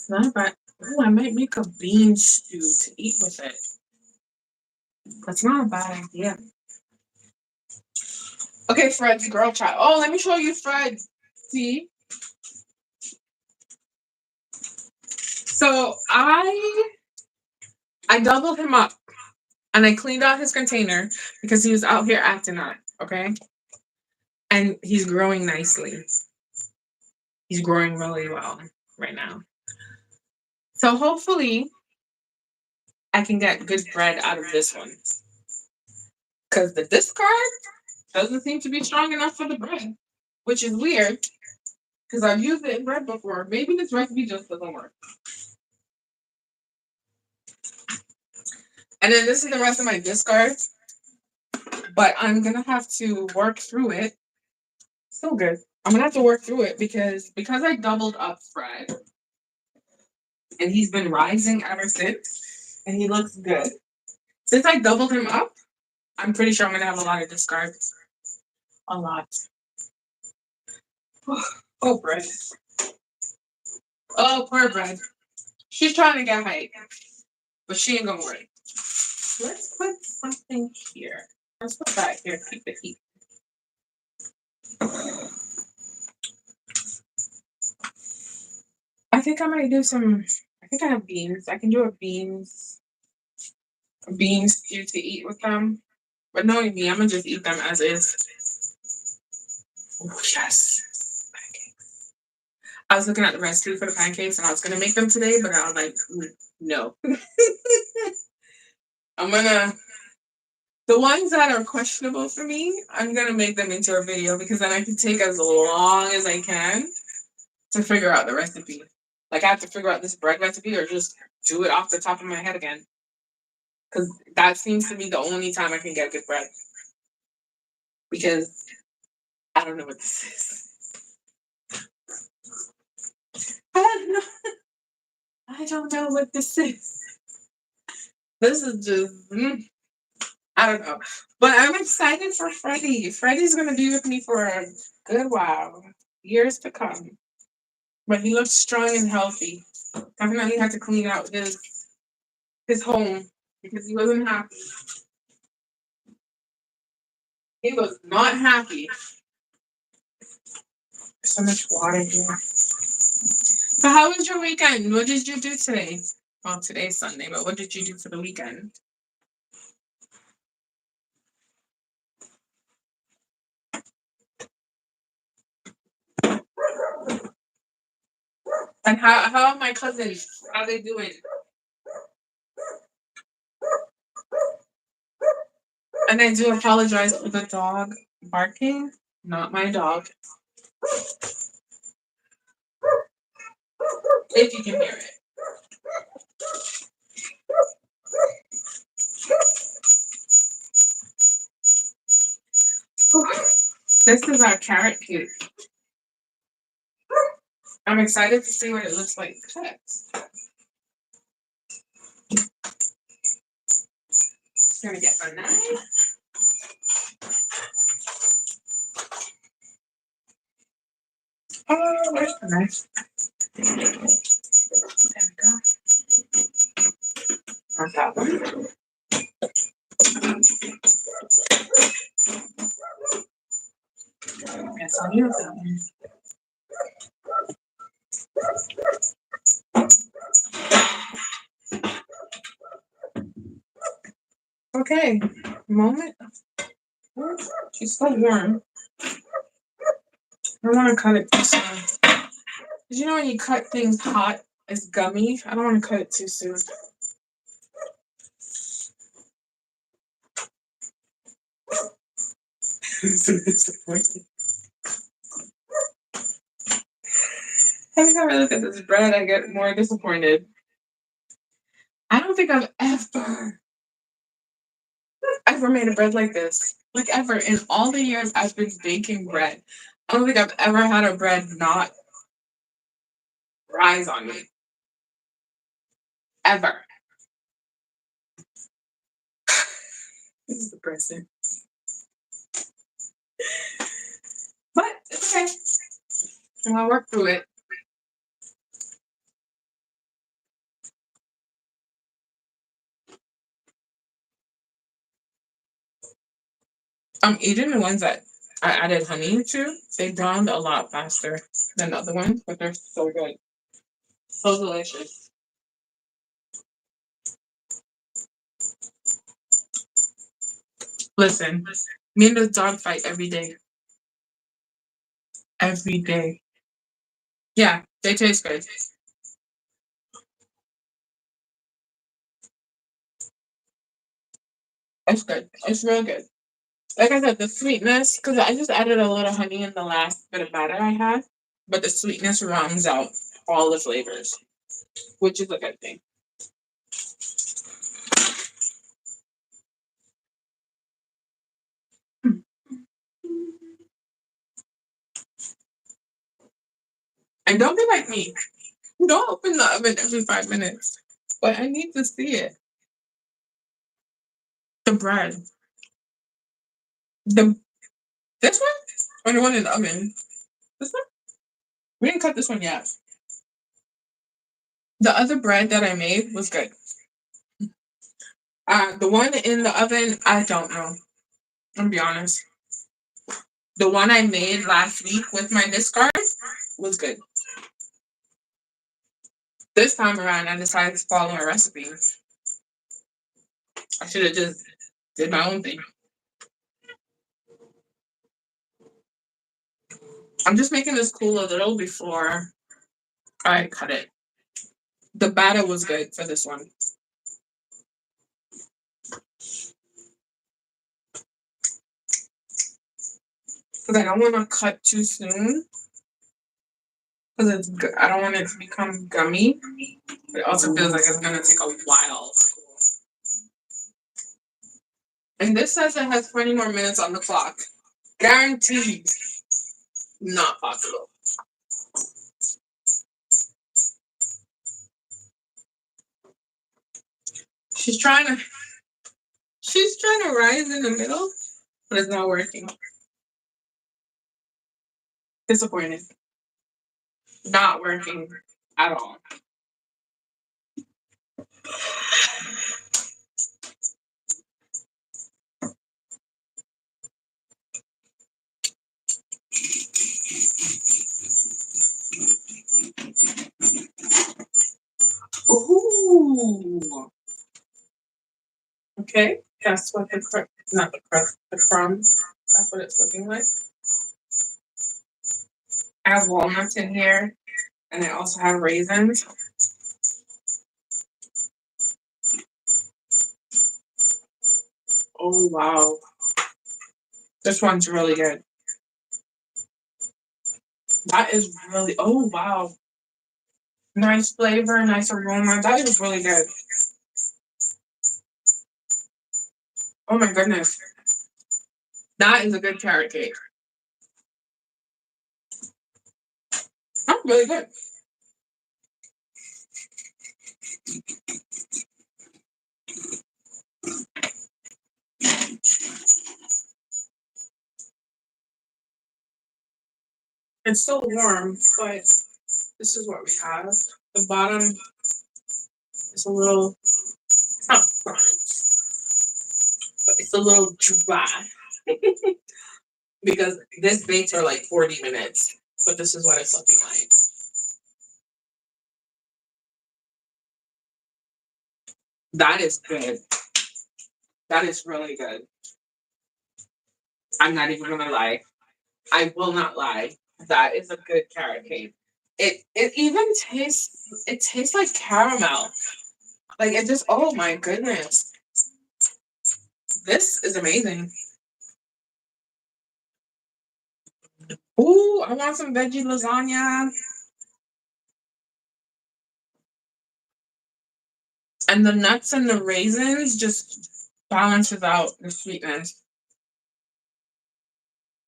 not bad. Ooh, I might make a bean stew to eat with it. That's not a bad idea. Okay, Fred's girl child. Oh, let me show you Fred. See? So I doubled him up and I cleaned out his container because he was out here acting up, okay? And he's growing nicely. He's growing really well right now. So hopefully I can get good bread out of this one. Because the discard doesn't seem to be strong enough for the bread, which is weird because I've used it in bread before. Maybe this recipe just doesn't work. And then this is the rest of my discard, but I'm gonna have to work through it. So good. I'm gonna have to work through it because I doubled up Fred and he's been rising ever since and he looks good. Since I doubled him up, I'm pretty sure I'm gonna have a lot of discards. A lot. Oh, bread. Oh, poor bread. She's trying to get height, but she ain't gonna work. Let's put something here. Let's put that here. Keep the heat. I think I might do some. I think I have beans. I can do a beans stew to eat with them. But knowing me, I'm gonna just eat them as is. Oh yes. Pancakes. I was looking at the recipe for the pancakes and I was gonna make them today, but I was like, no. I'm gonna the ones that are questionable for me, I'm gonna make them into a video because then I can take as long as I can to figure out the recipe. Like I have to figure out this bread recipe or just do it off the top of my head again. Because that seems to be the only time I can get good bread. Because I don't know what this is. I don't know. I don't know what this is. This is just I don't know. But I'm excited for Freddie. Freddie's gonna be with me for a good while. Years to come. But he looks strong and healthy. Definitely had to clean out his home because he wasn't happy. He was not happy. There's so much water here. So how was your weekend? What did you do today? Well, today's Sunday, but what did you do for the weekend? And how are my cousins? How are they doing? And I do apologize for the dog barking. Not my dog. If you can hear it. This is our carrot cake. I'm excited to see what it looks like cut. Just gonna get my knife. Oh, where's the knife? There we go. On that one. Yes, I'll use that one. Okay, moment. She's still warm. I don't want to cut it too soon. Did you know when you cut things hot, it's gummy? I don't want to cut it too soon. Every time I look at this bread, I get more disappointed. I don't think I've ever made a bread like this. Like ever. In all the years I've been baking bread, I don't think I've ever had a bread not rise on me. Ever. This is depressing. But it's okay. I'm gonna work through it. I'm eating the ones that I added honey to. They browned a lot faster than the other ones, but they're so good. So delicious. Listen, me and the dog fight every day. Every day. Yeah, they taste good. It's good. It's real good. Like I said, the sweetness, because I just added a little honey in the last bit of batter I had, but the sweetness rounds out all the flavors, which is a good thing. And don't be like me. Don't open the oven every 5 minutes. But I need to see it. The bread. The this one? Or the one in the oven? This one? We didn't cut this one yet. The other bread that I made was good. The one in the oven, I don't know. I'll be honest. The one I made last week with my discard was good. This time around, I decided to follow a recipe. I should have just did my own thing. I'm just making this cool a little before I cut it. The batter was good for this one. Because I don't want to cut too soon. Because I don't want it to become gummy. It also feels like it's going to take a while. And this says it has 20 more minutes on the clock. Guaranteed. Not possible. She's trying to rise in the middle, but it's not working. Disappointed. Not working at all. Ooh. Okay, that's what not the crust, the crumbs. That's what it's looking like. I have walnuts in here, and I also have raisins. Oh wow, this one's really good. That is really. Oh wow, nice flavor, nice aroma. That is really good. Oh my goodness, that is a good carrot cake. That's really good. It's still warm, but this is what we have. The bottom is a little. It's not burnt, but it's a little dry because this bakes for like 40 minutes. But this is what it's looking like. That is good. That is really good. I'm not even gonna lie. I will not lie. That is a good carrot cake. It even tastes like caramel. Like it just oh my goodness. This is amazing. Ooh, I want some veggie lasagna. And the nuts and the raisins just balances out the sweetness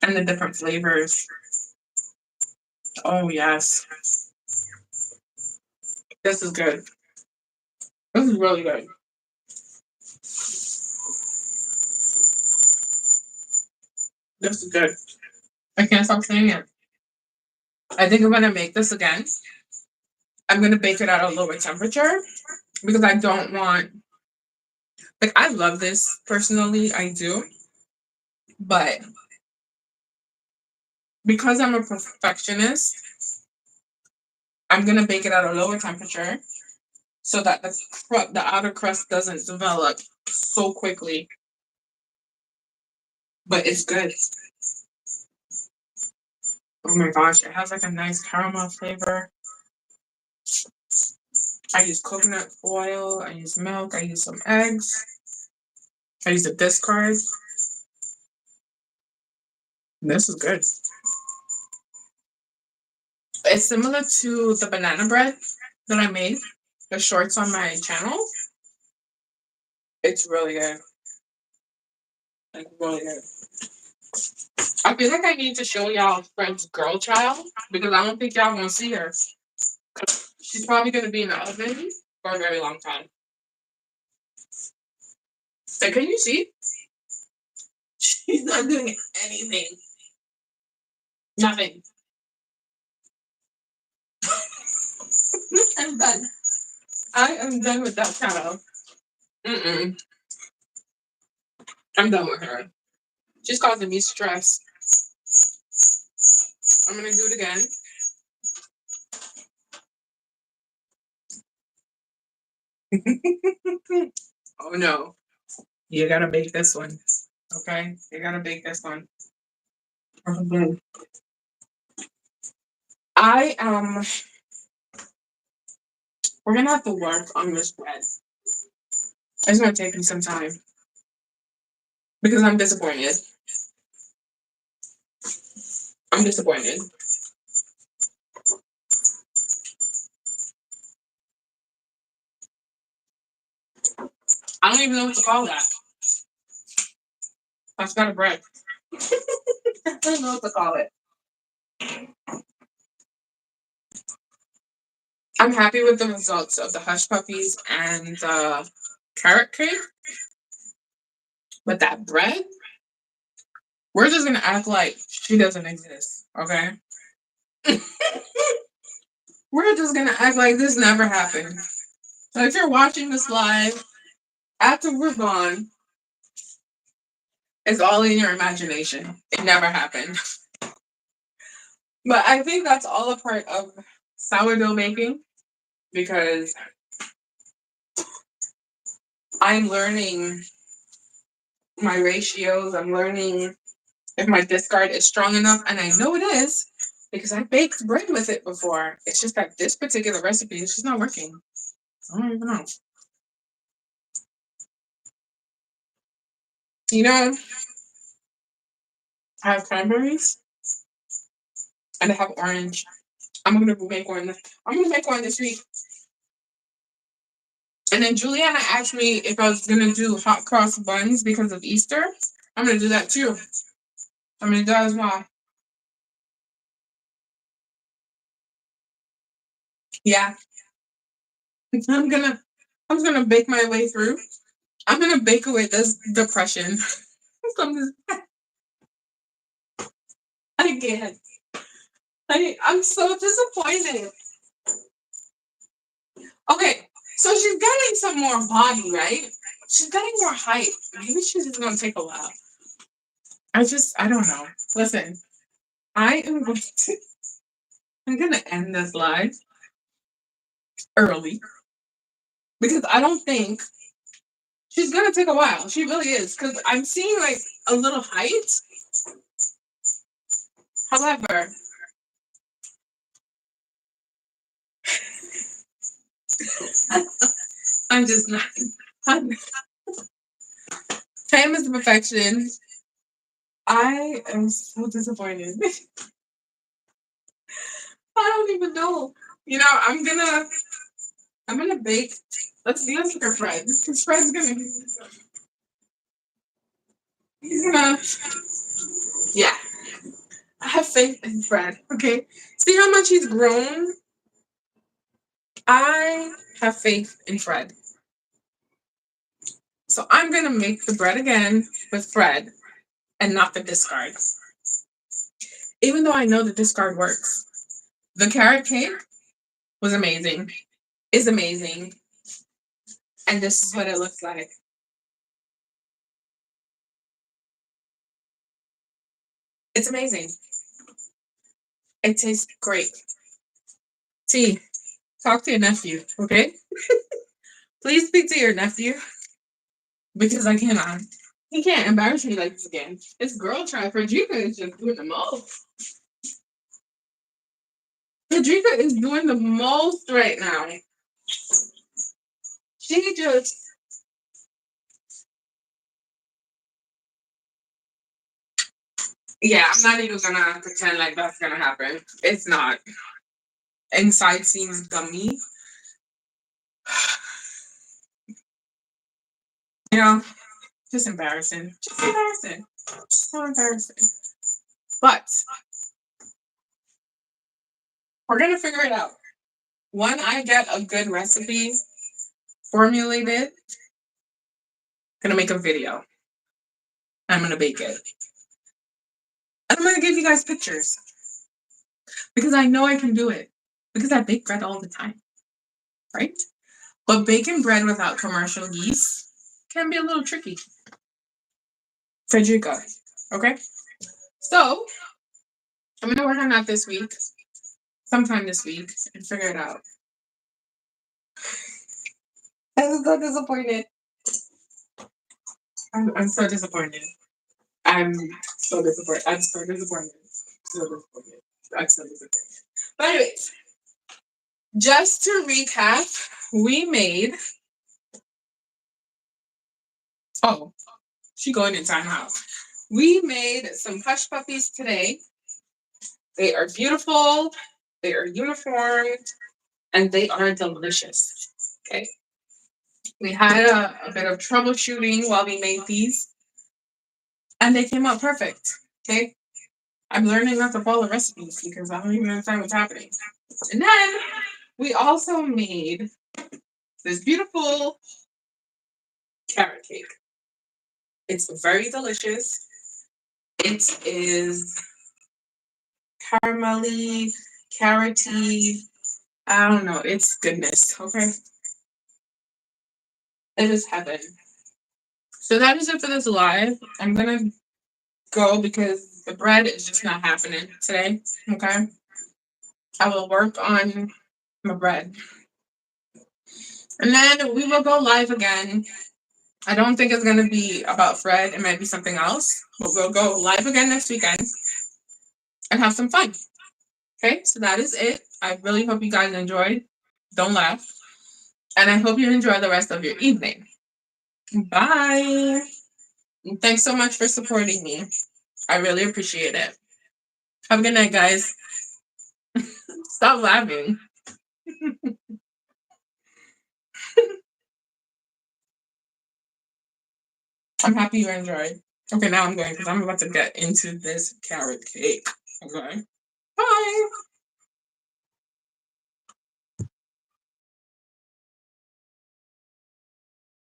and the different flavors. Oh yes. This is good. This is really good. This is good. I can't stop saying it. I think I'm gonna make this again. I'm gonna bake it at a lower temperature because I don't want like I love this personally, I do, but Because I'm a perfectionist, I'm gonna bake it at a lower temperature so that the outer crust doesn't develop so quickly. But it's good. Oh my gosh, it has like a nice caramel flavor. I use coconut oil, I use milk, I use some eggs, I use a discard. This is good. It's similar to the banana bread that I made, the shorts on my channel. It's really good. Like really good. I feel like I need to show y'all Fred's girl child because I don't think y'all gonna see her. She's probably gonna be in the oven for a very long time. So can you see? She's not doing anything. Nothing. I'm done. I am done with that child. Mm-mm. I'm done with her. She's causing me stress. I'm gonna do it again. Oh no. You gotta bake this one. Okay? You gotta bake this one. Mhm. I we're gonna have to work on this bread. It's gonna take me some time because I'm disappointed. I'm disappointed. I don't even know what to call that. That's not a bread. I don't know what to call it. I'm happy with the results of the hush puppies and the carrot cake, but that bread, we're just gonna act like she doesn't exist, okay? We're just gonna act like this never happened. So if you're watching this live after we're gone, it's all in your imagination. It never happened. But I think that's all a part of sourdough making because I'm learning my ratios. I'm learning if my discard is strong enough, and I know it is because I baked bread with it before. It's just that this particular recipe is just not working. I don't even know. You know, I have cranberries and I have orange. I'm gonna make one. I'm gonna make one this week. And then Juliana asked me if I was gonna do hot cross buns because of Easter. I'm gonna do that too. I'm gonna do that as well. Yeah, I'm gonna. I'm gonna bake my way through. I'm gonna bake away this depression. I can't. I'm so disappointed. Okay, so she's getting some more body, right? She's getting more height. Maybe she's just gonna take a while. I don't know. Listen, I am going to, I'm gonna end this live early because I don't think she's gonna take a while. She really is because I'm seeing like a little height. However, I'm just not. I'm, Time is perfection. I am so disappointed. I don't even know. You know, I'm gonna bake. Let's see. Let's look at Fred. Because Fred's gonna. He's gonna. Yeah, I have faith in Fred. Okay. See how much he's grown. I have faith in Fred. So I'm gonna make the bread again with Fred and not the discard. Even though I know the discard works. The carrot cake was amazing. Is amazing. And this is what it looks like. It's amazing. It tastes great. T, talk to your nephew, okay? Please speak to your nephew because I cannot. He can't embarrass me like this again. This girl tried. Frederica is just doing the most. Frederica is doing the most right now. She just, yeah, I'm not even gonna pretend like that's gonna happen. It's not. Inside seems gummy. You know, just embarrassing. Just embarrassing. So embarrassing. But we're gonna figure it out. When I get a good recipe formulated, I'm gonna make a video. I'm gonna bake it. And I'm gonna give you guys pictures because I know I can do it. Because I bake bread all the time, right? But baking bread without commercial yeast can be a little tricky. Frederica. Okay? So I'm gonna work on that this week, sometime this week, and figure it out. I'm so disappointed. I'm so disappointed. I'm so disappointed. I'm so disappointed. So disappointed. I'm so disappointed. But anyways, just to recap, we made. Oh, she going in timeout. We made some hush puppies today. They are beautiful. They are uniformed, and they are delicious. Okay. We had a bit of troubleshooting while we made these, and they came out perfect. Okay. I'm learning not to follow recipes because I don't even understand what's happening. And then we also made this beautiful carrot cake. It's very delicious. It is caramelly, carroty. I don't know. It's goodness. Okay. It is heaven. So that is it for this live. I'm gonna go because the bread is just not happening today. Okay. I will work on my bread. And then we will go live again. I don't think it's gonna be about Fred. It might be something else. But we'll go live again next weekend and have some fun. Okay, so that is it. I really hope you guys enjoyed. Don't laugh. And I hope you enjoy the rest of your evening. Bye. And thanks so much for supporting me. I really appreciate it. Have a good night, guys. Stop laughing. I'm happy you enjoyed. Okay, now I'm going because I'm about to get into this carrot cake. Okay. Bye.